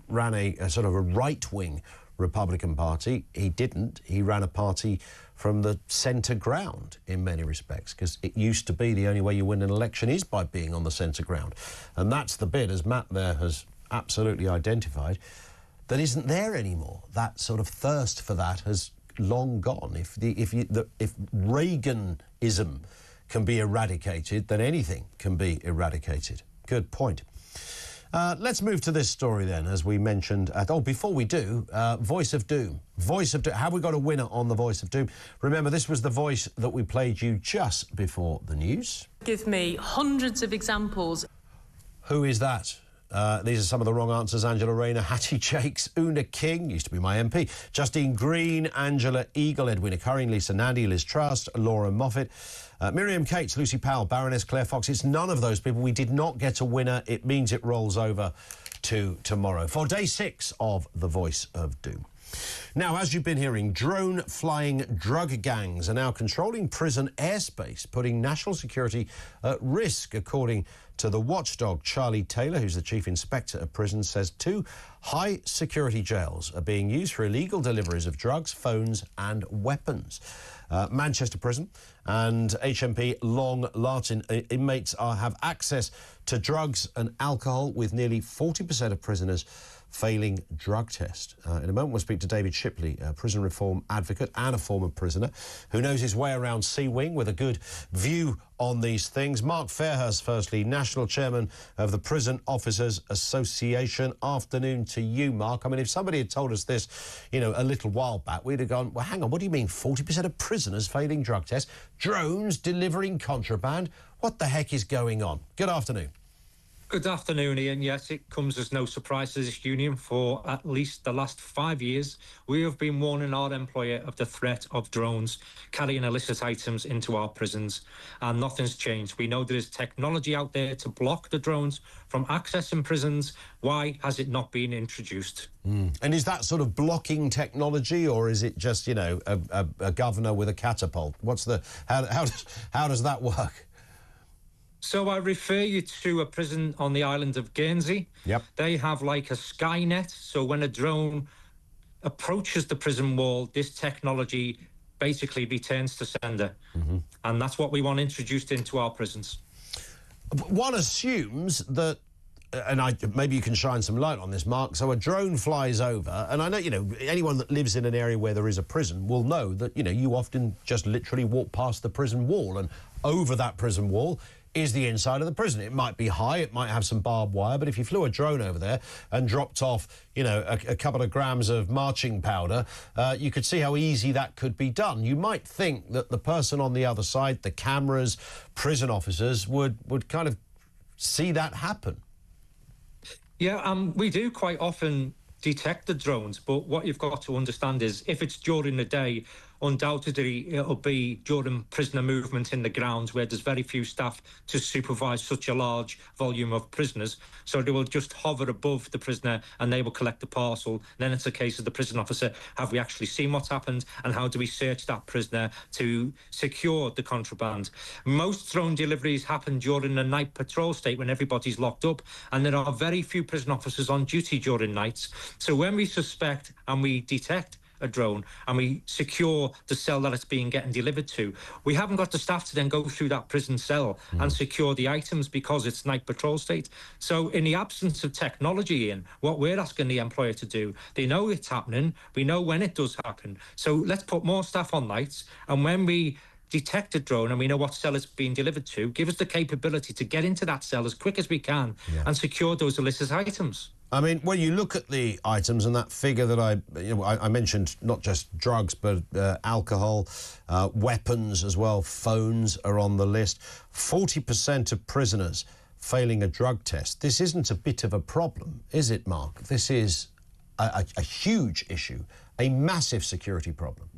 ran a sort of a right-wing Republican Party. He didn't. He ran a party from the centre ground in many respects, because it used to be the only way you win an election is by being on the centre ground. And that's the bit, as Matt there has absolutely identified, that isn't there anymore. That sort of thirst for that has long gone. If Reaganism can be eradicated, then anything can be eradicated. Good point. Let's move to this story then, as we mentioned. Before we do, Voice of Doom. Voice of Doom. Have we got a winner on the Voice of Doom? Remember, this was the voice that we played you just before the news. Give me hundreds of examples. Who is that? These are some of the wrong answers. Angela Rayner, Hattie Jakes, Una King, used to be my MP, Justine Green, Angela Eagle, Edwina Curran, Lisa Nandy, Liz Truss, Laura Moffat, Miriam Cates, Lucy Powell, Baroness Claire Fox. It's none of those people. We did not get a winner. It means it rolls over to tomorrow for day 6 of The Voice of Doom. Now, as you've been hearing, drone-flying drug gangs are now controlling prison airspace, putting national security at risk, according to the watchdog. Charlie Taylor, who's the chief inspector of prisons, says 2 high-security jails are being used for illegal deliveries of drugs, phones and weapons. Manchester Prison and HMP Long Lartin inmates have access to drugs and alcohol, with nearly 40% of prisoners failing drug test. In a moment, we'll speak to David Shipley, a prison reform advocate and a former prisoner who knows his way around C Wing with a good view on these things. Mark Fairhurst, firstly, National Chairman of the Prison Officers Association. Afternoon to you, Mark. I mean, if somebody had told us this, a little while back, we'd have gone, well, hang on, what do you mean 40% of prisoners failing drug tests? Drones delivering contraband? What the heck is going on? Good afternoon. Good afternoon, Ian. Yes, it comes as no surprise to this union. For at least the last 5 years, we have been warning our employer of the threat of drones carrying illicit items into our prisons, and nothing's changed. We know there is technology out there to block the drones from accessing prisons. Why has it not been introduced? And is that sort of blocking technology, or is it just, a governor with a catapult? How does that work? So I refer you to a prison on the island of Guernsey. Yep. They have like a Skynet. So when a drone approaches the prison wall, this technology basically returns to sender. Mm-hmm. And that's what we want introduced into our prisons. One assumes that maybe you can shine some light on this, Mark. So a drone flies over, and I know, anyone that lives in an area where there is a prison will know that, you often just literally walk past the prison wall, and over that prison wall is the inside of the prison. It might be high, it might have some barbed wire, but if you flew a drone over there and dropped off, a couple of grams of marching powder, you could see how easy that could be done. You might think that the person on the other side, the cameras, prison officers, would kind of see that happen. Yeah, we do quite often detect the drones, but what you've got to understand is if it's during the day, undoubtedly it'll be during prisoner movement in the grounds where there's very few staff to supervise such a large volume of prisoners. So they will just hover above the prisoner and they will collect the parcel. Then it's a case of the prison officer, have we actually seen what's happened, and how do we search that prisoner to secure the contraband? Most drone deliveries happen during the night patrol state when everybody's locked up, and there are very few prison officers on duty during nights. So when we suspect and we detect a drone and we secure the cell that it's getting delivered to, we haven't got the staff to then go through that prison cell and secure the items because it's night patrol state. So in the absence of technology, Ian, what we're asking the employer to do, they know it's happening, we know when it does happen, so let's put more staff on nights, and when we detect a drone and we know what cell it's being delivered to, give us the capability to get into that cell as quick as we can and secure those illicit items. I mean, when you look at the items and that figure that I mentioned, not just drugs, but alcohol, weapons as well, phones are on the list. 40% of prisoners failing a drug test. This isn't a bit of a problem, is it, Mark? This is a huge issue, a massive security problem.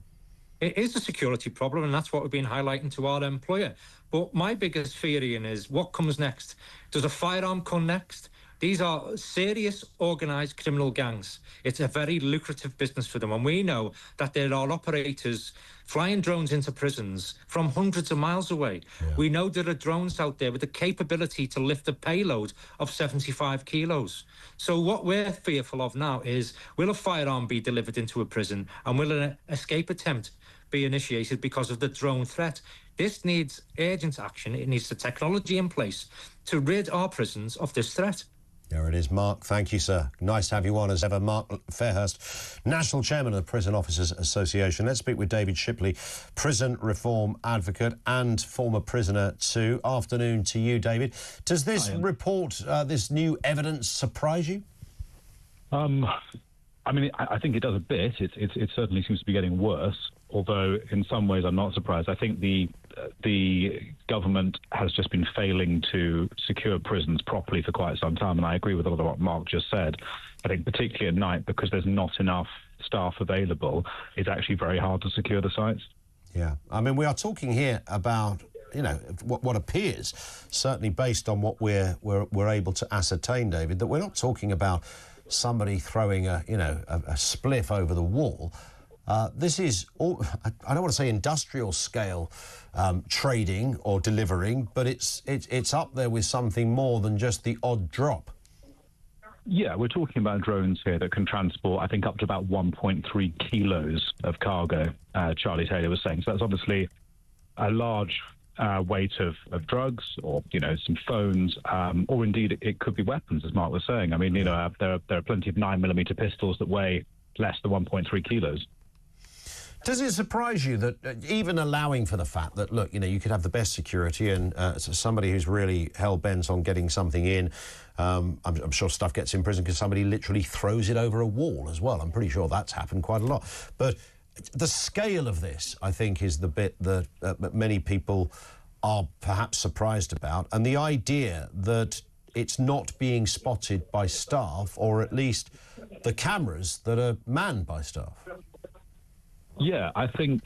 It is a security problem, and that's what we've been highlighting to our employer. But my biggest fear, Ian, is what comes next. Does a firearm come next? These are serious, organised criminal gangs. It's a very lucrative business for them, and we know that there are operators flying drones into prisons from hundreds of miles away. Yeah. We know there are drones out there with the capability to lift a payload of 75 kilos. So what we're fearful of now is, will a firearm be delivered into a prison, and will an escape attempt be initiated because of the drone threat? This needs urgent action. It needs the technology in place to rid our prisons of this threat. There it is, Mark. Thank you, sir. Nice to have you on as ever. Mark Fairhurst, National Chairman of the Prison Officers Association. Let's speak with David Shipley, prison reform advocate and former prisoner too. Afternoon to you, David. Does this report, this new evidence, surprise you? I mean, I think it does a bit. It certainly seems to be getting worse, although in some ways I'm not surprised. I think the government has just been failing to secure prisons properly for quite some time, and I agree with a lot of what Mark just said. I think particularly at night, because there's not enough staff available, it's actually very hard to secure the sites. Yeah, I mean, we are talking here about, what appears, certainly based on what we're able to ascertain, David, that we're not talking about somebody throwing a spliff over the wall. This is, I don't want to say industrial scale trading or delivering, but it's up there with something more than just the odd drop. Yeah, we're talking about drones here that can transport, I think, up to about 1.3 kilos of cargo, Charlie Taylor was saying. So that's obviously a large weight of drugs, or, some phones, or indeed it could be weapons, as Mark was saying. I mean, there are plenty of 9mm pistols that weigh less than 1.3 kilos. Does it surprise you that even allowing for the fact that, look, you could have the best security and somebody who's really hell-bent on getting something in, I'm sure stuff gets in prison because somebody literally throws it over a wall as well. I'm pretty sure that's happened quite a lot. But the scale of this, I think, is the bit that many people are perhaps surprised about. And the idea that it's not being spotted by staff, or at least the cameras that are manned by staff. Yeah, I think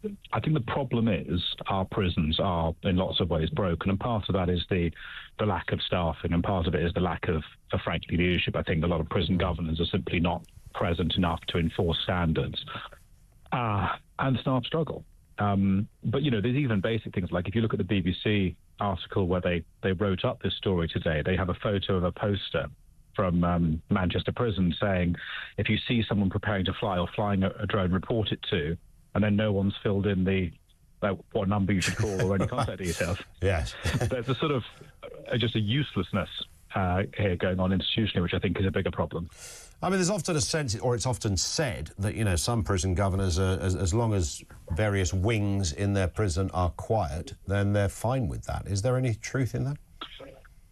the problem is our prisons are in lots of ways broken, and part of that is the lack of staffing, and part of it is the lack of frankly, leadership. I think a lot of prison governors are simply not present enough to enforce standards, and staff struggle. But, there's even basic things like, if you look at the BBC article where they wrote up this story today, they have a photo of a poster from Manchester Prison saying, if you see someone preparing to fly or flying a drone, report it to, and then no one's filled in what number you should call or any contact details. Yes. There's a sort of just a uselessness here going on institutionally, which I think is a bigger problem. I mean, there's often a sense, or it's often said, that, you know, some prison governors, as long as various wings in their prison are quiet, then they're fine with that. Is there any truth in that?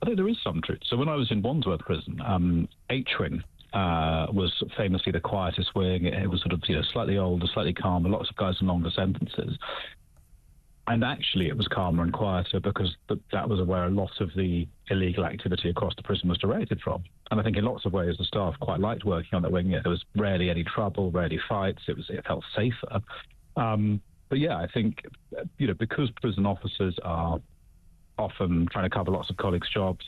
I think there is some truth. So when I was in Wandsworth Prison, H-wing was famously the quietest wing. It was sort of, you know, slightly older, slightly calmer, lots of guys on longer sentences. And actually it was calmer and quieter because that was where a lot of the illegal activity across the prison was directed from. And I think in lots of ways the staff quite liked working on that wing. There was rarely any trouble, rarely fights. It felt safer. But yeah, I think, you know, because prison officers are often trying to cover lots of colleagues' jobs,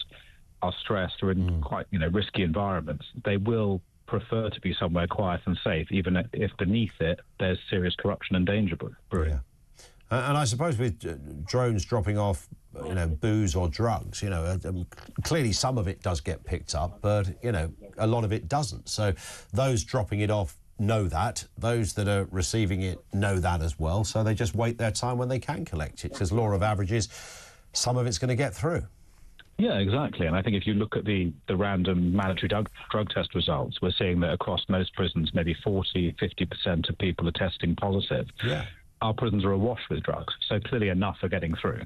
are stressed or in quite, you know, risky environments, they will prefer to be somewhere quiet and safe, even if beneath it there's serious corruption and danger brewing. Yeah. And I suppose with drones dropping off, you know, booze or drugs, you know, clearly some of it does get picked up, but, you know, a lot of it doesn't. So those dropping it off know that. Those that are receiving it know that as well. So they just wait their time when they can collect it, because law of averages, some of it's going to get through. Yeah, exactly. And I think if you look at the random mandatory drug test results, we're seeing that across most prisons, maybe 40, 50% of people are testing positive. Yeah. Our prisons are awash with drugs, so clearly enough are getting through.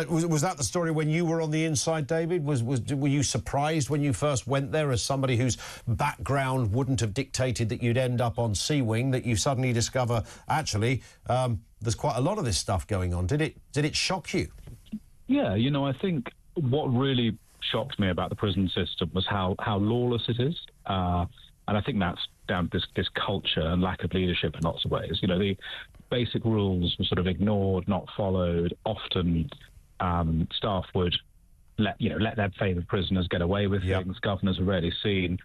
Was that the story when you were on the inside, David? Were you surprised when you first went there, as somebody whose background wouldn't have dictated that you'd end up on C Wing, that you suddenly discover, actually, there's quite a lot of this stuff going on? Did it shock you? Yeah, you know, I think what really shocked me about the prison system was how lawless it is. And I think that's down to this culture and lack of leadership in lots of ways. You know, the basic rules were sort of ignored, not followed. Often staff would let their favoured prisoners get away with things. Governors are rarely seen.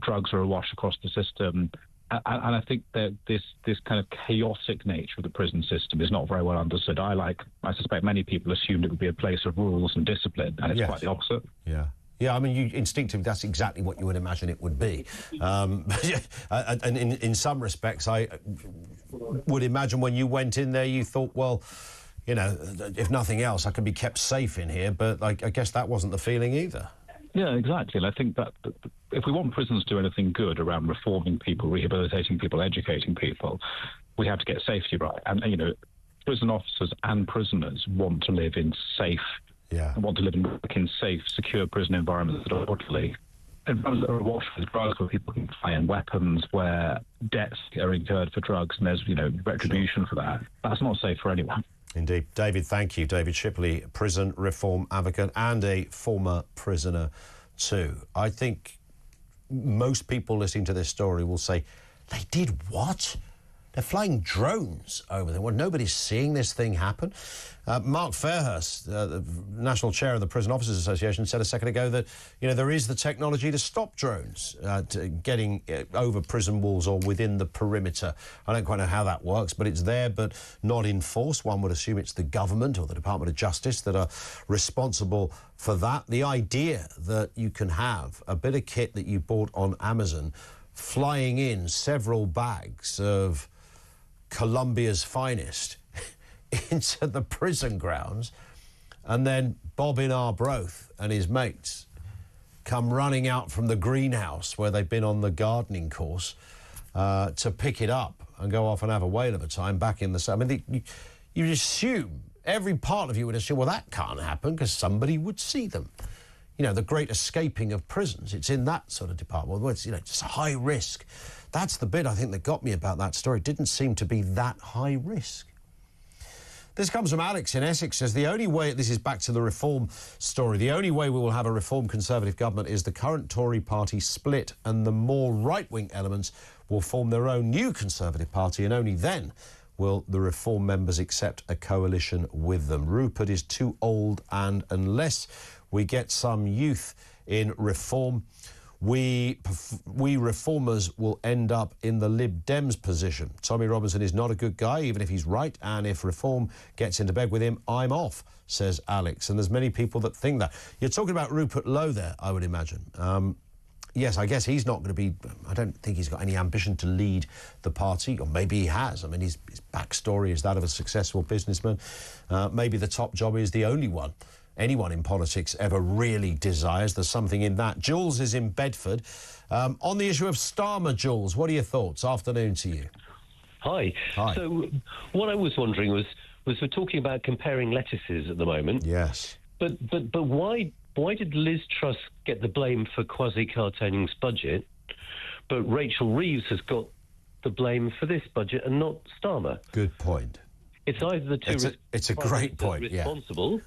Drugs are awash across the system. And I think that this kind of chaotic nature of the prison system is not very well understood. I suspect many people assumed it would be a place of rules and discipline, and it's quite the opposite. Yeah. Yeah, I mean, you instinctively, that's exactly what you would imagine it would be. And in some respects, I would imagine when you went in there, you thought, well, you know, if nothing else, I can be kept safe in here. But I guess that wasn't the feeling either. Yeah, exactly. And I think that if we want prisons to do anything good around reforming people, rehabilitating people, educating people, we have to get safety right. And, you know, prison officers and prisoners want to live in safe, want to live and work in safe, secure prison environments that are orderly. Environments that are awash with drugs, where people can fire weapons, where debts are incurred for drugs, and there's, you know, retribution for that. That's not safe for anyone. Indeed. David, thank you. David Shipley, prison reform advocate and a former prisoner too. I think most people listening to this story will say, they did what? They're flying drones over there. Well, nobody's seeing this thing happen. Mark Fairhurst, the National Chair of the Prison Officers Association, said a second ago that, you know, there is the technology to stop drones getting over prison walls or within the perimeter. I don't quite know how that works, but it's there, but not in force. One would assume it's the government or the Department of Justice that are responsible for that. The idea that you can have a bit of kit that you bought on Amazon flying in several bags of Colombia's finest into the prison grounds, and then Bob in Arbroath and his mates come running out from the greenhouse where they've been on the gardening course to pick it up and go off and have a whale of a time back in the... I mean, you assume, every part of you would assume, well, that can't happen because somebody would see them. You know, the great escaping of prisons, it's in that sort of department. Well, it's, you know, just high risk. That's the bit, I think, that got me about that story. It didn't seem to be that high risk. This comes from Alex in Essex, says the only way, this is back to the reform story, the only way we will have a reform Conservative government is the current Tory party split and the more right-wing elements will form their own new Conservative party, and only then will the reform members accept a coalition with them. Rupert is too old, and unless we get some youth in reform, we reformers will end up in the Lib Dems position. Tommy Robinson is not a good guy, even if he's right, and if reform gets into bed with him, I'm off, says Alex. And there's many people that think that. You're talking about Rupert Lowe there, I would imagine. Yes, I guess he's not going to be... I don't think he's got any ambition to lead the party, or maybe he has. I mean, his backstory is that of a successful businessman. Maybe the top job is the only one anyone in politics ever really desires. There's something in that. Jules is in Bedford. On the issue of Starmer, Jules, what are your thoughts? Afternoon to you. Hi. So what I was wondering was we're talking about comparing lettuces at the moment. Yes. But why did Liz Truss get the blame for Kwasi Kwarteng's budget, but Rachel Reeves has got the blame for this budget and not Starmer? Good point. It's either the two. It's a great point. Responsible,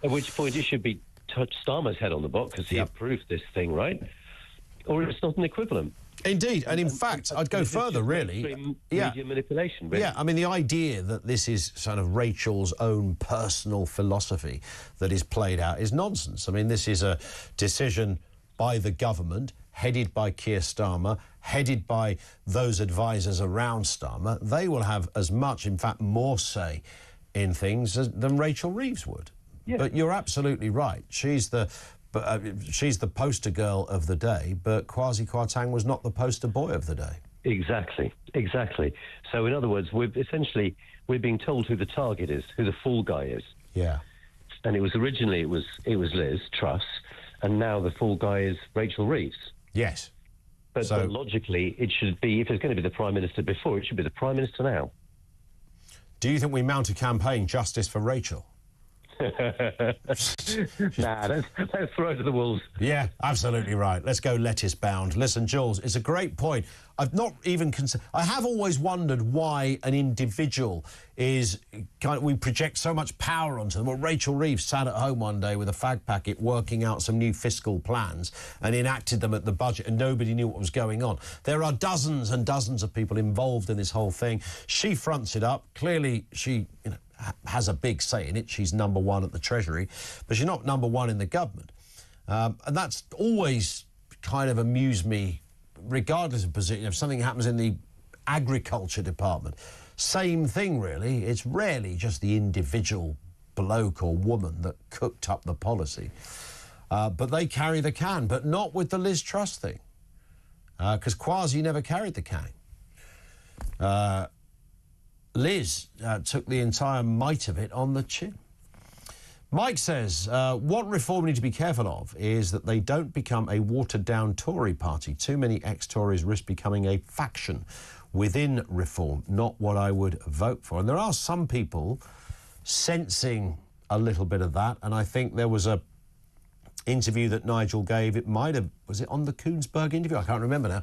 at which point it should be touch Starmer's head on the block because he approved this thing, right? Or it's not an equivalent. Indeed, and in fact, I'd go further, really. Media manipulation, really. Yeah, I mean, the idea that this is sort of Rachel's own personal philosophy that is played out is nonsense. I mean, this is a decision by the government, headed by Keir Starmer, headed by those advisors around Starmer. They will have as much, in fact, more say in things than Rachel Reeves would. Yeah. But you're absolutely right. She's the poster girl of the day, but Kwasi Kwarteng was not the poster boy of the day. Exactly. So, in other words, we're being told who the target is, who the fall guy is. Yeah. And it was Liz Truss, and now the fall guy is Rachel Reeves. Yes. But logically, it should be, if it's going to be the Prime Minister before, it should be the Prime Minister now. Do you think we mount a campaign, Justice for Rachel? Nah, let's throw it to the wolves. Yeah, absolutely right. Let's go lettuce bound. Listen, Jules, it's a great point. I've not even I have always wondered why an individual is we project so much power onto them. Well, Rachel Reeves sat at home one day with a fag packet working out some new fiscal plans and enacted them at the budget, and nobody knew what was going on. There are dozens and dozens of people involved in this whole thing. She fronts it up. Clearly, she, has a big say in it. She's number one at the Treasury, but she's not number one in the government. And that's always kind of amused me, regardless of position. If something happens in the agriculture department, same thing, really. It's rarely just the individual bloke or woman that cooked up the policy. But they carry the can, but not with the Liz Truss thing, because Kwasi never carried the can. Liz took the entire might of it on the chin. Mike says, what reform we need to be careful of is that they don't become a watered-down Tory party. Too many ex-Tories risk becoming a faction within reform, not what I would vote for. And there are some people sensing a little bit of that, and I think there was a interview that Nigel gave, was it on the Koonsberg interview? I can't remember now,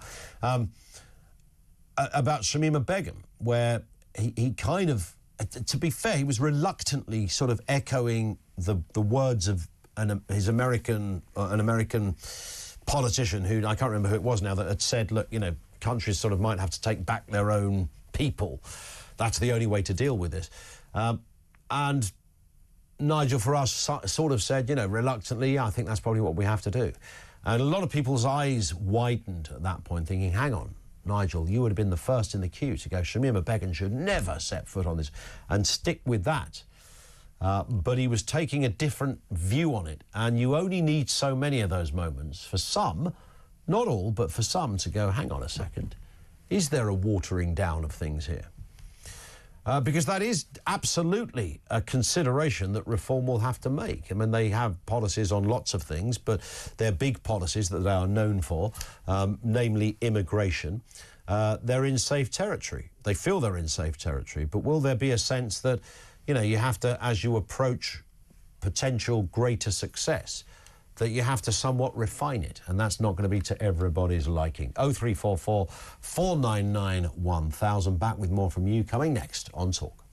about Shamima Begum, where he kind of, to be fair, he was reluctantly sort of echoing the words of an American politician who, I can't remember who it was now, that had said, look, countries sort of might have to take back their own people. That's the only way to deal with this. And Nigel Farage sort of said, reluctantly, yeah, I think that's probably what we have to do. And a lot of people's eyes widened at that point, thinking, hang on, Nigel, you would have been the first in the queue to go, Shamima Begum should never set foot on this, and stick with that. But he was taking a different view on it, and you only need so many of those moments for some, not all, but for some to go, hang on a second, is there a watering down of things here? Because that is absolutely a consideration that reform will have to make. I mean, they have policies on lots of things, but they're big policies that they are known for, namely immigration. They're in safe territory. They feel they're in safe territory, but will there be a sense that, you have to, as you approach potential greater success, that you have to somewhat refine it, and that's not going to be to everybody's liking. 0344 499 1000. Back with more from you coming next on Talk.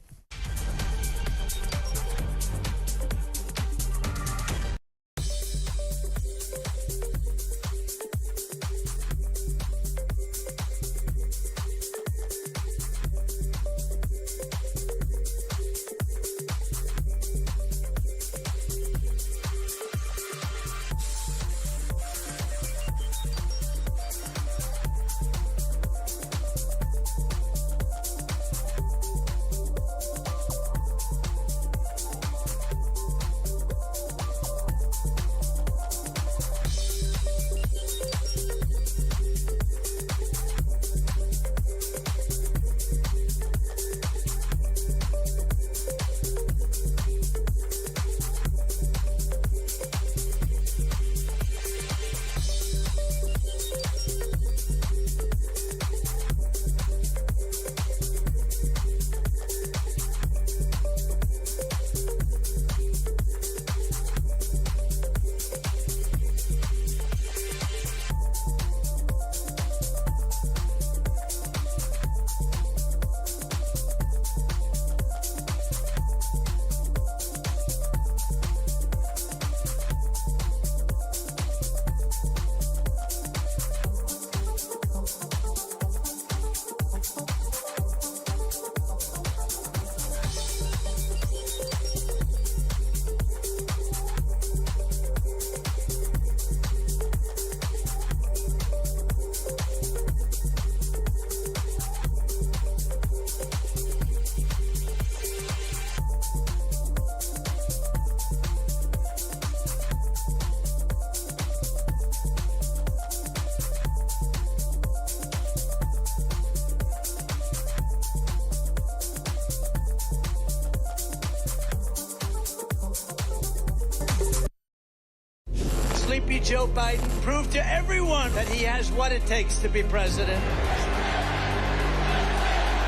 Sleepy Joe Biden proved to everyone that he has what it takes to be president.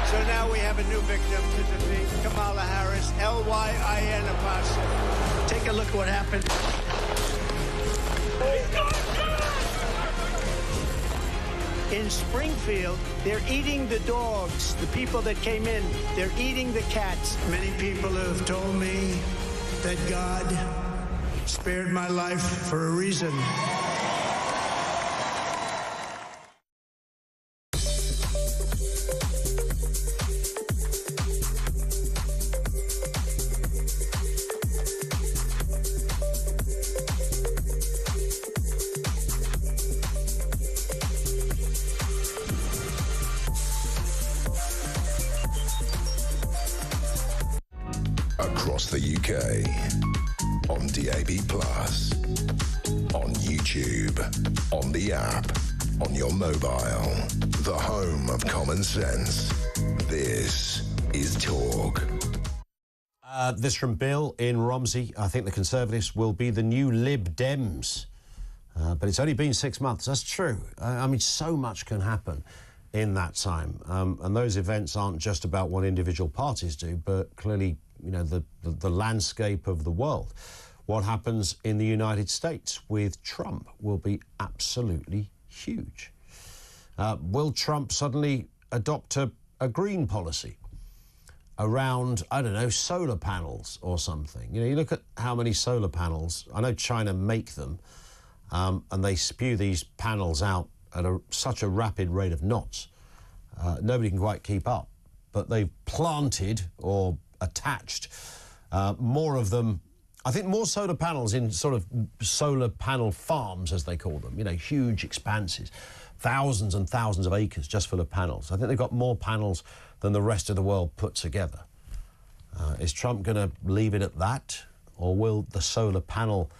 So now we have a new victim to defeat, Kamala Harris, L-Y-I-N apostrophe. Take a look at what happened. In Springfield, they're eating the dogs, the people that came in. They're eating the cats. Many people have told me that God spared my life for a reason. Across the UK, on DAB+, on YouTube, on the app, on your mobile, the home of common sense. This is Talk. This from Bill in Romsey. I think the Conservatives will be the new Lib Dems. But it's only been 6 months. That's true. I mean, so much can happen in that time. And those events aren't just about what individual parties do, but clearly, you know, the landscape of the world. What happens in the United States with Trump will be absolutely huge. Will Trump suddenly adopt a green policy around, I don't know, solar panels or something? You know, you look at how many solar panels, I know China make them, and they spew these panels out at such a rapid rate of knots. Nobody can quite keep up. But they've planted or attached more of them. I think more solar panels in sort of solar panel farms, as they call them, you know, huge expanses, thousands and thousands of acres just full of panels. I think they've got more panels than the rest of the world put together. Is Trump going to leave it at that? Or will the solar panel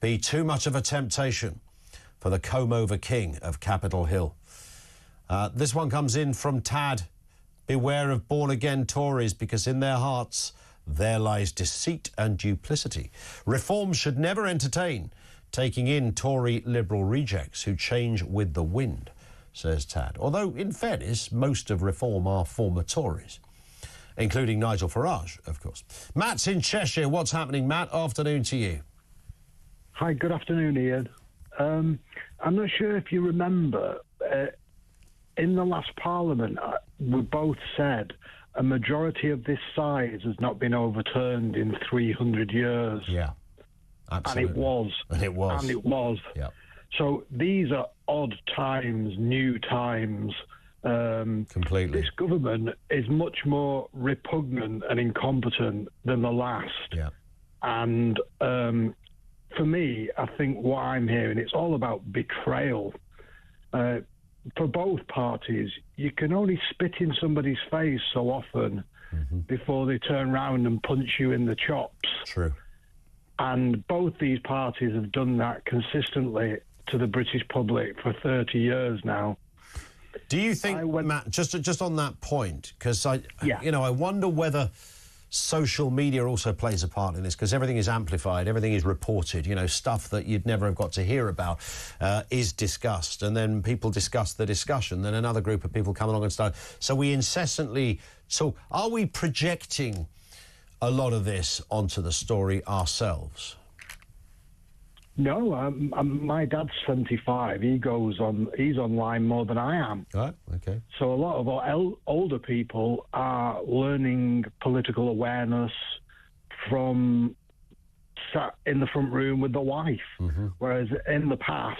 be too much of a temptation for the comb-over king of Capitol Hill? This one comes in from Tad. Beware of born-again Tories, because in their hearts there lies deceit and duplicity. Reform should never entertain taking in Tory Liberal rejects who change with the wind, says Tad. Although, in fairness, most of Reform are former Tories, including Nigel Farage, of course. Matt's in Cheshire. What's happening, Matt? Afternoon to you. Hi, good afternoon, Ian. I'm not sure if you remember, in the last Parliament, we both said a majority of this size has not been overturned in 300 years. Yeah, absolutely. And it was. And it was. And it was. Yeah. So these are odd times, new times. Completely. This government is much more repugnant and incompetent than the last. Yeah. And for me, I think what I'm hearing, it's all about betrayal. For both parties, you can only spit in somebody's face so often before they turn around and punch you in the chops. True. And both these parties have done that consistently to the British public for 30 years now. Do you think, Matt, just on that point, because you know, I wonder whether social media also plays a part in this, because everything is amplified, everything is reported, you know, stuff that you'd never have got to hear about is discussed, and then people discuss the discussion, then another group of people come along and start. So we incessantly, so are we projecting a lot of this onto the story ourselves? No, my dad's 75. He's online more than I am. Right, okay. So a lot of our older people are learning political awareness from sat in the front room with the wife, whereas in the past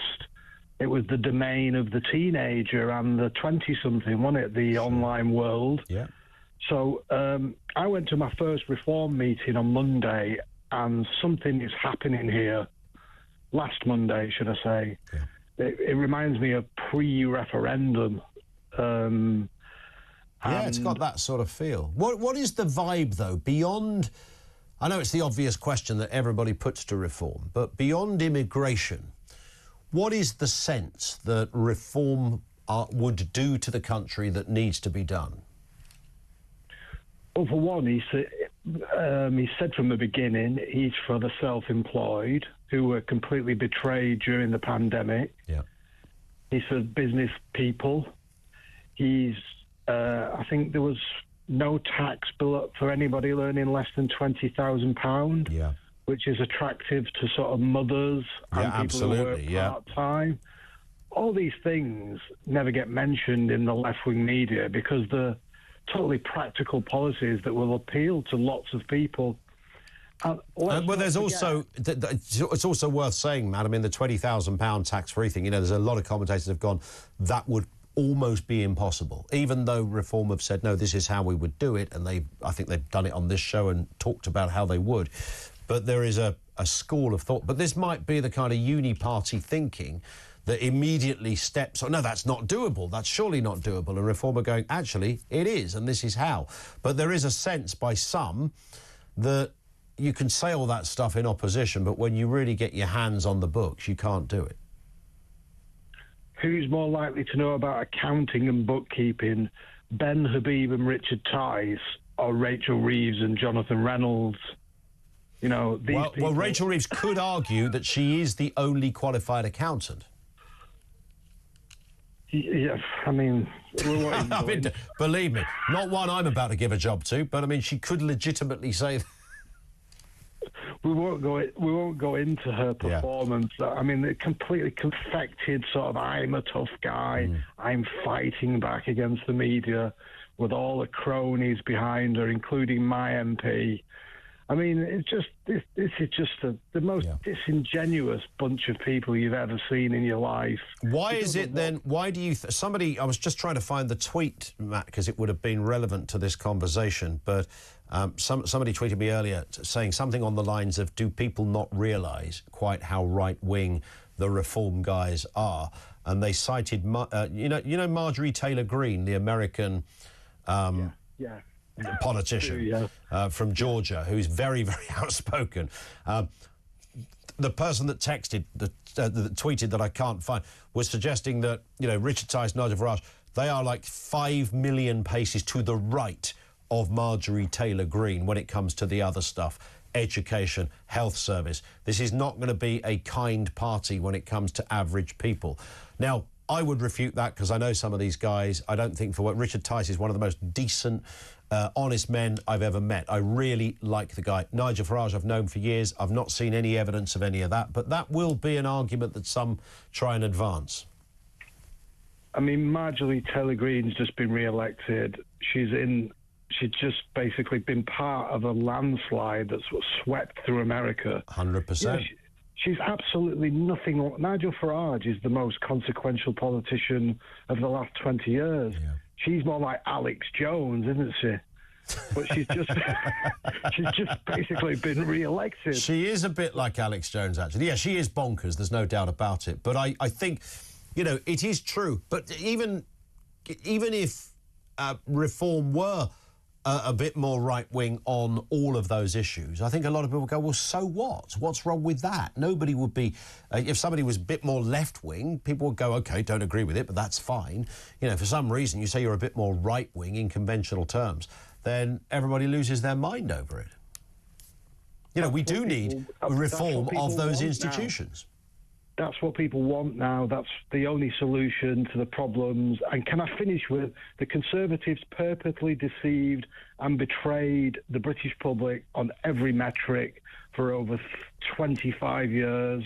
it was the domain of the teenager and the 20-something, wasn't it, the online world? Yeah. So I went to my first Reform meeting on Monday, and something is happening here. Last Monday, should I say. Yeah. It reminds me of pre-referendum. Yeah, it's got that sort of feel. What is the vibe, though, beyond... I know it's the obvious question that everybody puts to Reform, but beyond immigration, what is the sense that Reform would do to the country that needs to be done? Well, for one, he said from the beginning he's for the self-employed. who were completely betrayed during the pandemic. Yeah. He said business people. He's, I think there was no tax bill for anybody earning less than £20,000. Yeah. Which is attractive to sort of mothers and people who work part-time. All these things never get mentioned in the left-wing media because they're totally practical policies that will appeal to lots of people. Well, there's also, it's also worth saying, Matt, I mean, the £20,000 tax-free thing, you know, there's a lot of commentators have gone, that would almost be impossible, even though Reform have said, no, this is how we would do it, and I think they've done it on this show and talked about how they would. But there is a school of thought. But this might be the kind of uni-party thinking that immediately steps on, no, that's not doable, that's surely not doable. And Reform are going, actually, it is, and this is how. But there is a sense by some that you can say all that stuff in opposition, but when you really get your hands on the books, you can't do it. Who's more likely to know about accounting and bookkeeping, Ben Habib and Richard Tice, or Rachel Reeves and Jonathan Reynolds? You know, these people... Well, Rachel Reeves could argue that she is the only qualified accountant. Yeah, I mean... I mean, believe me, not one I'm about to give a job to, but I mean, she could legitimately say... We won't go into her performance. Yeah. I mean, the completely confected sort of, I'm a tough guy, I'm fighting back against the media with all the cronies behind her, including my MP. I mean, it's just this is just the most disingenuous bunch of people you've ever seen in your life. Why is it then? Why do you? Somebody, I was just trying to find the tweet, Matt, because it would have been relevant to this conversation. But somebody tweeted me earlier saying something on the lines of, "Do people not realise quite how right wing the Reform guys are?" And they cited, you know, Marjorie Taylor Greene, the American. Politician from Georgia, who's very, very outspoken. The person that texted, that tweeted that I can't find, was suggesting that, you know, Richard Tice, Nigel Farage, they are like 5 million paces to the right of Marjorie Taylor Greene when it comes to the other stuff, education, health service. This is not going to be a kind party when it comes to average people. Now, I would refute that because I know some of these guys. I don't think for what Richard Tice is one of the most decent, honest men I've ever met. I really like the guy. Nigel Farage I've known for years. I've not seen any evidence of any of that, but that will be an argument that some try and advance. I mean, Marjorie Taylor Greene's just been re-elected. She's just basically been part of a landslide that's swept through America. 100%. You know, she's absolutely nothing. Nigel Farage is the most consequential politician of the last 20 years. Yeah. She's more like Alex Jones, isn't she? But she's just basically been re-elected. She is a bit like Alex Jones, actually. Yeah, she is bonkers, there's no doubt about it. But I think, you know, it is true. But even if Reform were a bit more right-wing on all of those issues, I think a lot of people go, well, so what? What's wrong with that? Nobody would be... if somebody was a bit more left-wing, people would go, OK, don't agree with it, but that's fine. You know, for some reason, you say you're a bit more right-wing in conventional terms, then everybody loses their mind over it. You know, we do need reform of those institutions. That's what people want now. That's the only solution to the problems. And can I finish with the Conservatives purposely deceived and betrayed the British public on every metric for over 25 years.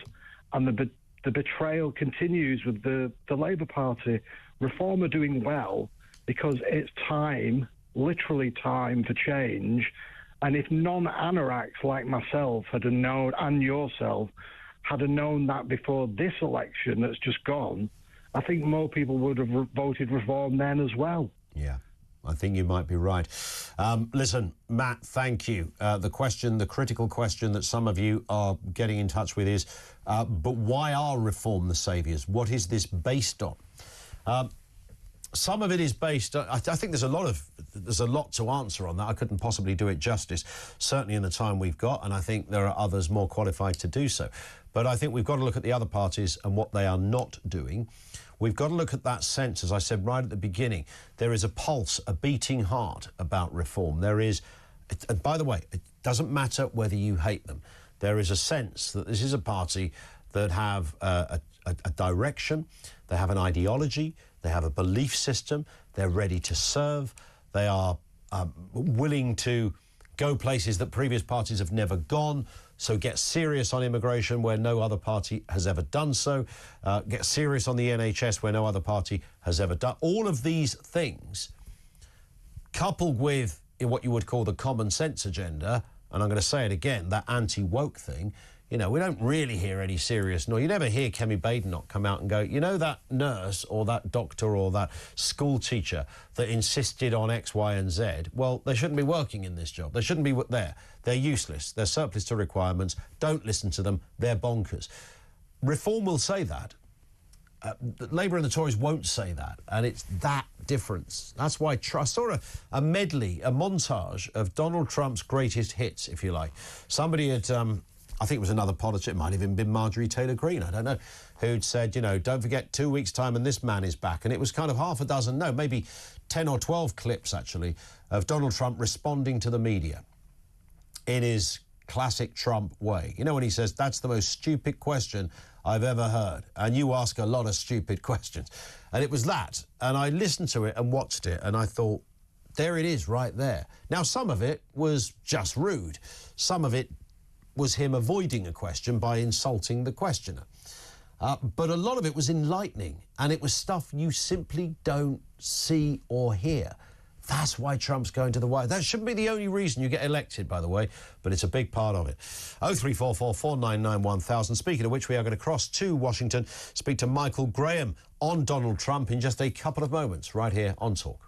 And the betrayal continues with the Labour Party. Reform are doing well because it's time, literally time for change. And if non-anoraks like myself had known, and yourself, had known that before this election that's just gone, I think more people would have voted Reform then as well. Yeah, I think you might be right. Listen, Matt, thank you. The critical question that some of you are getting in touch with is, but why are Reform the saviours? What is this based on? Some of it is based... I think there's a lot to answer on that. I couldn't possibly do it justice, certainly in the time we've got, and I think there are others more qualified to do so. But I think we've got to look at the other parties and what they are not doing. We've got to look at that sense, as I said right at the beginning. There is a pulse, a beating heart about Reform. There is... And by the way, it doesn't matter whether you hate them. there is a sense that this is a party that have a direction, they have an ideology, they have a belief system, they're ready to serve, they are willing to go places that previous parties have never gone, so get serious on immigration where no other party has ever done so, get serious on the NHS where no other party has ever done. All of these things, coupled with what you would call the common sense agenda, and I'm going to say it again, that anti-woke thing, you know, we don't really hear any serious noise. You never hear Kemi Badenoch come out and go, you know, that nurse or that doctor or that school teacher that insisted on X, Y and Z, well, they shouldn't be working in this job. They shouldn't be there. They're useless. They're surplus to requirements. Don't listen to them. They're bonkers. Reform will say that. Labour and the Tories won't say that, and it's that difference. That's why I saw a medley, a montage of Donald Trump's greatest hits, if you like. Somebody had... I think it was another politician, it might have even been Marjorie Taylor Greene, I don't know, who'd said, you know, don't forget 2 weeks' time and this man is back. And it was kind of half a dozen, no, maybe 10 or 12 clips, actually, of Donald Trump responding to the media in his classic Trump way. You know, when he says, that's the most stupid question I've ever heard, and you ask a lot of stupid questions. And it was that. And I listened to it and watched it, and I thought, there it is right there. Now, some of it was just rude. Some of it was him avoiding a question by insulting the questioner. But a lot of it was enlightening, and it was stuff you simply don't see or hear. That's why Trump's going to the White House. That shouldn't be the only reason you get elected, by the way, but it's a big part of it. 0344 499 1000. Speaking of which, we are going to cross to Washington, speak to Michael Graham on Donald Trump in just a couple of moments, right here on Talk.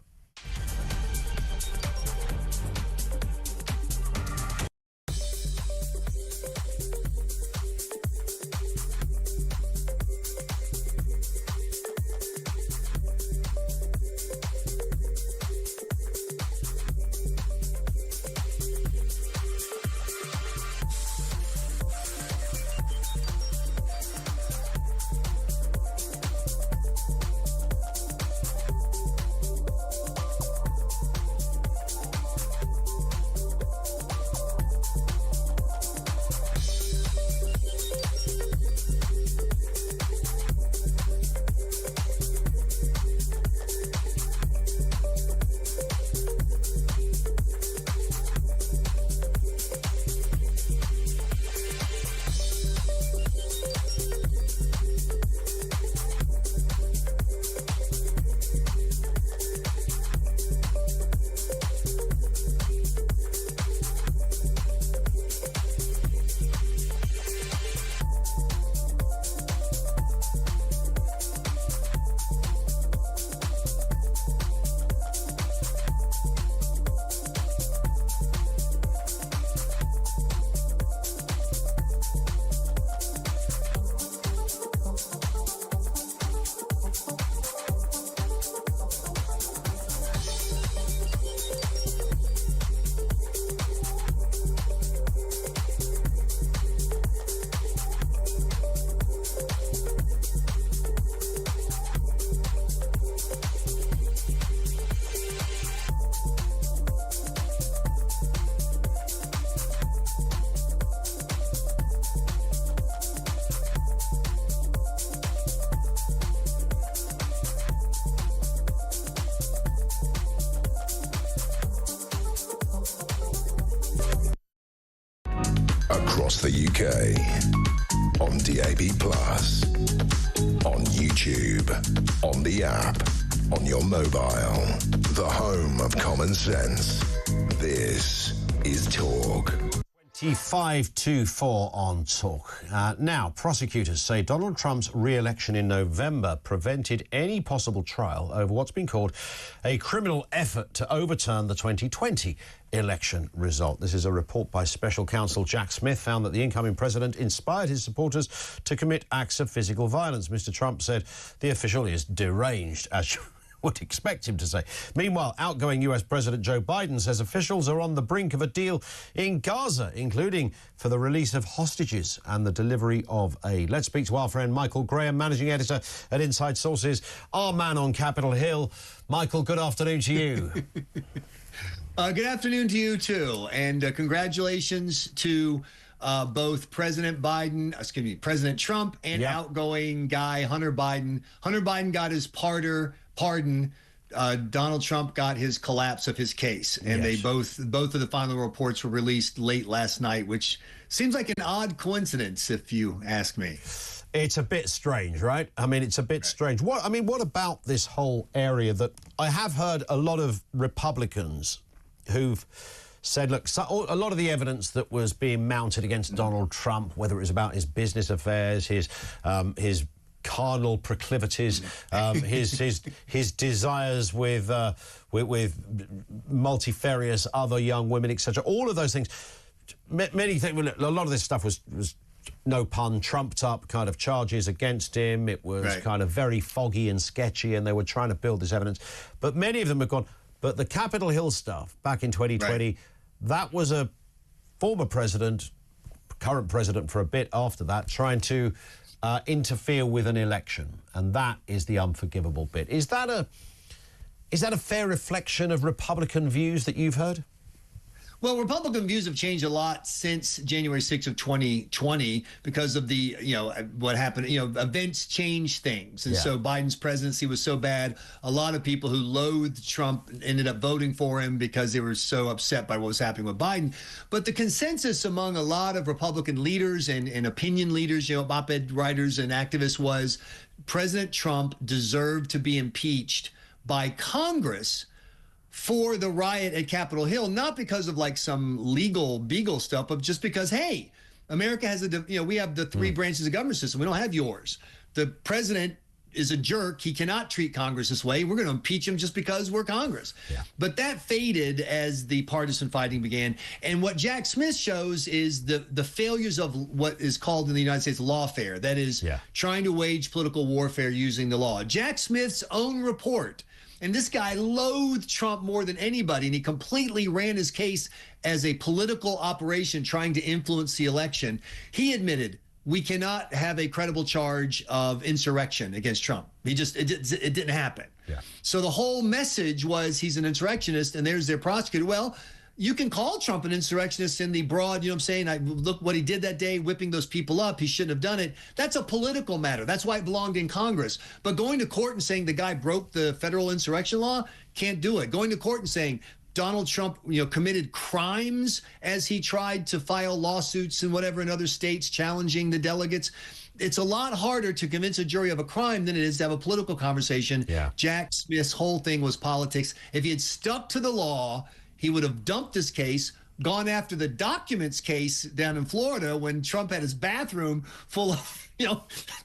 Across the UK, on DAB+, on YouTube, on the app, on your mobile, the home of common sense. This is Talk. 2524 on Talk. Now, prosecutors say Donald Trump's re-election in November prevented any possible trial over what's been called a criminal effort to overturn the 2020 election result. This is a report by Special Counsel Jack Smith, found that the incoming president inspired his supporters to commit acts of physical violence. Mr. Trump said the official is deranged, as you would expect him to say. Meanwhile, outgoing US President Joe Biden says officials are on the brink of a deal in Gaza, including for the release of hostages and the delivery of aid. Let's speak to our friend Michael Graham, managing editor at Inside Sources, our man on Capitol Hill. Michael, good afternoon to you. Good afternoon to you, too. And congratulations to both President Trump and outgoing guy Hunter Biden. Hunter Biden got his pardon. Donald Trump got his collapse of his case, and they both of the final reports were released late last night, which seems like an odd coincidence, if you ask me. It's a bit strange, right? I mean, it's a bit strange. What about this whole area that I have heard a lot of Republicans who've said, look, a lot of the evidence that was being mounted against Donald Trump, whether it was about his business affairs, his carnal proclivities, his desires with multifarious other young women, etc. All of those things. Many things. A lot of this stuff was no pun, trumped up kind of charges against him. It was kind of very foggy and sketchy, and they were trying to build this evidence. But many of them have gone. But the Capitol Hill stuff back in 2020, that was a former president, current president for a bit after that, trying to interfere with an election, and that is the unforgivable bit. Is that a fair reflection of Republican views that you've heard? Well, Republican views have changed a lot since January 6th of 2020 because of the, what happened. Events change things. And so Biden's presidency was so bad. A lot of people who loathed Trump ended up voting for him because they were so upset by what was happening with Biden. But the consensus among a lot of Republican leaders and opinion leaders, op-ed writers and activists was President Trump deserved to be impeached by Congress for the riot at Capitol Hill, not because of like some legal beagle stuff, but just because, hey, America has we have the three branches of government system. We don't have yours. The president is a jerk. He cannot treat Congress this way. We're going to impeach him just because we're Congress. But that faded as the partisan fighting began. And what Jack Smith shows is the failures of what is called in the United States lawfare. That is trying to wage political warfare using the law. Jack Smith's own report. And this guy loathed Trump more than anybody, and he completely ran his case as a political operation trying to influence the election. He admitted we cannot have a credible charge of insurrection against Trump. It didn't happen. So the whole message was he's an insurrectionist, and there's their prosecutor. Well, you can call Trump an insurrectionist in the broad, look what he did that day, whipping those people up. He shouldn't have done it. That's a political matter. That's why it belonged in Congress. But going to court and saying the guy broke the federal insurrection law, can't do it. Going to court and saying Donald Trump, committed crimes as he tried to file lawsuits and whatever in other states challenging the delegates. It's a lot harder to convince a jury of a crime than it is to have a political conversation. Jack Smith's whole thing was politics. If he had stuck to the law, he would have dumped his case, gone after the documents case down in Florida when Trump had his bathroom full of,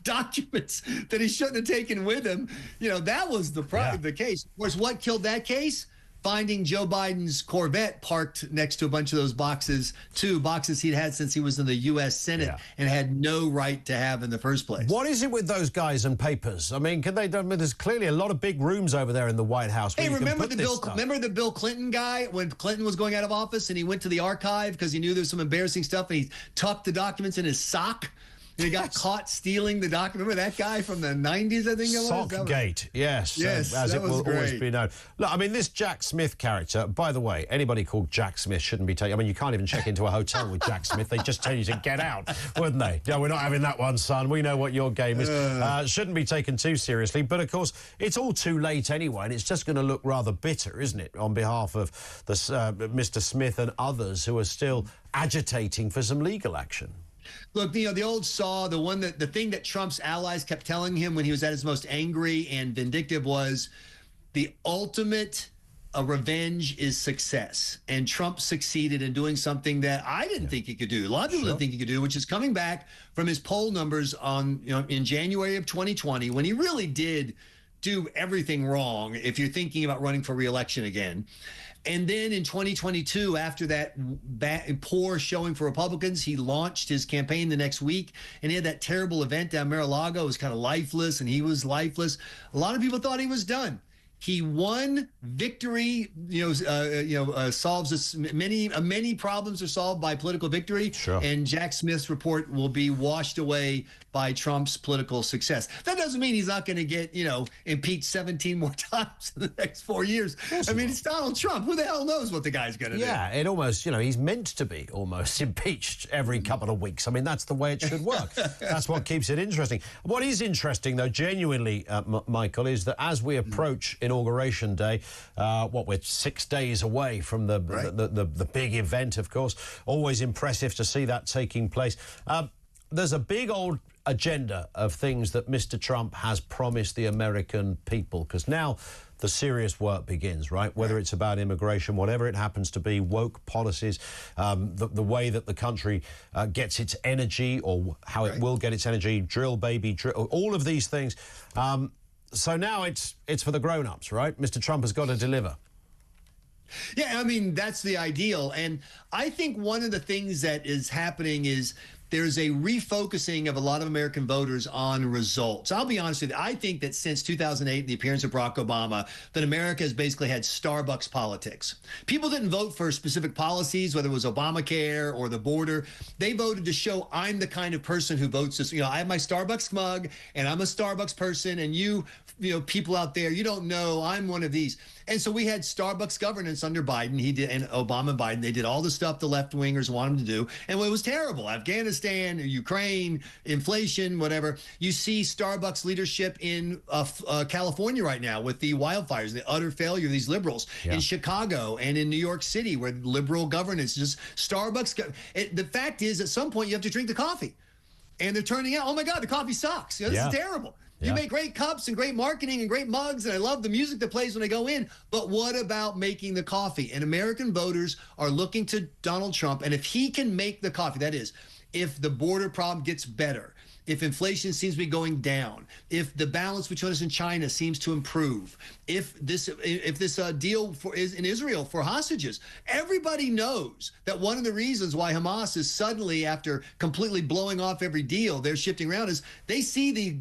documents that he shouldn't have taken with him. That was the case. Of course, what killed that case? Finding Joe Biden's Corvette parked next to a bunch of those boxes, two boxes he'd had since he was in the U.S. Senate and had no right to have in the first place. What is it with those guys and papers? I mean, there's clearly a lot of big rooms over there in the White House. Hey, remember the Bill Clinton guy when Clinton was going out of office and he went to the archive because he knew there was some embarrassing stuff and he tucked the documents in his sock? He got caught stealing the document. Remember that guy from the 90s, I think it was? Sockgate, yes. As it will always be known. Look, I mean, this Jack Smith character, by the way, anybody called Jack Smith shouldn't be taken. I mean, you can't even check into a hotel with Jack Smith. They'd just tell you to get out, wouldn't they? No, we're not having that one, son. We know what your game is. Shouldn't be taken too seriously. But, of course, it's all too late anyway, and it's just going to look rather bitter, isn't it, on behalf of Mr. Smith and others who are still agitating for some legal action. Look, the old saw, the thing that Trump's allies kept telling him when he was at his most angry and vindictive was the ultimate revenge is success. And Trump succeeded in doing something that I didn't think he could do. A lot of people didn't think he could do, which is coming back from his poll numbers in January of 2020 when he really did do everything wrong if you're thinking about running for re-election again. And then in 2022, after that poor showing for Republicans, he launched his campaign the next week, and he had that terrible event down Mar-a-Lago. It was kind of lifeless, and he was lifeless. A lot of people thought he was done. He won. Victory, solves many problems are solved by political victory. Sure. And Jack Smith's report will be washed away by Trump's political success. That doesn't mean he's not going to get, impeached 17 more times in the next 4 years. I mean, it's Donald Trump. Who the hell knows what the guy's going to do? Yeah, it almost, he's meant to be almost impeached every couple of weeks. I mean, that's the way it should work. That's what keeps it interesting. What is interesting, though, genuinely, Michael, is that as we approach Inauguration Day, we're 6 days away from the big event, of course. Always impressive to see that taking place. There's a big old agenda of things that Mr. Trump has promised the American people, because now the serious work begins, right? Whether it's about immigration, whatever it happens to be, woke policies, the way that the country gets its energy, or how it will get its energy, drill, baby, drill, all of these things. So now it's for the grown-ups, right? Mr. Trump has got to deliver. Yeah, I mean, that's the ideal. And I think one of the things that is happening is there's a refocusing of a lot of American voters on results. I'll be honest with you. I think that since 2008, the appearance of Barack Obama, that America has basically had Starbucks politics. People didn't vote for specific policies, whether it was Obamacare or the border. They voted to show I'm the kind of person who votes this. I have my Starbucks mug, and I'm a Starbucks person, and you people out there, you don't know I'm one of these. And so we had Starbucks governance under Biden. He did, and Obama and Biden, they did all the stuff the left-wingers wanted them to do. And it was terrible. Afghanistan, Ukraine, inflation, whatever. You see Starbucks leadership in California right now with the wildfires, the utter failure of these liberals. Yeah. In Chicago and in New York City, where liberal governance, just Starbucks. The fact is, at some point, you have to drink the coffee. And they're turning out, oh my God, the coffee sucks. This is terrible. You make great cups and great marketing and great mugs, and I love the music that plays when I go in. But what about making the coffee? And American voters are looking to Donald Trump, and if he can make the coffee, that is, if the border problem gets better, if inflation seems to be going down, if the balance between us and China seems to improve, if this deal is in Israel for hostages, everybody knows that one of the reasons why Hamas is suddenly, after completely blowing off every deal, they're shifting around, is they see the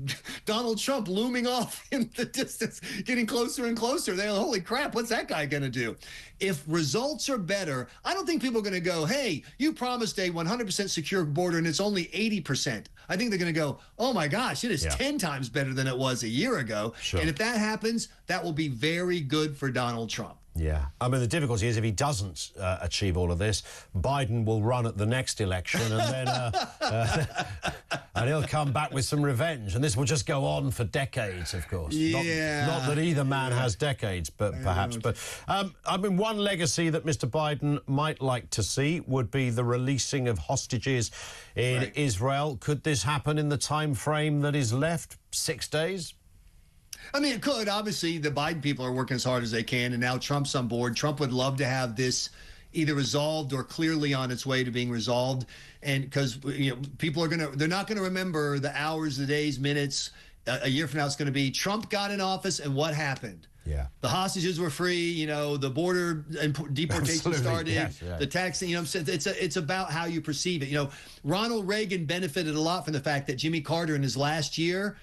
Donald Trump looming off in the distance, getting closer and closer. They're, holy crap, what's that guy going to do? If results are better, I don't think people are going to go, hey, you promised a 100% secure border and it's only 80%. I think they're going to go, oh my gosh, it is 10 times better than it was a year ago. Sure. And if that happens, that will be very good for Donald Trump. Yeah. I mean, the difficulty is if he doesn't achieve all of this, Biden will run at the next election and then and he'll come back with some revenge. And this will just go on for decades, of course. Yeah. Not that either man has decades, but perhaps. But I mean, one legacy that Mr. Biden might like to see would be the releasing of hostages in Israel. Could this happen in the time frame that is left? 6 days? I mean, it could. Obviously, the Biden people are working as hard as they can, and now Trump's on board. Trump would love to have this either resolved or clearly on its way to being resolved. And because people are they're not going to remember the hours, the days, minutes. A year from now, it's going to be Trump got in office and what happened. Yeah. The hostages were free, the border deportation started, the taxing, it's about how you perceive it. Ronald Reagan benefited a lot from the fact that Jimmy Carter in his last year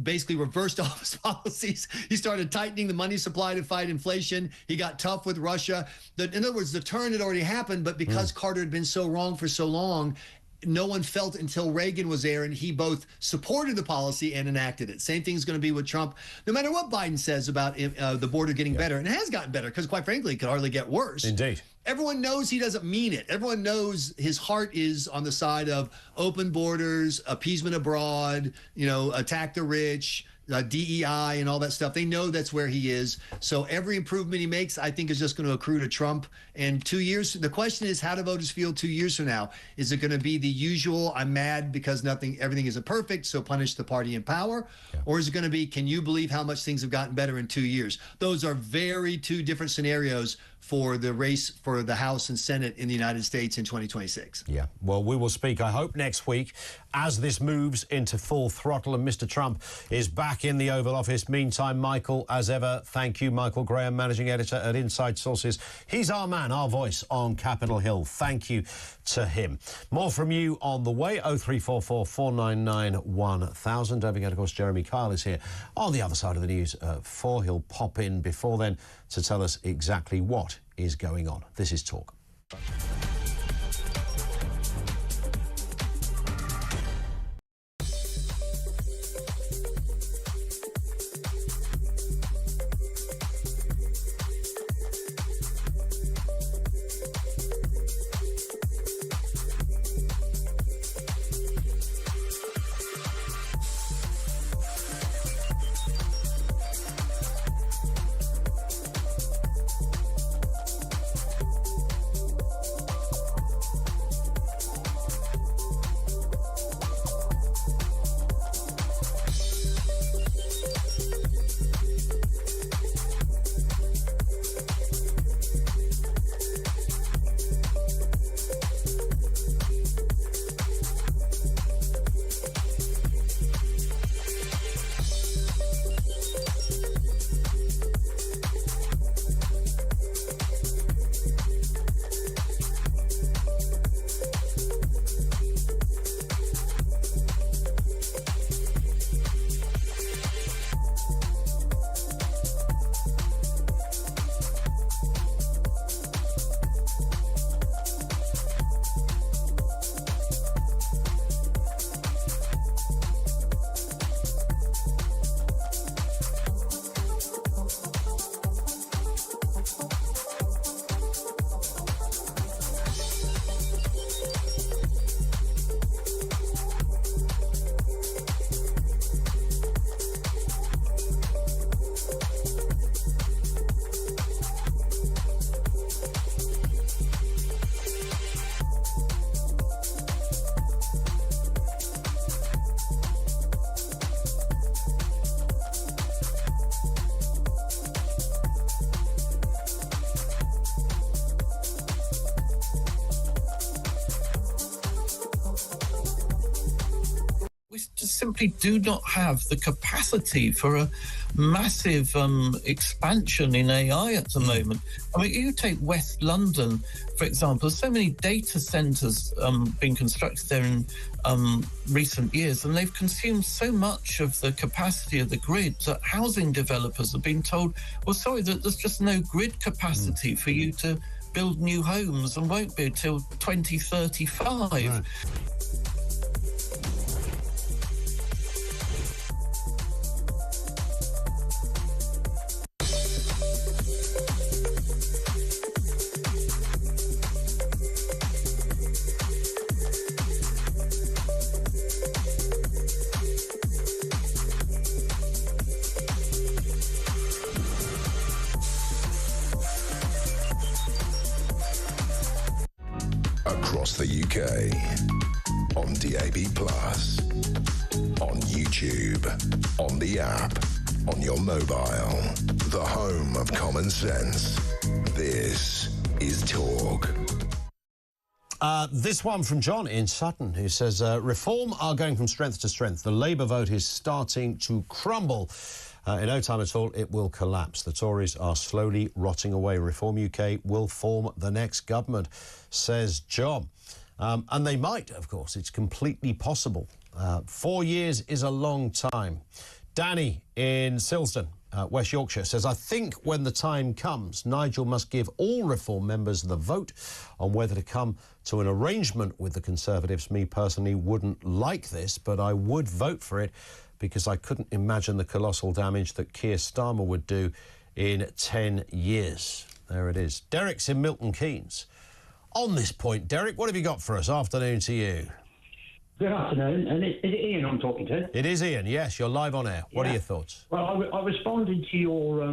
basically reversed all his policies. He started tightening the money supply to fight inflation. He got tough with Russia. In other words, the turn had already happened, but because Carter had been so wrong for so long, no one felt until Reagan was there, and he both supported the policy and enacted it. Same thing's going to be with Trump. No matter what Biden says about the border getting better, and it has gotten better because, quite frankly, it could hardly get worse. Indeed. Everyone knows he doesn't mean it. Everyone knows his heart is on the side of open borders, appeasement abroad, attack the rich, DEI and all that stuff. They know that's where he is. So every improvement he makes, I think, is just going to accrue to Trump. And 2 years, the question is, how do voters feel 2 years from now? Is it going to be the usual, I'm mad because everything isn't perfect, so punish the party in power? Yeah. Or is it going to be, can you believe how much things have gotten better in 2 years? Those are two different scenarios for the race for the House and Senate in the United States in 2026. Yeah, well, we will speak, I hope, next week as this moves into full throttle and Mr. Trump is back in the Oval Office. Meantime, Michael, as ever, thank you. Michael Graham, Managing Editor at Inside Sources. He's our man, our voice on Capitol Hill. Thank you to him. More from you on the way, 0344 499 1000. Don't forget, of course, Jeremy Kyle is here on the other side of the news at 4. He'll pop in before then to tell us exactly what is going on. This is Talk. Simply do not have the capacity for a massive expansion in AI at the moment. I mean, you take West London, for example, so many data centres being constructed there in recent years, and they've consumed so much of the capacity of the grid that housing developers have been told, well, sorry, that there's just no grid capacity for you to build new homes and won't be till 2035. Right. Across the UK, on DAB+, on YouTube, on the app, on your mobile, the home of common sense. This is Talk. This one from John in Sutton, who says, reform are going from strength to strength. The Labour vote is starting to crumble. In no time at all, it will collapse. The Tories are slowly rotting away. Reform UK will form the next government, says John. And they might, of course. It's completely possible. 4 years is a long time. Danny in Silsden, West Yorkshire, says, I think when the time comes, Nigel must give all Reform members the vote on whether to come to an arrangement with the Conservatives. Me personally wouldn't like this, but I would vote for it because I couldn't imagine the colossal damage that Keir Starmer would do in 10 years. There it is. Derek's in Milton Keynes. On this point, Derek, what have you got for us? Afternoon to you. Good afternoon, and is it Ian I'm talking to? It is Ian, yes, you're live on air. What are your thoughts? Well, I responded to your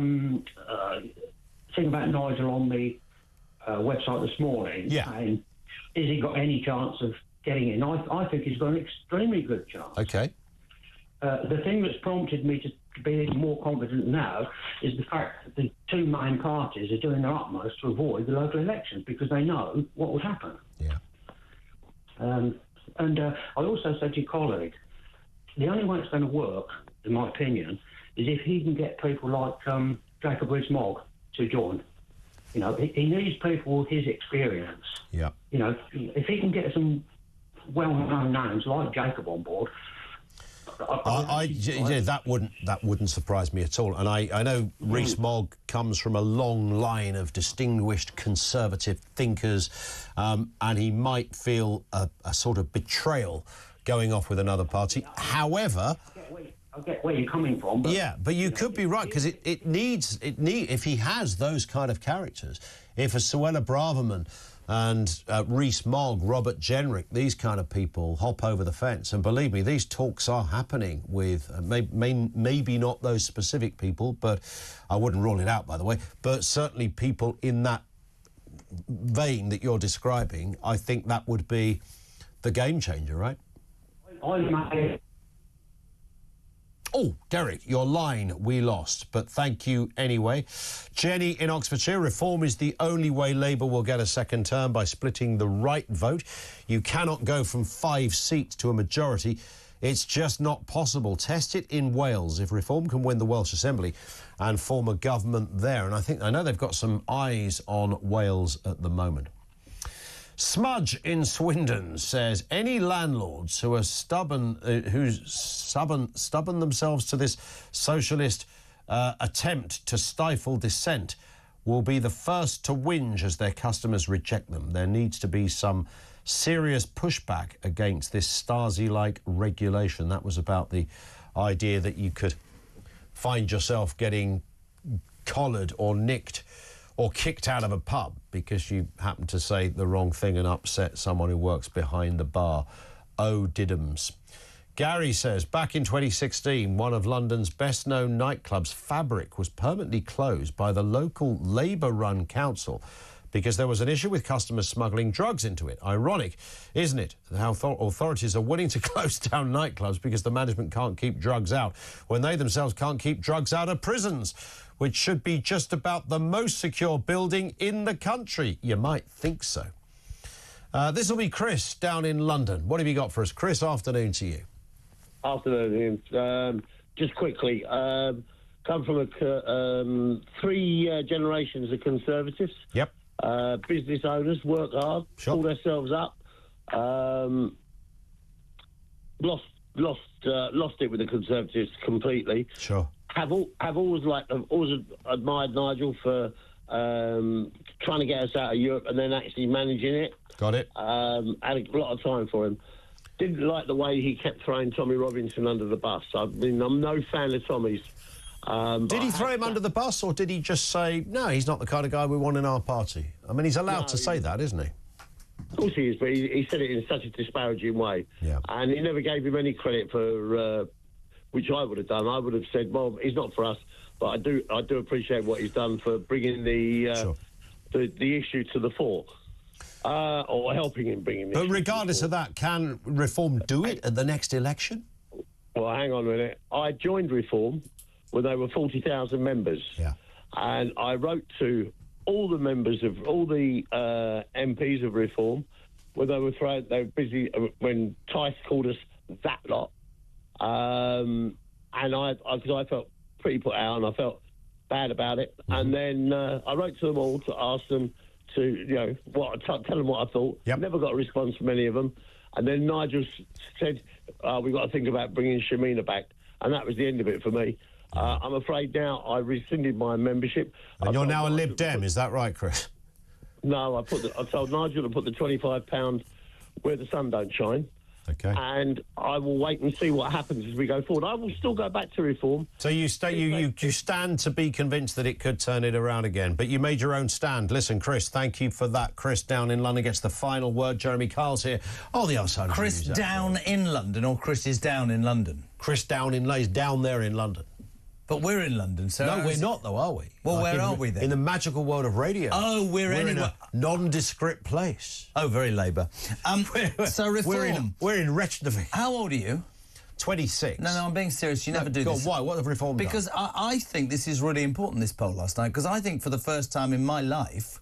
thing about Nigel on the website this morning. Yeah. And has he got any chance of getting in? I think he's got an extremely good chance. Okay. The thing that's prompted me be more confident now is the fact that the two main parties are doing their utmost to avoid the local elections because they know what would happen. Yeah. I also said to your colleague, the only way it's going to work, in my opinion, is if he can get people like Jacob Rees-Mogg to join. You know, he needs people with his experience. Yeah. You know, if he can get some well-known names like Jacob on board. That wouldn't surprise me at all. And I know Rees-Mogg comes from a long line of distinguished conservative thinkers, and he might feel a sort of betrayal going off with another party. However, I get where you're coming from. But, yeah, but you could be right, because it needs if he has those kind of characters, if a Suella Braverman and Rees-Mogg, Robert Jenrick, these kind of people hop over the fence, and believe me, these talks are happening with maybe not those specific people, but I wouldn't rule it out, by the way, but certainly people in that vein that you're describing. I think that would be the game changer, right? Oh, Derek, your line we lost, but thank you anyway. Jenny in Oxfordshire, reform is the only way Labour will get a second term, by splitting the right vote. You cannot go from 5 seats to a majority. It's just not possible. Test it in Wales. If Reform can win the Welsh Assembly and form a government there. And I know they've got some eyes on Wales at the moment. Smudge in Swindon says any landlords who are stubborn themselves to this socialist attempt to stifle dissent will be the first to whinge as their customers reject them. There needs to be some serious pushback against this Stasi-like regulation. That was about the idea that you could find yourself getting collared or nicked or kicked out of a pub because you happen to say the wrong thing and upset someone who works behind the bar. Oh, diddums. Gary says, back in 2016, one of London's best-known nightclubs, Fabric, was permanently closed by the local Labour-run council because there was an issue with customers smuggling drugs into it. Ironic, isn't it, how authorities are willing to close down nightclubs because the management can't keep drugs out when they themselves can't keep drugs out of prisons, which should be just about the most secure building in the country. You might think so. This will be Chris down in London. What have you got for us? Chris, afternoon to you. Afternoon, Ian. Just quickly, come from 3 generations of Conservatives. Yep. Business owners, work hard, pull themselves up. Lost it with the Conservatives completely. Sure. Have always admired Nigel for trying to get us out of Europe and then actually managing it. Got it. Had a lot of time for him. Didn't like the way he kept throwing Tommy Robinson under the bus. I'm no fan of Tommy's. Did he throw him under the bus, or did he just say, no, he's not the kind of guy we want in our party? I mean, he's allowed to say that, isn't he? Of course he is, but he said it in such a disparaging way. Yeah. And he never gave him any credit for, which I would have done. I would have said, well, he's not for us, but I do appreciate what he's done for bringing the issue to the fore. Or helping him bring him. But regardless of that, can Reform do it at the next election? Well, hang on a minute. I joined Reform when there were 40,000 members. Yeah. And I wrote to all the members of all the MPs of Reform when they were busy when Tice called us that lot. And because I felt pretty put out and I felt bad about it. Mm-hmm. And then I wrote to them all to ask them to, tell them what I thought. Yep. Never got a response from any of them. And then Nigel said, we've got to think about bringing Shamina back. And that was the end of it for me. I'm afraid now I rescinded my membership. And you're now a Lib Dem, is that right, Chris? No, I told Nigel to put the £25 where the sun don't shine. Okay. And I will wait and see what happens as we go forward. I will still go back to Reform. So you stand to be convinced that it could turn it around again, but you made your own stand. Listen, Chris, thank you for that. Chris down in London gets the final word. Jeremy Kyle's here. Oh, the other side. Chris down in London, or Chris is down in London? Chris is down there in London. But we're in London, so... No, we're not, though, are we? Well, where are we, then? In the magical world of radio. Oh, we're in a nondescript place. Oh, very Labour. So Reform... We're in Reykjavik. How old are you? 26. No, I'm being serious. You never do this. Why? What have Reform done? Because I think this is really important, this poll last night, because I think for the first time in my life,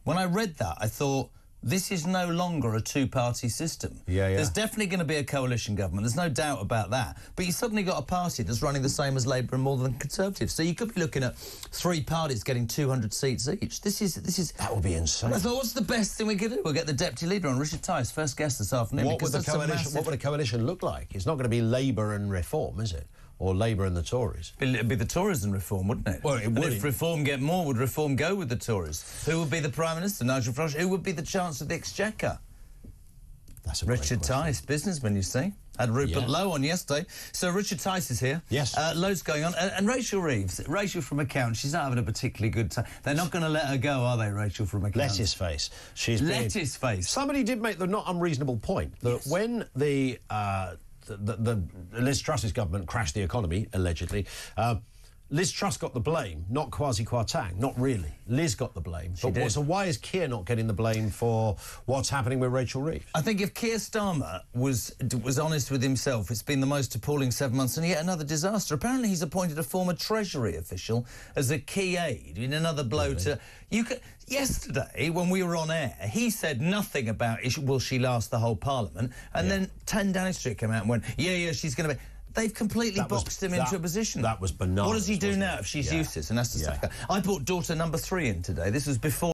when I read that, I thought, this is no longer a two-party system. Yeah. There's definitely going to be a coalition government. There's no doubt about that. But you suddenly got a party that's running the same as Labour and more than Conservatives. So you could be looking at 3 parties getting 200 seats each. This is that would be insane. I thought, what's the best thing we could do? We'll get the deputy leader on, Richard Tice, first guest this afternoon. What would a coalition look like? It's not going to be Labour and Reform, is it? Or Labour and the Tories? It'd be the Tories and Reform, wouldn't it? Well, it would. And if Reform get more, would Reform go with the Tories? Who would be the Prime Minister? Nigel Farage? Who would be the Chancellor of the Exchequer? That's a Richard Tice, businessman, you see. Had Rupert Lowe on yesterday. So Richard Tice is here. Yes. Loads going on. And Rachel Reeves. Rachel from Account, she's not having a particularly good time. They're not going to let her go, are they, Rachel from Account? Lettuce face. Lettuce face. Somebody did make the not unreasonable point that when the Liz Truss's government crashed the economy, allegedly, Liz Truss got the blame, not Kwasi Kwarteng, not really. Liz got the blame. So why is Keir not getting the blame for what's happening with Rachel Reeves? I think if Keir Starmer was honest with himself, it's been the most appalling 7 months and yet another disaster. Apparently he's appointed a former Treasury official as a key aide in another blow to... Yesterday, when we were on air, he said nothing about will she last the whole Parliament, and then 10 Downing Street came out and went, yeah, she's going to be... They've completely boxed him into a position. That was bananas. What does he do now if she's useless and has to sack her? I brought daughter number 3 in today. This was before